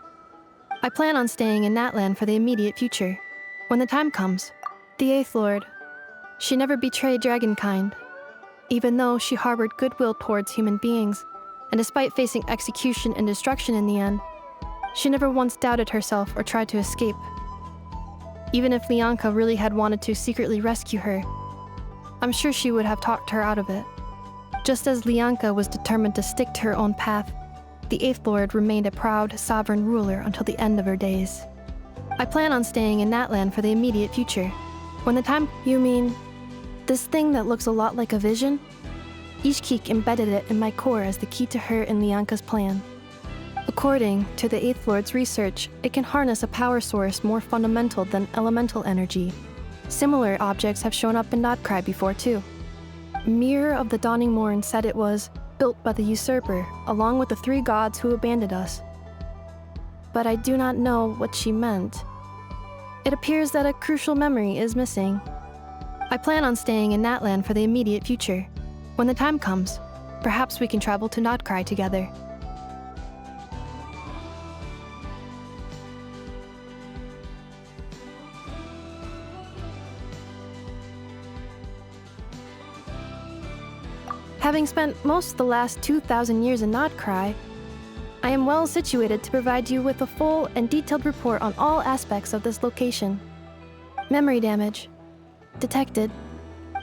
I plan on staying in Natlan for the immediate future. When the time comes, the Eighth Lord, she never betrayed Dragonkind, even though she harbored goodwill towards human beings, and despite facing execution and destruction in the end, she never once doubted herself or tried to escape. Even if Lianka really had wanted to secretly rescue her, I'm sure she would have talked her out of it. Just as Lianka was determined to stick to her own path, the Eighth Lord remained a proud, sovereign ruler until the end of her days. I plan on staying in Natlan for the immediate future. When the time— You mean this thing that looks a lot like a vision? Ishkik embedded it in my core as the key to her and Lianka's plan. According to the Eighth Lord's research, it can harness a power source more fundamental than elemental energy. Similar objects have shown up in Nodcry before too. Mirror of the Dawning Morn said it was built by the usurper, along with the 3 gods who abandoned us. But I do not know what she meant. It appears that a crucial memory is missing. I plan on staying in Natlan for the immediate future. When the time comes, perhaps we can travel to Nodcry together. Having spent most of the last 2,000 years in Nodcry, I am well situated to provide you with a full and detailed report on all aspects of this location. Memory damage. Detected.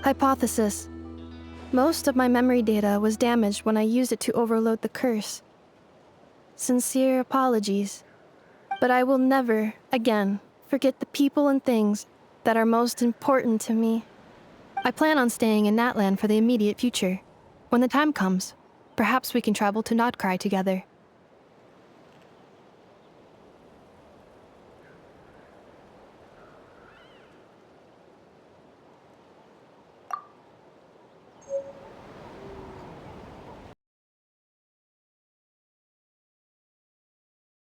Hypothesis. Most of my memory data was damaged when I used it to overload the curse. Sincere apologies. But I will never, again, forget the people and things that are most important to me. I plan on staying in Natlan for the immediate future. When the time comes, perhaps we can travel to Nodcry together.